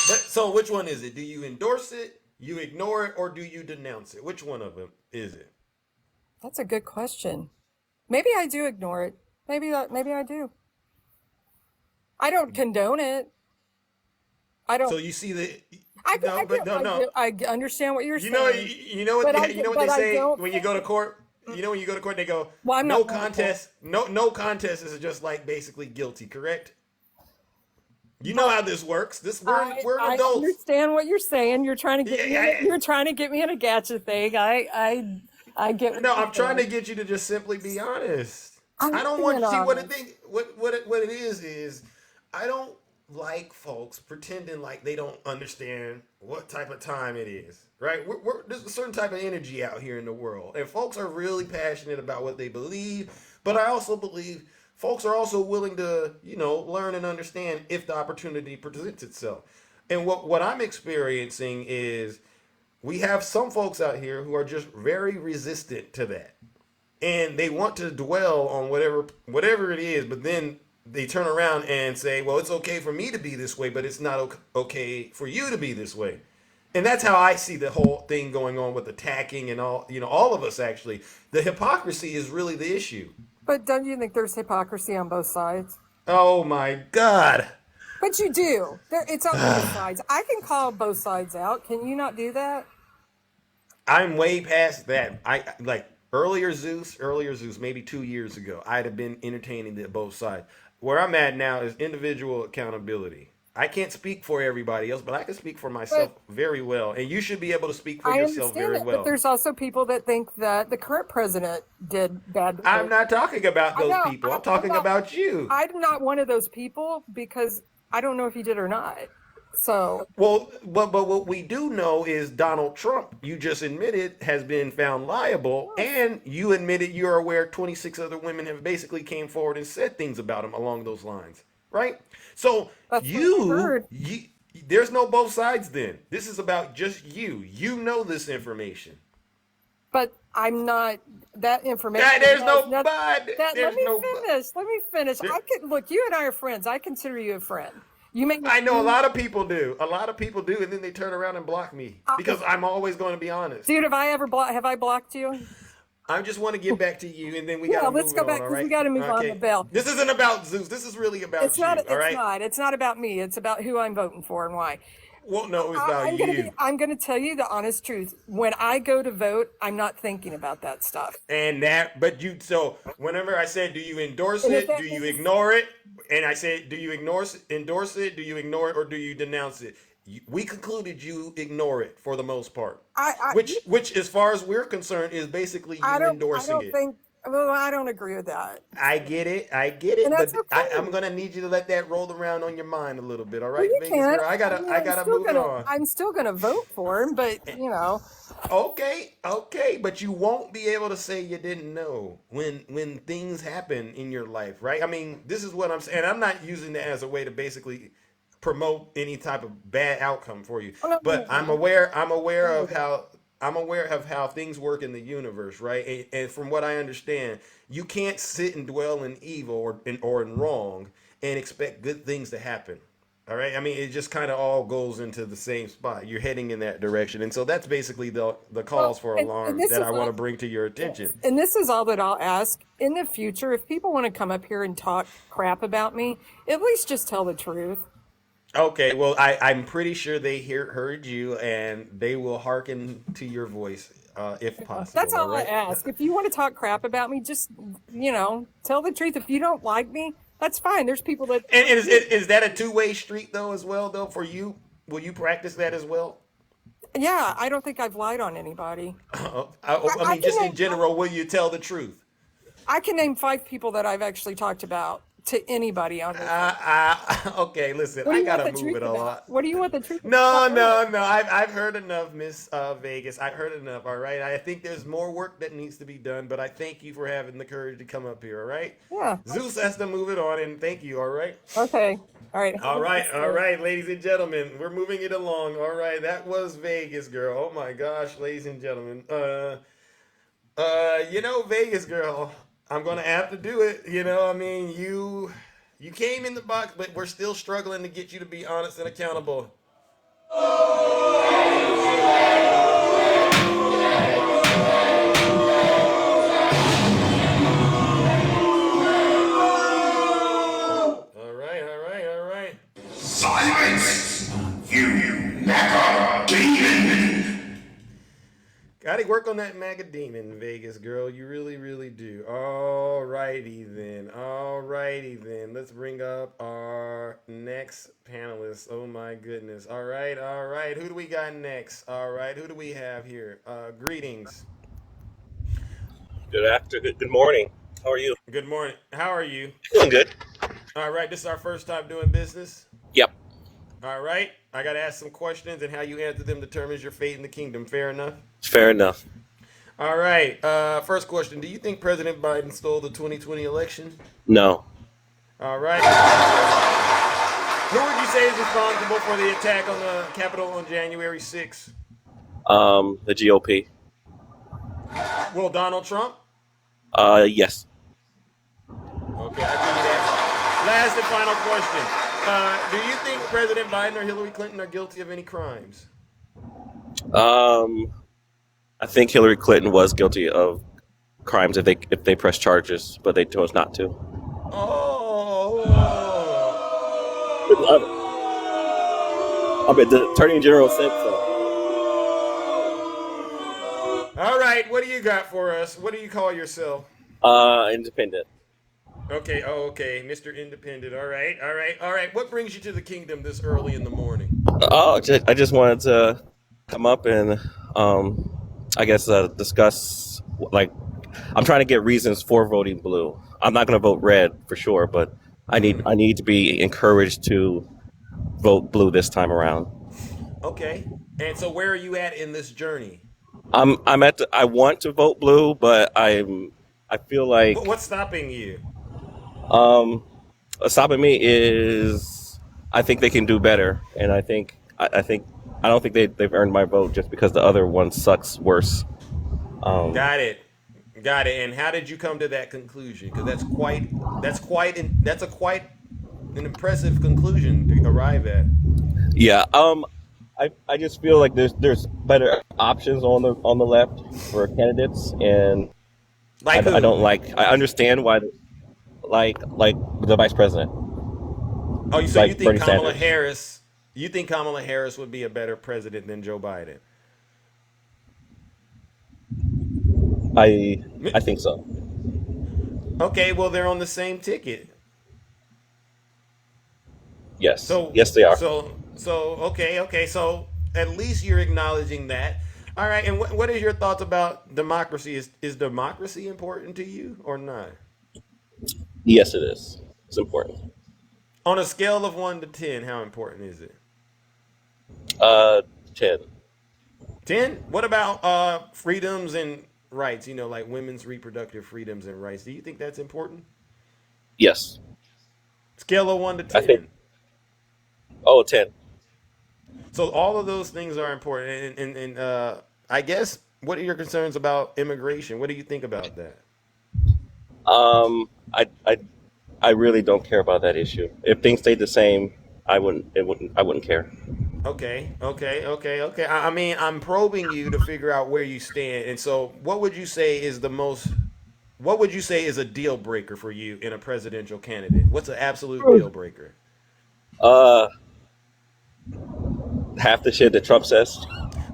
But so which one is it? Do you endorse it, you ignore it, or do you denounce it? Which one of them is it? That's a good question. Maybe I do ignore it. Maybe I do. I don't condone it. I don't. So you see the. I understand what you're saying. You know what they say when you go to court. When you go to court, they go, well, no contest. No contest is just like basically guilty. Correct? You know how this works. We're adults. I understand what you're saying. You're trying to get me. You're trying to get me in a gotcha thing. I get. No, I'm trying to get you to just simply be honest. I don't want you to see what it is I don't like folks pretending like they don't understand what type of time it is. Right? There's a certain type of energy out here in the world, and folks are really passionate about what they believe. But I also believe folks are also willing to, learn and understand if the opportunity presents itself. And what I'm experiencing is we have some folks out here who are just very resistant to that. And they want to dwell on whatever it is, but then they turn around and say, well, it's okay for me to be this way, but it's not okay for you to be this way. And that's how I see the whole thing going on with attacking and all, all of us actually. The hypocrisy is really the issue. But don't you think there's hypocrisy on both sides? Oh my God. But you do. It's on both sides. I can call both sides out. Can you not do that? I'm way past that. I like earlier Zeus, maybe 2 years ago, I'd have been entertaining both sides. Where I'm at now is individual accountability. I can't speak for everybody else, but I can speak for myself very well. And you should be able to speak for yourself very well. But there's also people that think that the current president did bad. I'm not talking about those people. I'm talking about you. I'm not one of those people because I don't know if he did or not. So well, but what we do know is Donald Trump, you just admitted, has been found liable, and you admitted you're aware 26 other women have basically came forward and said things about him along those lines, right? So you there's no both sides then. This is about just you. You know this information. But I'm not that information. There's no but. Let me finish. Look, you and I are friends. I consider you a friend. I know a lot of people do. A lot of people do, and then they turn around and block me because I'm always going to be honest. Dude, have I blocked you? I just want to get back to you, and then we got to move on. All right? We got to move on the bell. This isn't about Zeus. This is really about you. All right? It's not about me. It's about who I'm voting for and why. Well, no, it's about you. I'm going to tell you the honest truth. When I go to vote, I'm not thinking about that stuff. So whenever I said, do you endorse it? Do you ignore it? And I said, do you endorse it? Do you ignore it, or do you denounce it? We concluded you ignore it for the most part. Which, as far as we're concerned, is basically you endorsing it. I don't agree with that. I get it, but okay. I'm gonna need you to let that roll around on your mind a little bit, all right? Well, you can. I gotta move it on. I'm still gonna vote for him, but Okay, but you won't be able to say you didn't know when things happen in your life, right? I mean, this is what I'm saying. I'm not using that as a way to basically promote any type of bad outcome for you, but I'm aware of how things work in the universe, right? And from what I understand, you can't sit and dwell in evil or in wrong and expect good things to happen. All right. I mean, it just kind of all goes into the same spot. You're heading in that direction. And so that's basically the cause for alarm that I want to bring to your attention. And this is all that I'll ask. In the future, if people want to come up here and talk crap about me, at least just tell the truth. Okay. Well, I'm pretty sure they heard you, and they will hearken to your voice if possible. That's all right? I ask. If you want to talk crap about me, just, tell the truth. If you don't like me, that's fine. There's people that. And is that a two-way street though, as well, though, for you? Will you practice that as well? Yeah, I don't think I've lied on anybody. I mean, just in general, will you tell the truth? I can name 5 people that I've actually talked about to anybody on this. Okay, listen, I gotta move it a lot. What do you want the truth? No. I've heard enough, Miss Vegas. I've heard enough. All right. I think there's more work that needs to be done, but I thank you for having the courage to come up here. All right. Yeah. Zeus has to move it on, and thank you. All right. Okay. All right. All right, ladies and gentlemen, we're moving it along. All right, that was Vegas Girl. Oh my gosh, ladies and gentlemen. Vegas Girl, I'm gonna have to do it. I mean, you came in the box, but we're still struggling to get you to be honest and accountable. All right. Silence! You MAGA demon! Gotta work on that MAGA demon, Vegas Girl. You really, really do. All righty then. Let's bring up our next panelist. Oh my goodness. All right. Who do we got next? All right. Who do we have here? Greetings. Good morning. How are you? Good morning. How are you? Doing good. All right. This is our first time doing business. Yep. All right. I got to ask some questions, and how you answer them determines your fate in the kingdom. Fair enough? Fair enough. All right. First question. Do you think President Biden stole the 2020 election? No. All right. Who would you say is responsible for the attack on the Capitol on January 6th? The GOP. Well, Donald Trump? Yes. Okay, I give you that. last and final question. Do you think President Biden or Hillary Clinton are guilty of any crimes? I think Hillary Clinton was guilty of crimes if they press charges, but they chose not to. I mean, the Attorney General said so. All right, what do you got for us? What do you call yourself? Independent. Okay, okay, Mr. Independent. All right. What brings you to the kingdom this early in the morning? I just wanted to come up and, I guess, discuss, like, I'm trying to get reasons for voting blue. I'm not going to vote red for sure, but I need to be encouraged to vote blue this time around. Okay, and so where are you at in this journey? I want to vote blue, but I feel like What's stopping you? stopping me is I think they can do better, and I don't think they've earned my vote just because the other one sucks worse. Got it. And how did you come to that conclusion? Because that's quite an impressive conclusion to arrive at. Yeah. I just feel like there's better options on the left for candidates, and Like I don't like. I understand why, like the vice president. Oh, so like you think Bernie Kamala Sanders. Harris? You think Kamala Harris would be a better president than Joe Biden? I think so. Okay, well they're on the same ticket. Yes. So Yes, they are. okay. So at least you're acknowledging that. All right. And what is your thoughts about democracy? Is democracy important to you or not? Yes, it is. It's important. On a scale of 1 to 10, how important is it? 10. 10. What about freedoms and rights? You know, like women's reproductive freedoms and rights. Do you think that's important? Yes. Scale of 1 to 10. I think. 10. So all of those things are important. And I guess, what are your concerns about immigration? What do you think about that? I really don't care about that issue. If things stayed the same, I wouldn't care. Okay. I mean, I'm probing you to figure out where you stand. And so, what would you say is a deal breaker for you in a presidential candidate? What's an absolute deal breaker? Half the shit that Trump says.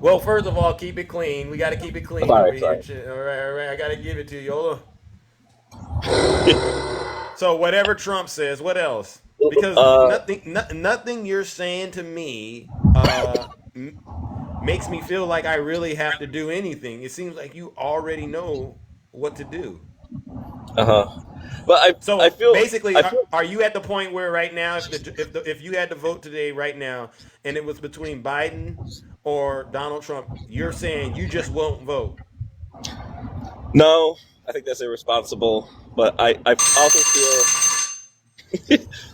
Well, first of all, keep it clean. We got to keep it clean Sorry, over here. All right. I got to give it to you. Hold on. So whatever Trump says, what else? Because nothing you're saying to me makes me feel like I really have to do anything. It seems like you already know what to do. But I feel basically, are you at the point where right now, if you had to vote today, right now, and it was between Biden or Donald Trump, you're saying you just won't vote? No, I think that's irresponsible. But I also feel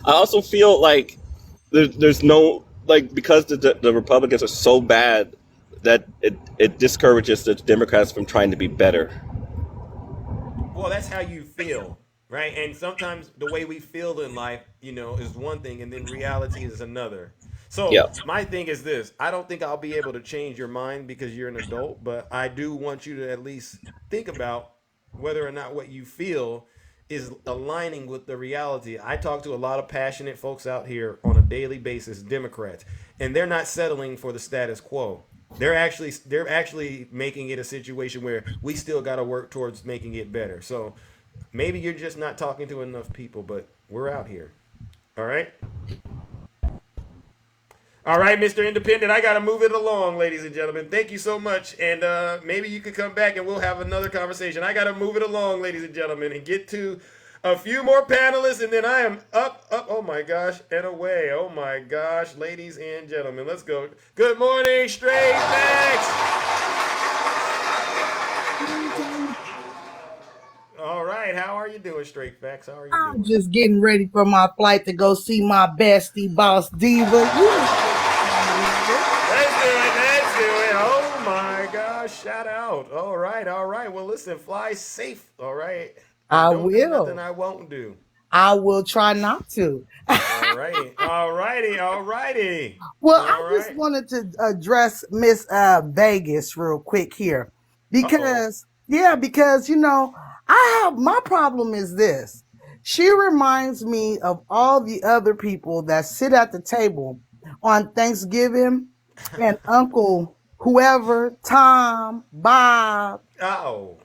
I also feel like there's no, like, because the Republicans are so bad that it discourages the Democrats from trying to be better. Well, that's how you feel, right? And sometimes the way we feel in life, is one thing, and then reality is another. So Yeah. my thing is this: I don't think I'll be able to change your mind because you're an adult, but I do want you to at least think about whether or not what you feel is aligning with the reality. I talk to a lot of passionate folks out here on a daily basis, Democrats, and they're not settling for the status quo. They're actually making it a situation where we still got to work towards making it better. So maybe you're just not talking to enough people, but we're out here. All right? All right, Mr. Independent, I got to move it along, ladies and gentlemen. Thank you so much. And maybe you could come back and we'll have another conversation. I got to move it along, ladies and gentlemen, and get to a few more panelists. And then I am up, oh my gosh, and away. Oh my gosh, ladies and gentlemen. Let's go. Good morning, Straight Facts. All right, how are you doing, Straight Facts? How are you doing? I'm just getting ready for my flight to go see my bestie, Boss Diva. Let's do it. Oh my gosh, shout out. All right. Well, listen, fly safe. All right. I Don't do will. nothing I won't do. I will try not to. All righty, all righty, all righty. Well, I All just right. wanted to address Miss Vegas real quick here. Uh-oh. Because I have my problem is this. She reminds me of all the other people that sit at the table on Thanksgiving and Uncle whoever, Tom, Bob, Uh-oh.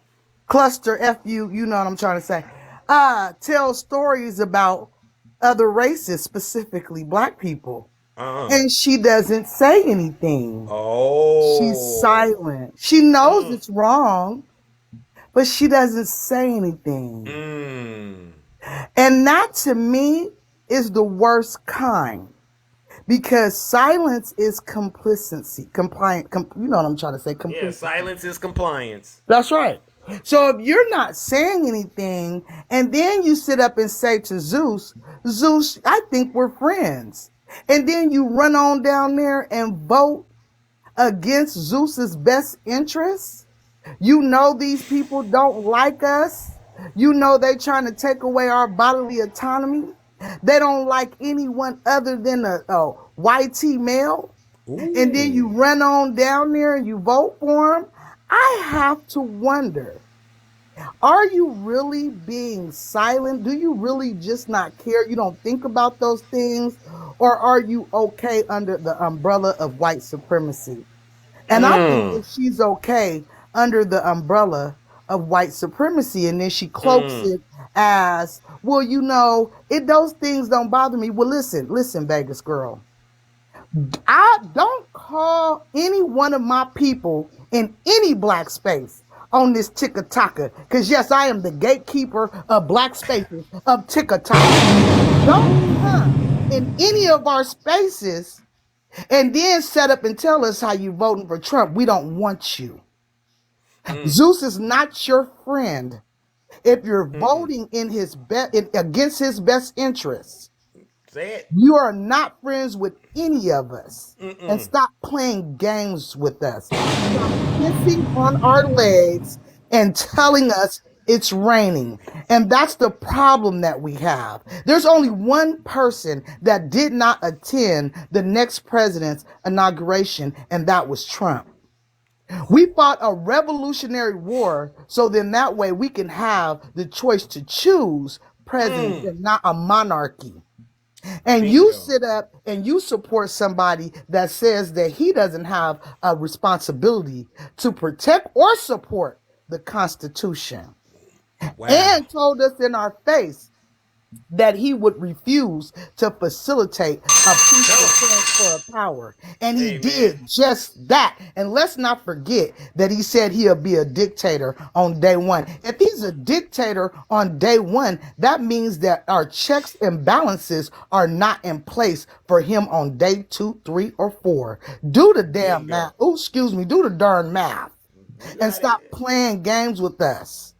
Cluster FU, you know what I'm trying to say. Tell stories about other races, specifically black people. Uh-huh. And she doesn't say anything. She's Oh. silent. She knows it's wrong, but she doesn't say anything. Mm. And that to me is the worst kind because silence is complacency, compliant, you know what I'm trying to say, Yeah, complicity. silence is compliance. That's right. So if you're not saying anything and then you sit up and say to Zeus, Zeus, I think we're friends. And then you run on down there and vote against Zeus's best interests. You know these people don't like us. You know they trying to take away our bodily autonomy. They don't like anyone other than a white male. And then you run on down there and you vote for him. I have to wonder, are you really being silent? Do you really just not care? You don't think about those things? Or are you okay under the umbrella of white supremacy? And I think that she's okay under the umbrella of white supremacy. And then she cloaks it as, well, those things don't bother me. Well, listen, Vegas girl. I don't call any one of my people in any black space on this TikTok. Because yes, I am the gatekeeper of black spaces of TikTok. Don't come in any of our spaces and then set up and tell us how you voting for Trump. We don't want you. Zeus is not your friend. If you're voting against his best interests, say it. You are not friends with any of us. And stop playing games with us. Stop kissing on our legs and telling us it's raining. And that's the problem that we have. There's only one person that did not attend the next president's inauguration, and that was Trump. We fought a revolutionary war so then that way we can have the choice to choose presidents and not a monarchy. And you sit up and you support somebody that says that he doesn't have a responsibility to protect or support the Constitution. Wow. And told us in our face that he would refuse to facilitate a peaceful transfer of power. And he did just that. And let's not forget that he said he'll be a dictator on day one. If he's a dictator on day one, that means that our checks and balances are not in place for him on day 2, 3, or 4. Do the damn math. Oh, excuse me. Do the darn math. And stop playing games with us.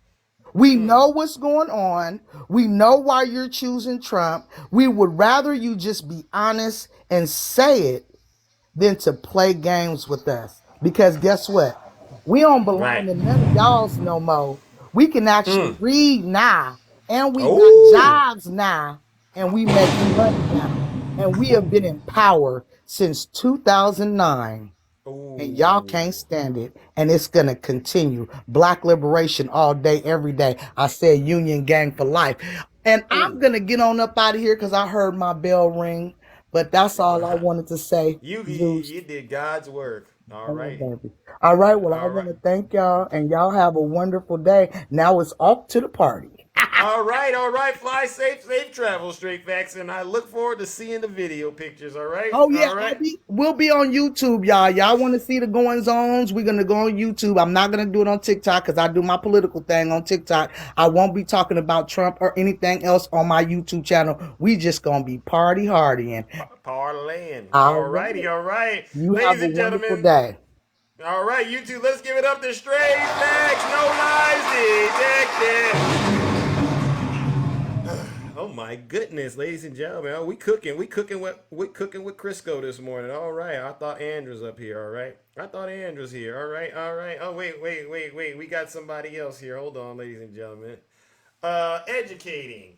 We know what's going on. We know why you're choosing Trump. We would rather you just be honest and say it than to play games with us. Because guess what? We don't belong in none of y'all's no more. We can actually read now. And we got jobs now. And we making money now. And we have been in power since 2009. And y'all can't stand it. And it's going to continue. Black liberation all day, every day. I said union gang for life. And I'm going to get on up out of here because I heard my bell ring. But that's all I wanted to say. You did God's work. All right. All right. Well, I want to thank y'all. And y'all have a wonderful day. Now it's off to the party. All right, all right. Fly safe, safe travel, Straight Facts, and I look forward to seeing the video pictures. All right. Oh yeah, all right. we'll be on YouTube, y'all. Y'all want to see the goings ons? We're gonna go on YouTube. I'm not gonna do it on TikTok because I do my political thing on TikTok. I won't be talking about Trump or anything else on my YouTube channel. We just gonna be party hardying. Parlaying. All righty, all right. You Ladies have a and wonderful gentlemen. day. All right, YouTube, let's give it up to Straight Facts, no lies detected. Oh my goodness, ladies and gentlemen, we cooking with Crisco this morning. All right, I thought Andrew's up here. All right, I thought Andrew's here. All right, all right. Oh wait, we got somebody else here. Hold on, ladies and gentlemen. Educating.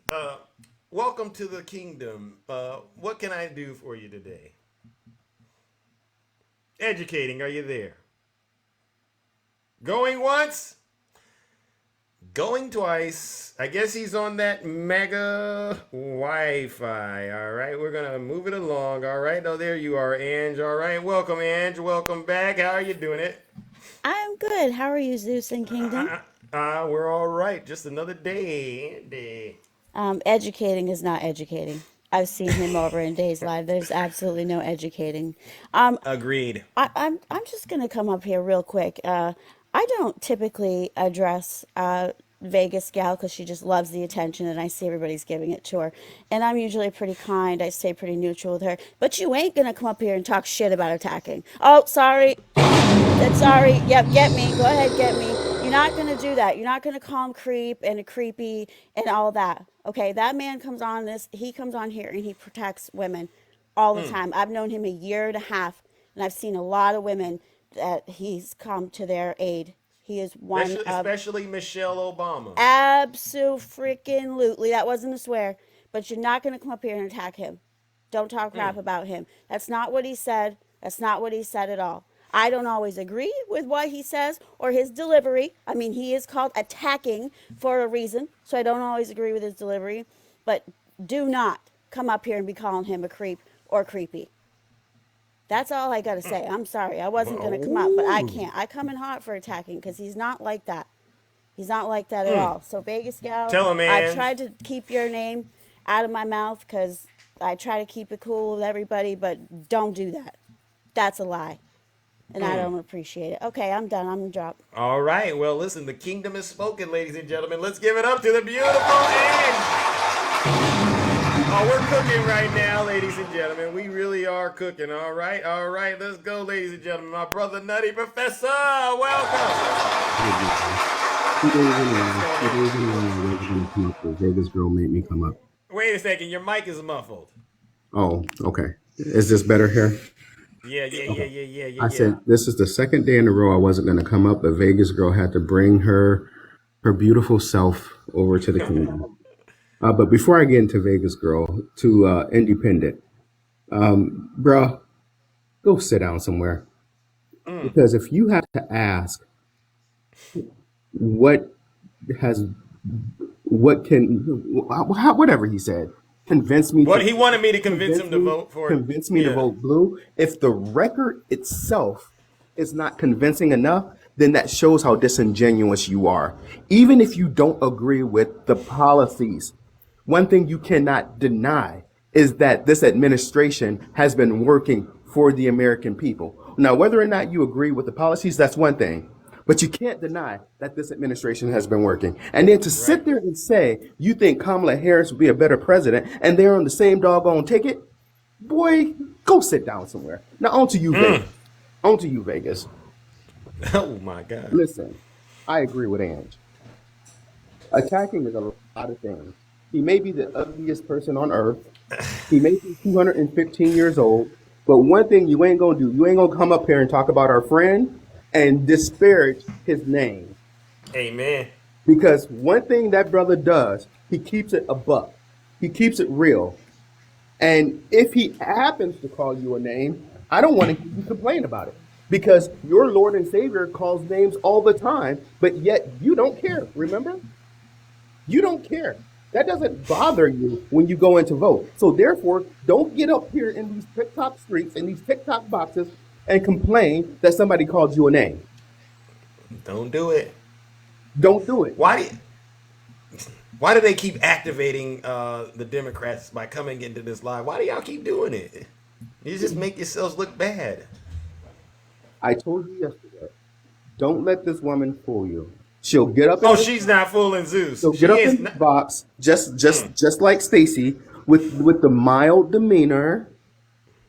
welcome to the kingdom. What can I do for you today? Educating, are you there? Going once? Going twice. I guess he's on that mega Wi-Fi. All right, we're gonna move it along. All right, oh there you are, Ange. All right, welcome, Ange. Welcome back. How are you doing it? I'm good. How are you, Zeus and Kingdom? We're all right. Just another day. Educating is not educating. I've seen him over in Days Live. There's absolutely no educating. Agreed. I'm just gonna come up here real quick. I don't typically address Vegas gal because she just loves the attention, and I see everybody's giving it to her. And I'm usually pretty kind. I stay pretty neutral with her. But you ain't gonna come up here and talk shit about attacking. Oh, sorry. Sorry. Yep, get me. Go ahead, get me. You're not gonna do that. You're not gonna call him creep and creepy and all that. Okay, that man comes on this. He comes on here and he protects women all the time. I've known him a year and a half, and I've seen a lot of women that he's come to their aid. He is one of Especially Michelle Obama. absolutely. That wasn't a swear, but you're not gonna come up here and attack him. Don't talk crap about him. That's not what he said. That's not what he said at all. I don't always agree with what he says or his delivery. I mean, he is called attacking for a reason, so I don't always agree with his delivery. But do not come up here and be calling him a creep or creepy. That's all I got to say. I'm sorry. I wasn't going to come up, but I can't. I come in hot for attacking because he's not like that. He's not like that at all. So, Vegas gal, Tell him, I've man. tried to keep your name out of my mouth because I try to keep it cool with everybody, but don't do that. That's a lie. And I don't appreciate it. Okay, I'm done. I'm going to drop. All right. Well, listen, the kingdom is spoken, ladies and gentlemen. Let's give it up to the beautiful Ange. Oh, we're cooking right now, ladies and gentlemen. We really are cooking. All right. All right. Let's go, ladies and gentlemen. My brother, Nutty Professor. Welcome. Vegas girl made me come up. Wait a second. Your mic is muffled. Oh, okay. Is this better here? Yeah. I said this is the second day in a row I wasn't going to come up, but Vegas girl had to bring her beautiful self over to the kingdom. But before I get into Vegas girl, to Independent, bruh, go sit down somewhere. Because if you have to ask whatever he said, convince me. What he wanted me to convince him to vote for. Convince me to vote blue. If the record itself is not convincing enough, then that shows how disingenuous you are. Even if you don't agree with the policies, one thing you cannot deny is that this administration has been working for the American people. Now, whether or not you agree with the policies, that's one thing. But you can't deny that this administration has been working. And then to sit there and say you think Kamala Harris would be a better president and they're on the same doggone ticket, boy, go sit down somewhere. Now, on to you, Vegas. On to you, Vegas. Oh, my God. Listen, I agree with Ange. Attacking is a lot of things. He may be the ugliest person on earth. He may be 215 years old. But one thing you ain't going to do, you ain't going to come up here and talk about our friend and disparage his name. Amen. Because one thing that brother does, he keeps it a buck. He keeps it real. And if he happens to call you a name, I don't want to hear you complain about it. Because your Lord and Savior calls names all the time, but yet you don't care, remember? You don't care. That doesn't bother you when you go in to vote. So therefore, don't get up here in these TikTok streets, in these TikTok boxes, and complain that somebody called you a name. Don't do it. Don't do it. Why do they keep activating the Democrats by coming into this live? Why do y'all keep doing it? You just make yourselves look bad. I told you yesterday, don't let this woman fool you. She'll get up. She's not fooling Zeus. She'll get up in the box, just like Stacy, with the mild demeanor,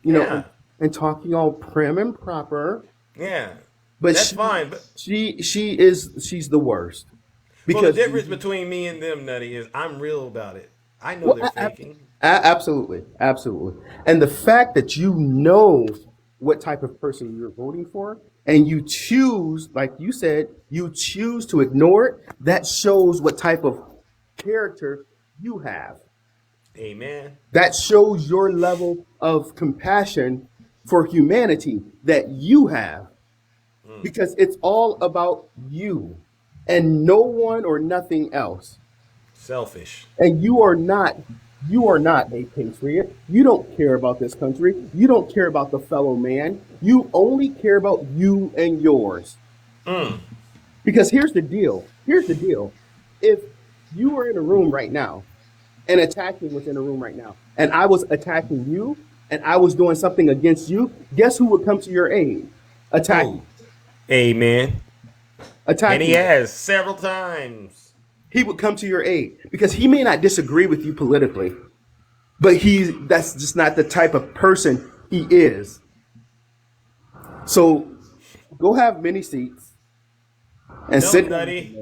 you know, and talking all prim and proper. Yeah, but that's fine. But she's the worst. Because the difference between me and them, Nutty, is I'm real about it. I know they're faking. Absolutely. And the fact that you know what type of person you're voting for, and you choose, like you said, you choose to ignore it, that shows what type of character you have. Amen. That shows your level of compassion for humanity that you have, because it's all about you and no one or nothing else. Selfish. And you are not a patriot. You don't care about this country. You don't care about the fellow man. You only care about you and yours. Because here's the deal. Here's the deal. If you were in a room right now and attacking was in a room right now, and I was attacking you and I was doing something against you, guess who would come to your aid? Attacking. Amen. And he Attacking. has several times. He would come to your aid because he may not disagree with you politically, but that's just not the type of person he is. So go have many seats and sit nutty.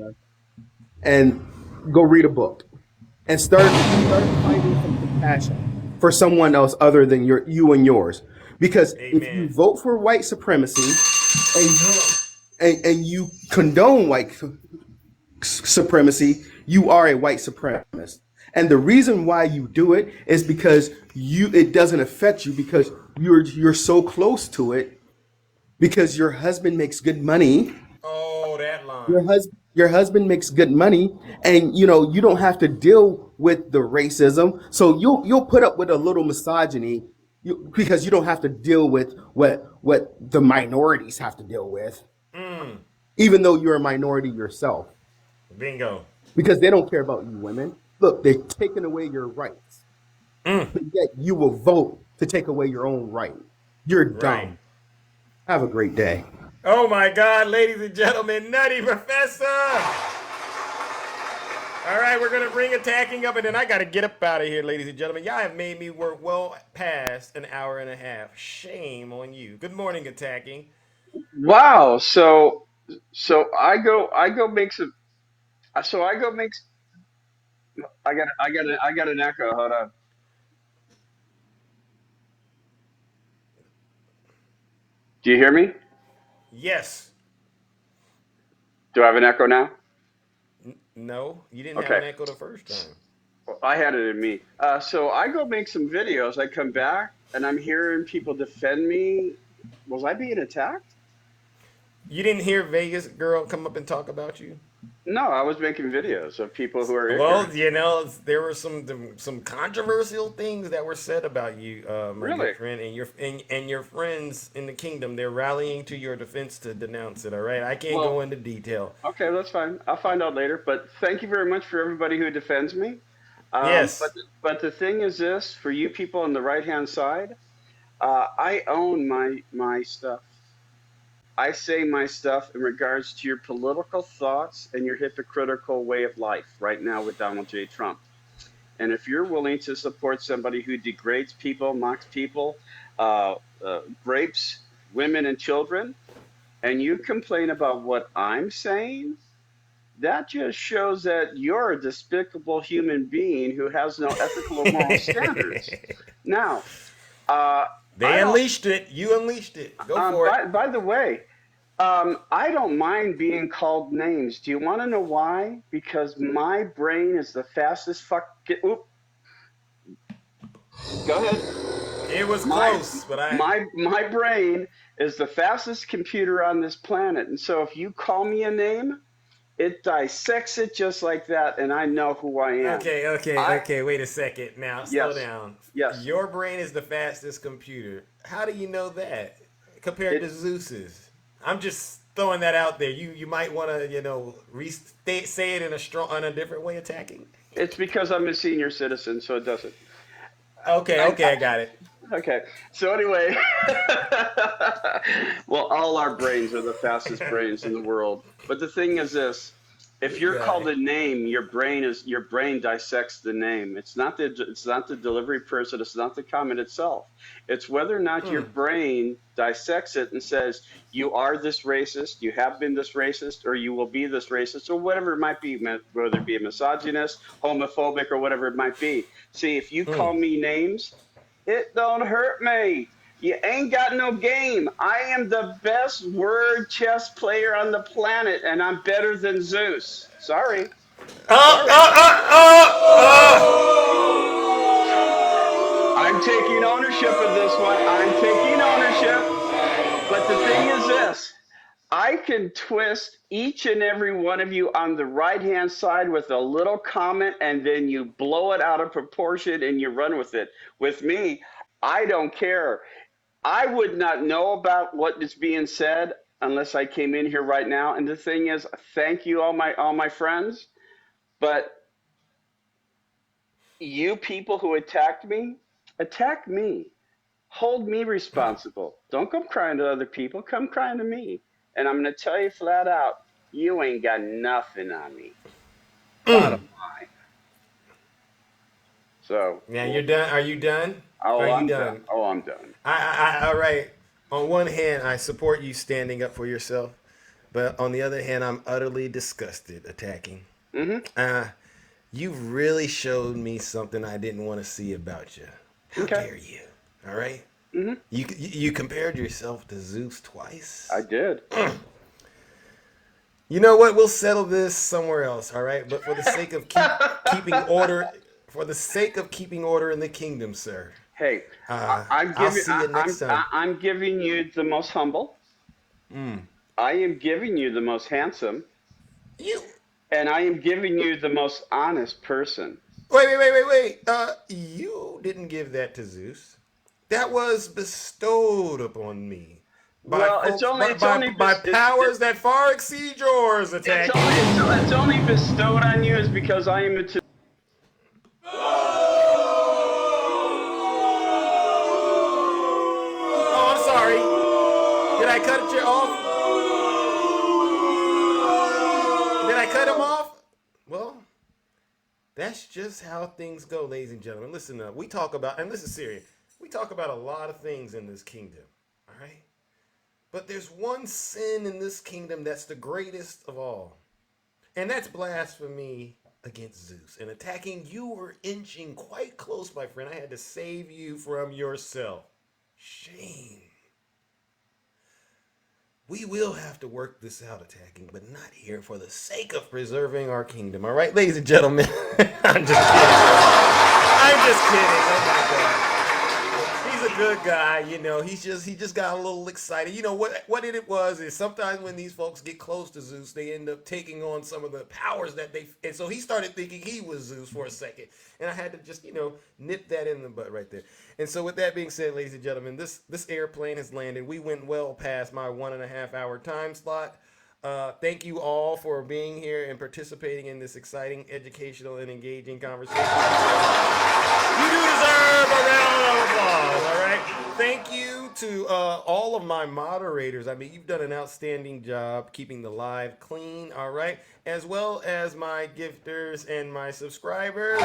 and go read a book and start finding some compassion for someone else other than you and yours. Because if you vote for white supremacy and you condone white supremacy, you are a white supremacist. And the reason why you do it is because it doesn't affect you, because you're so close to it, because your husband makes good money. Oh, that line. Your husband makes good money, and you don't have to deal with the racism. So you'll put up with a little misogyny because you don't have to deal with what the minorities have to deal with. Even though you're a minority yourself. Bingo. Because they don't care about you women. Look, they've taken away your rights. But yet you will vote to take away your own right. You're dumb. Right. Have a great day. Oh my God, ladies and gentlemen, Nutty Professor! All right, we're gonna bring attacking up, and then I gotta get up out of here, ladies and gentlemen. Y'all have made me work well past an hour and a half. Shame on you. Good morning, attacking. Wow. So I go make some. So I go make. I got an echo. Hold on. Do you hear me? Yes. Do I have an echo now? No, you didn't have Okay. an echo the first time. Well, I had it in me. So I go make some videos. I come back and I'm hearing people defend me. Was I being attacked? You didn't hear Vegas girl come up and talk about you? No, I was making videos of people who are Well, ignorant. there were some controversial things that were said about you, my Really? good friend, and your friends in the kingdom. They're rallying to your defense to denounce it. All right, I can't go Well, into detail. okay, that's fine. I'll find out later. But thank you very much for everybody who defends me. Yes. But the thing is this: for you people on the right hand side, I own my stuff. I say my stuff in regards to your political thoughts and your hypocritical way of life right now with Donald J. Trump. And if you're willing to support somebody who degrades people, mocks people, rapes women and children, and you complain about what I'm saying, that just shows that you're a despicable human being who has no ethical or moral standards. Now, They unleashed it. You unleashed it. Go for it. by the way, I don't mind being called names. Do you want to know why? Because my brain is the fastest Oop. Go ahead. It was close, but my brain is the fastest computer on this planet, and so if you call me a name, it dissects it just like that, and I know who I am. Okay. Wait a second. Now, slow Yes. down. Yes. Your brain is the fastest computer. How do you know that compared to Zeus's? I'm just throwing that out there. You might want to say it in a different way. Attacking. It's because I'm a senior citizen, so it doesn't. Okay, I got it. Okay. So anyway, well, all our brains are the fastest brains in the world. But the thing is this: if you're called a name, your brain dissects the name. It's not the delivery person. It's not the comment itself. It's whether or not your brain dissects it and says you are this racist, you have been this racist, or you will be this racist, or whatever it might be, whether it be a misogynist, homophobic, or whatever it might be. See, if you call me names, it don't hurt me. You ain't got no game. I am the best word chess player on the planet, and I'm better than Zeus. Sorry. I'm taking ownership of this one. I'm taking ownership. But the thing is this. I can twist each and every one of you on the right-hand side with a little comment, and then you blow it out of proportion and you run with it. With me, I don't care. I would not know about what is being said unless I came in here right now. And the thing is, thank you, all my friends. But you people who attack me. Hold me responsible. Don't come crying to other people. Come crying to me. And I'm going to tell you flat out, you ain't got nothing on me. Bottom line. So. Now you're done. Are you done? Oh, Are you I'm done? done. Oh, I'm done. All right. On one hand, I support you standing up for yourself, but on the other hand, I'm utterly disgusted attacking. You really showed me something I didn't want to see about you. How dare you? All right. You compared yourself to Zeus twice. I did. You know what? We'll settle this somewhere else. All right. But for the sake of keeping order, for the sake of keeping order in the kingdom, sir. Hey, I'll see you next time. I'm giving you the most humble. I am giving you the most handsome. And I am giving you the most honest person. Wait. You didn't give that to Zeus. That was bestowed upon me. By powers that far exceed yours. It's only bestowed on you is because I am a... Oh, I'm sorry. Did I cut you off? Did I cut him off? Well, that's just how things go, ladies and gentlemen. Listen up. We talk about, and this is serious, we talk about a lot of things in this kingdom, all right? But there's one sin in this kingdom that's the greatest of all, and that's blasphemy against Zeus. And attacking you were inching quite close, my friend. I had to save you from yourself. Shame. We will have to work this out, attacking, but not here for the sake of preserving our kingdom. All right, ladies and gentlemen. I'm just kidding. Oh my God. He's a good guy, you know. He just got a little excited. You know what it was is sometimes when these folks get close to Zeus, they end up taking on some of the powers that and so he started thinking he was Zeus for a second. And I had to just, nip that in the butt right there. And so with that being said, ladies and gentlemen, this airplane has landed. We went well past my 1.5 hour time slot. Thank you all for being here and participating in this exciting, educational, and engaging conversation. You do deserve a round of applause, all right? Thank you to all of my moderators. I mean, you've done an outstanding job keeping the live clean, all right? As well as my gifters and my subscribers.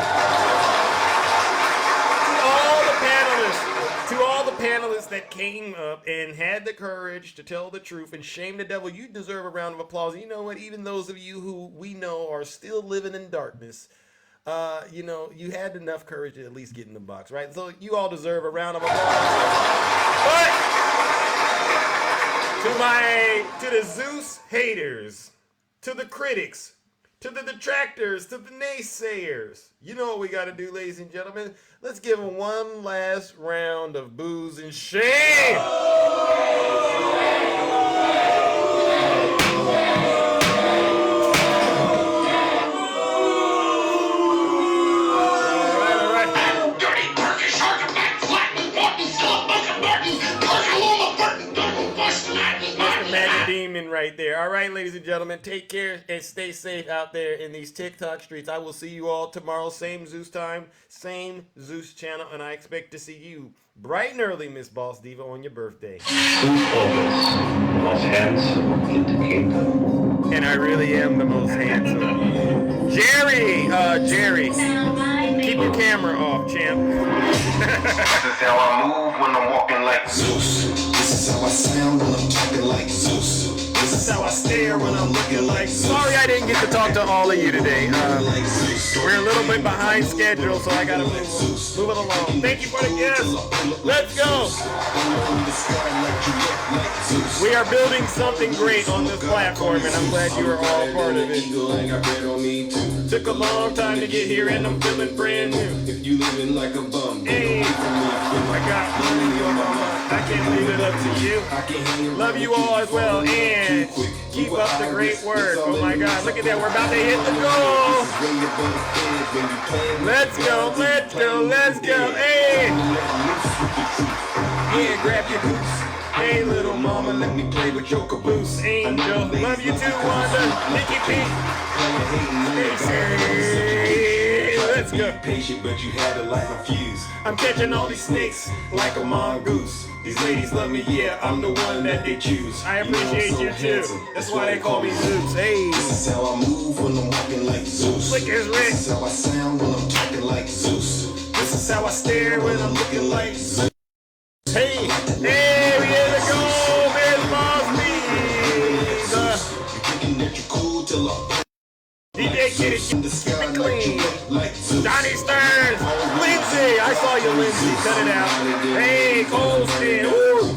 To all the panelists that came up and had the courage to tell the truth and shame the devil, you deserve a round of applause. You know what? Even those of you who we know are still living in darkness, you had enough courage to at least get in the box, right? So you all deserve a round of applause. But to the Zeus haters, to the critics, to the detractors, to the naysayers, you know what we got to do, ladies and gentlemen. Let's give them one last round of booze and shame. Demon right there. All right, ladies and gentlemen, take care and stay safe out there in these TikTok streets. I will see you all tomorrow, same Zeus time, same Zeus channel, and I expect to see you bright and early, Miss Boss Diva, on your birthday. The most handsome in the kingdom. And I really am the most handsome. Jerry, keep your camera off, champ. This is how I move when I'm walking like Zeus. This is how I sound when I'm talking like Zeus. This is how I stare when I'm looking like Zeus. Sorry I didn't get to talk to all of you today. We're a little bit behind schedule, so I gotta move it along. Thank you for the guests. Let's go. We are building something great on this platform, and I'm glad you are all part of it. Took a long time to get here, and I'm feeling brand new. If you living like a bum, hey. I can't leave it up to you. Love you all as well, and keep up the great work. Oh my God, look at that. We're about to hit the goal. Let's go, let's go, let's go. Hey! Yeah, grab your goose. Hey, little mama, let me play with your caboose. Angel, love you too, Wanda. Nikki P. Hey, let's go. Patient, but you had to light my fuse. I'm catching all these snakes like a mongoose. These ladies love me, yeah, I'm the one that they choose. I appreciate you too. That's why they call me Zeus. Hey. This is how I move when I'm walking like Zeus. Slick as Rick. This is how I sound when I'm talking like Zeus. This is how I stare when I'm looking like Zeus. Hey, hey, we had to go. There's Boss You thinking that you're cool till I DJ Kitty, keep it clean. Johnny Stearns, Lindsay, I saw you, Lindsay. Cut it out. Hey, Colston, woo.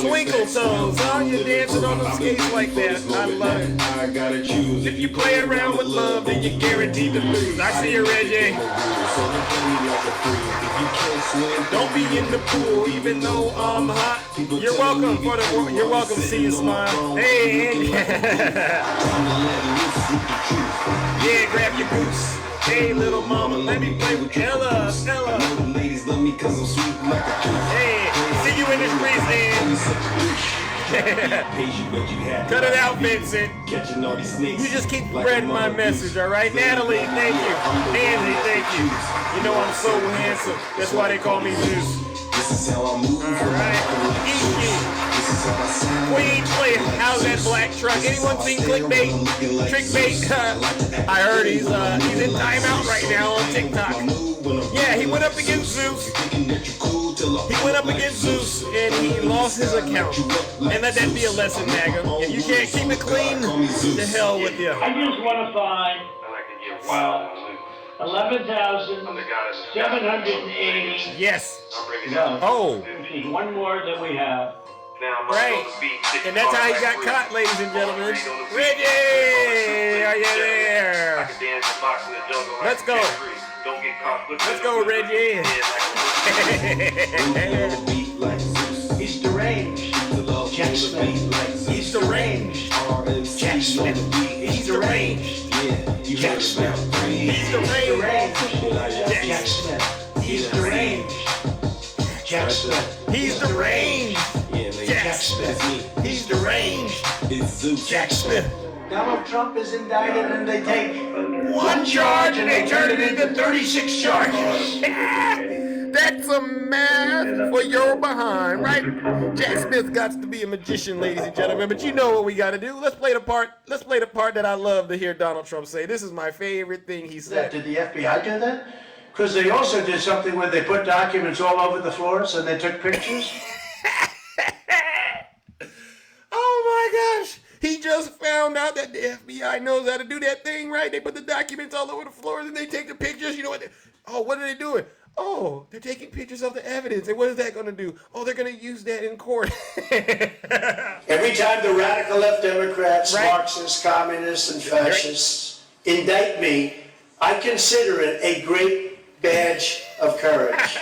Twinkle toes, huh? You're dancing on them skates like that. I love it. I gotta choose. If you play around with love, then you're guaranteed to lose. I see you, Reggie. Don't be in the pool, even though I'm hot. You're welcome for the. You're welcome to see you smile. Hey, yeah, grab your goose. Hey, little mama, let me play with Ella. Ella. Ladies love me cause I'm sweet like a truth. Hey, see you in the streets, man. Cut it out, Vincent. Catching all these snakes. You just keep spreading my message, all right? Natalie, thank you. Andy, thank you. You know I'm so handsome. That's why they call me Zeus. This is how I move. All right. Queen Play, how's that black truck? Anyone seen Clickbait? Trickbait? I heard he's in timeout right now on TikTok. Yeah, he went up against Zeus. He went up against Zeus and he lost his account. And let that be a lesson, MAGA. If you can't keep it clean, to hell with you. I just want to find 11,780. Yes. No. Oh. Which is one more than we have. Right. And that's how he got caught, ladies and gentlemen. Reggie! Are you there? Let's go. Let's go, Reggie. He's deranged. Jack Smith. He's deranged. Jack Smith. He's deranged. Jack Smith. He's deranged. Jack Smith. He's deranged. Jack Smith. He's deranged. Jack Smith. He's deranged. Jack Smith. Donald Trump is indicted and they take one charge and they turn it into 36 charges. That's a math for your behind, right? Jack Smith got to be a magician, ladies and gentlemen. But you know what we got to do. Let's play the part. Let's play the part that I love to hear Donald Trump say. This is my favorite thing he said. Did the FBI do that? Because they also did something where they put documents all over the floors and they took pictures. Oh my gosh. He just found out that the FBI knows how to do that thing, right? They put the documents all over the floors and they take the pictures. You know what? What are they doing? Oh, they're taking pictures of the evidence. And what is that going to do? Oh, they're going to use that in court. Every time the radical left Democrats, Marxists, communists, and fascists indict me, I consider it a great badge of courage.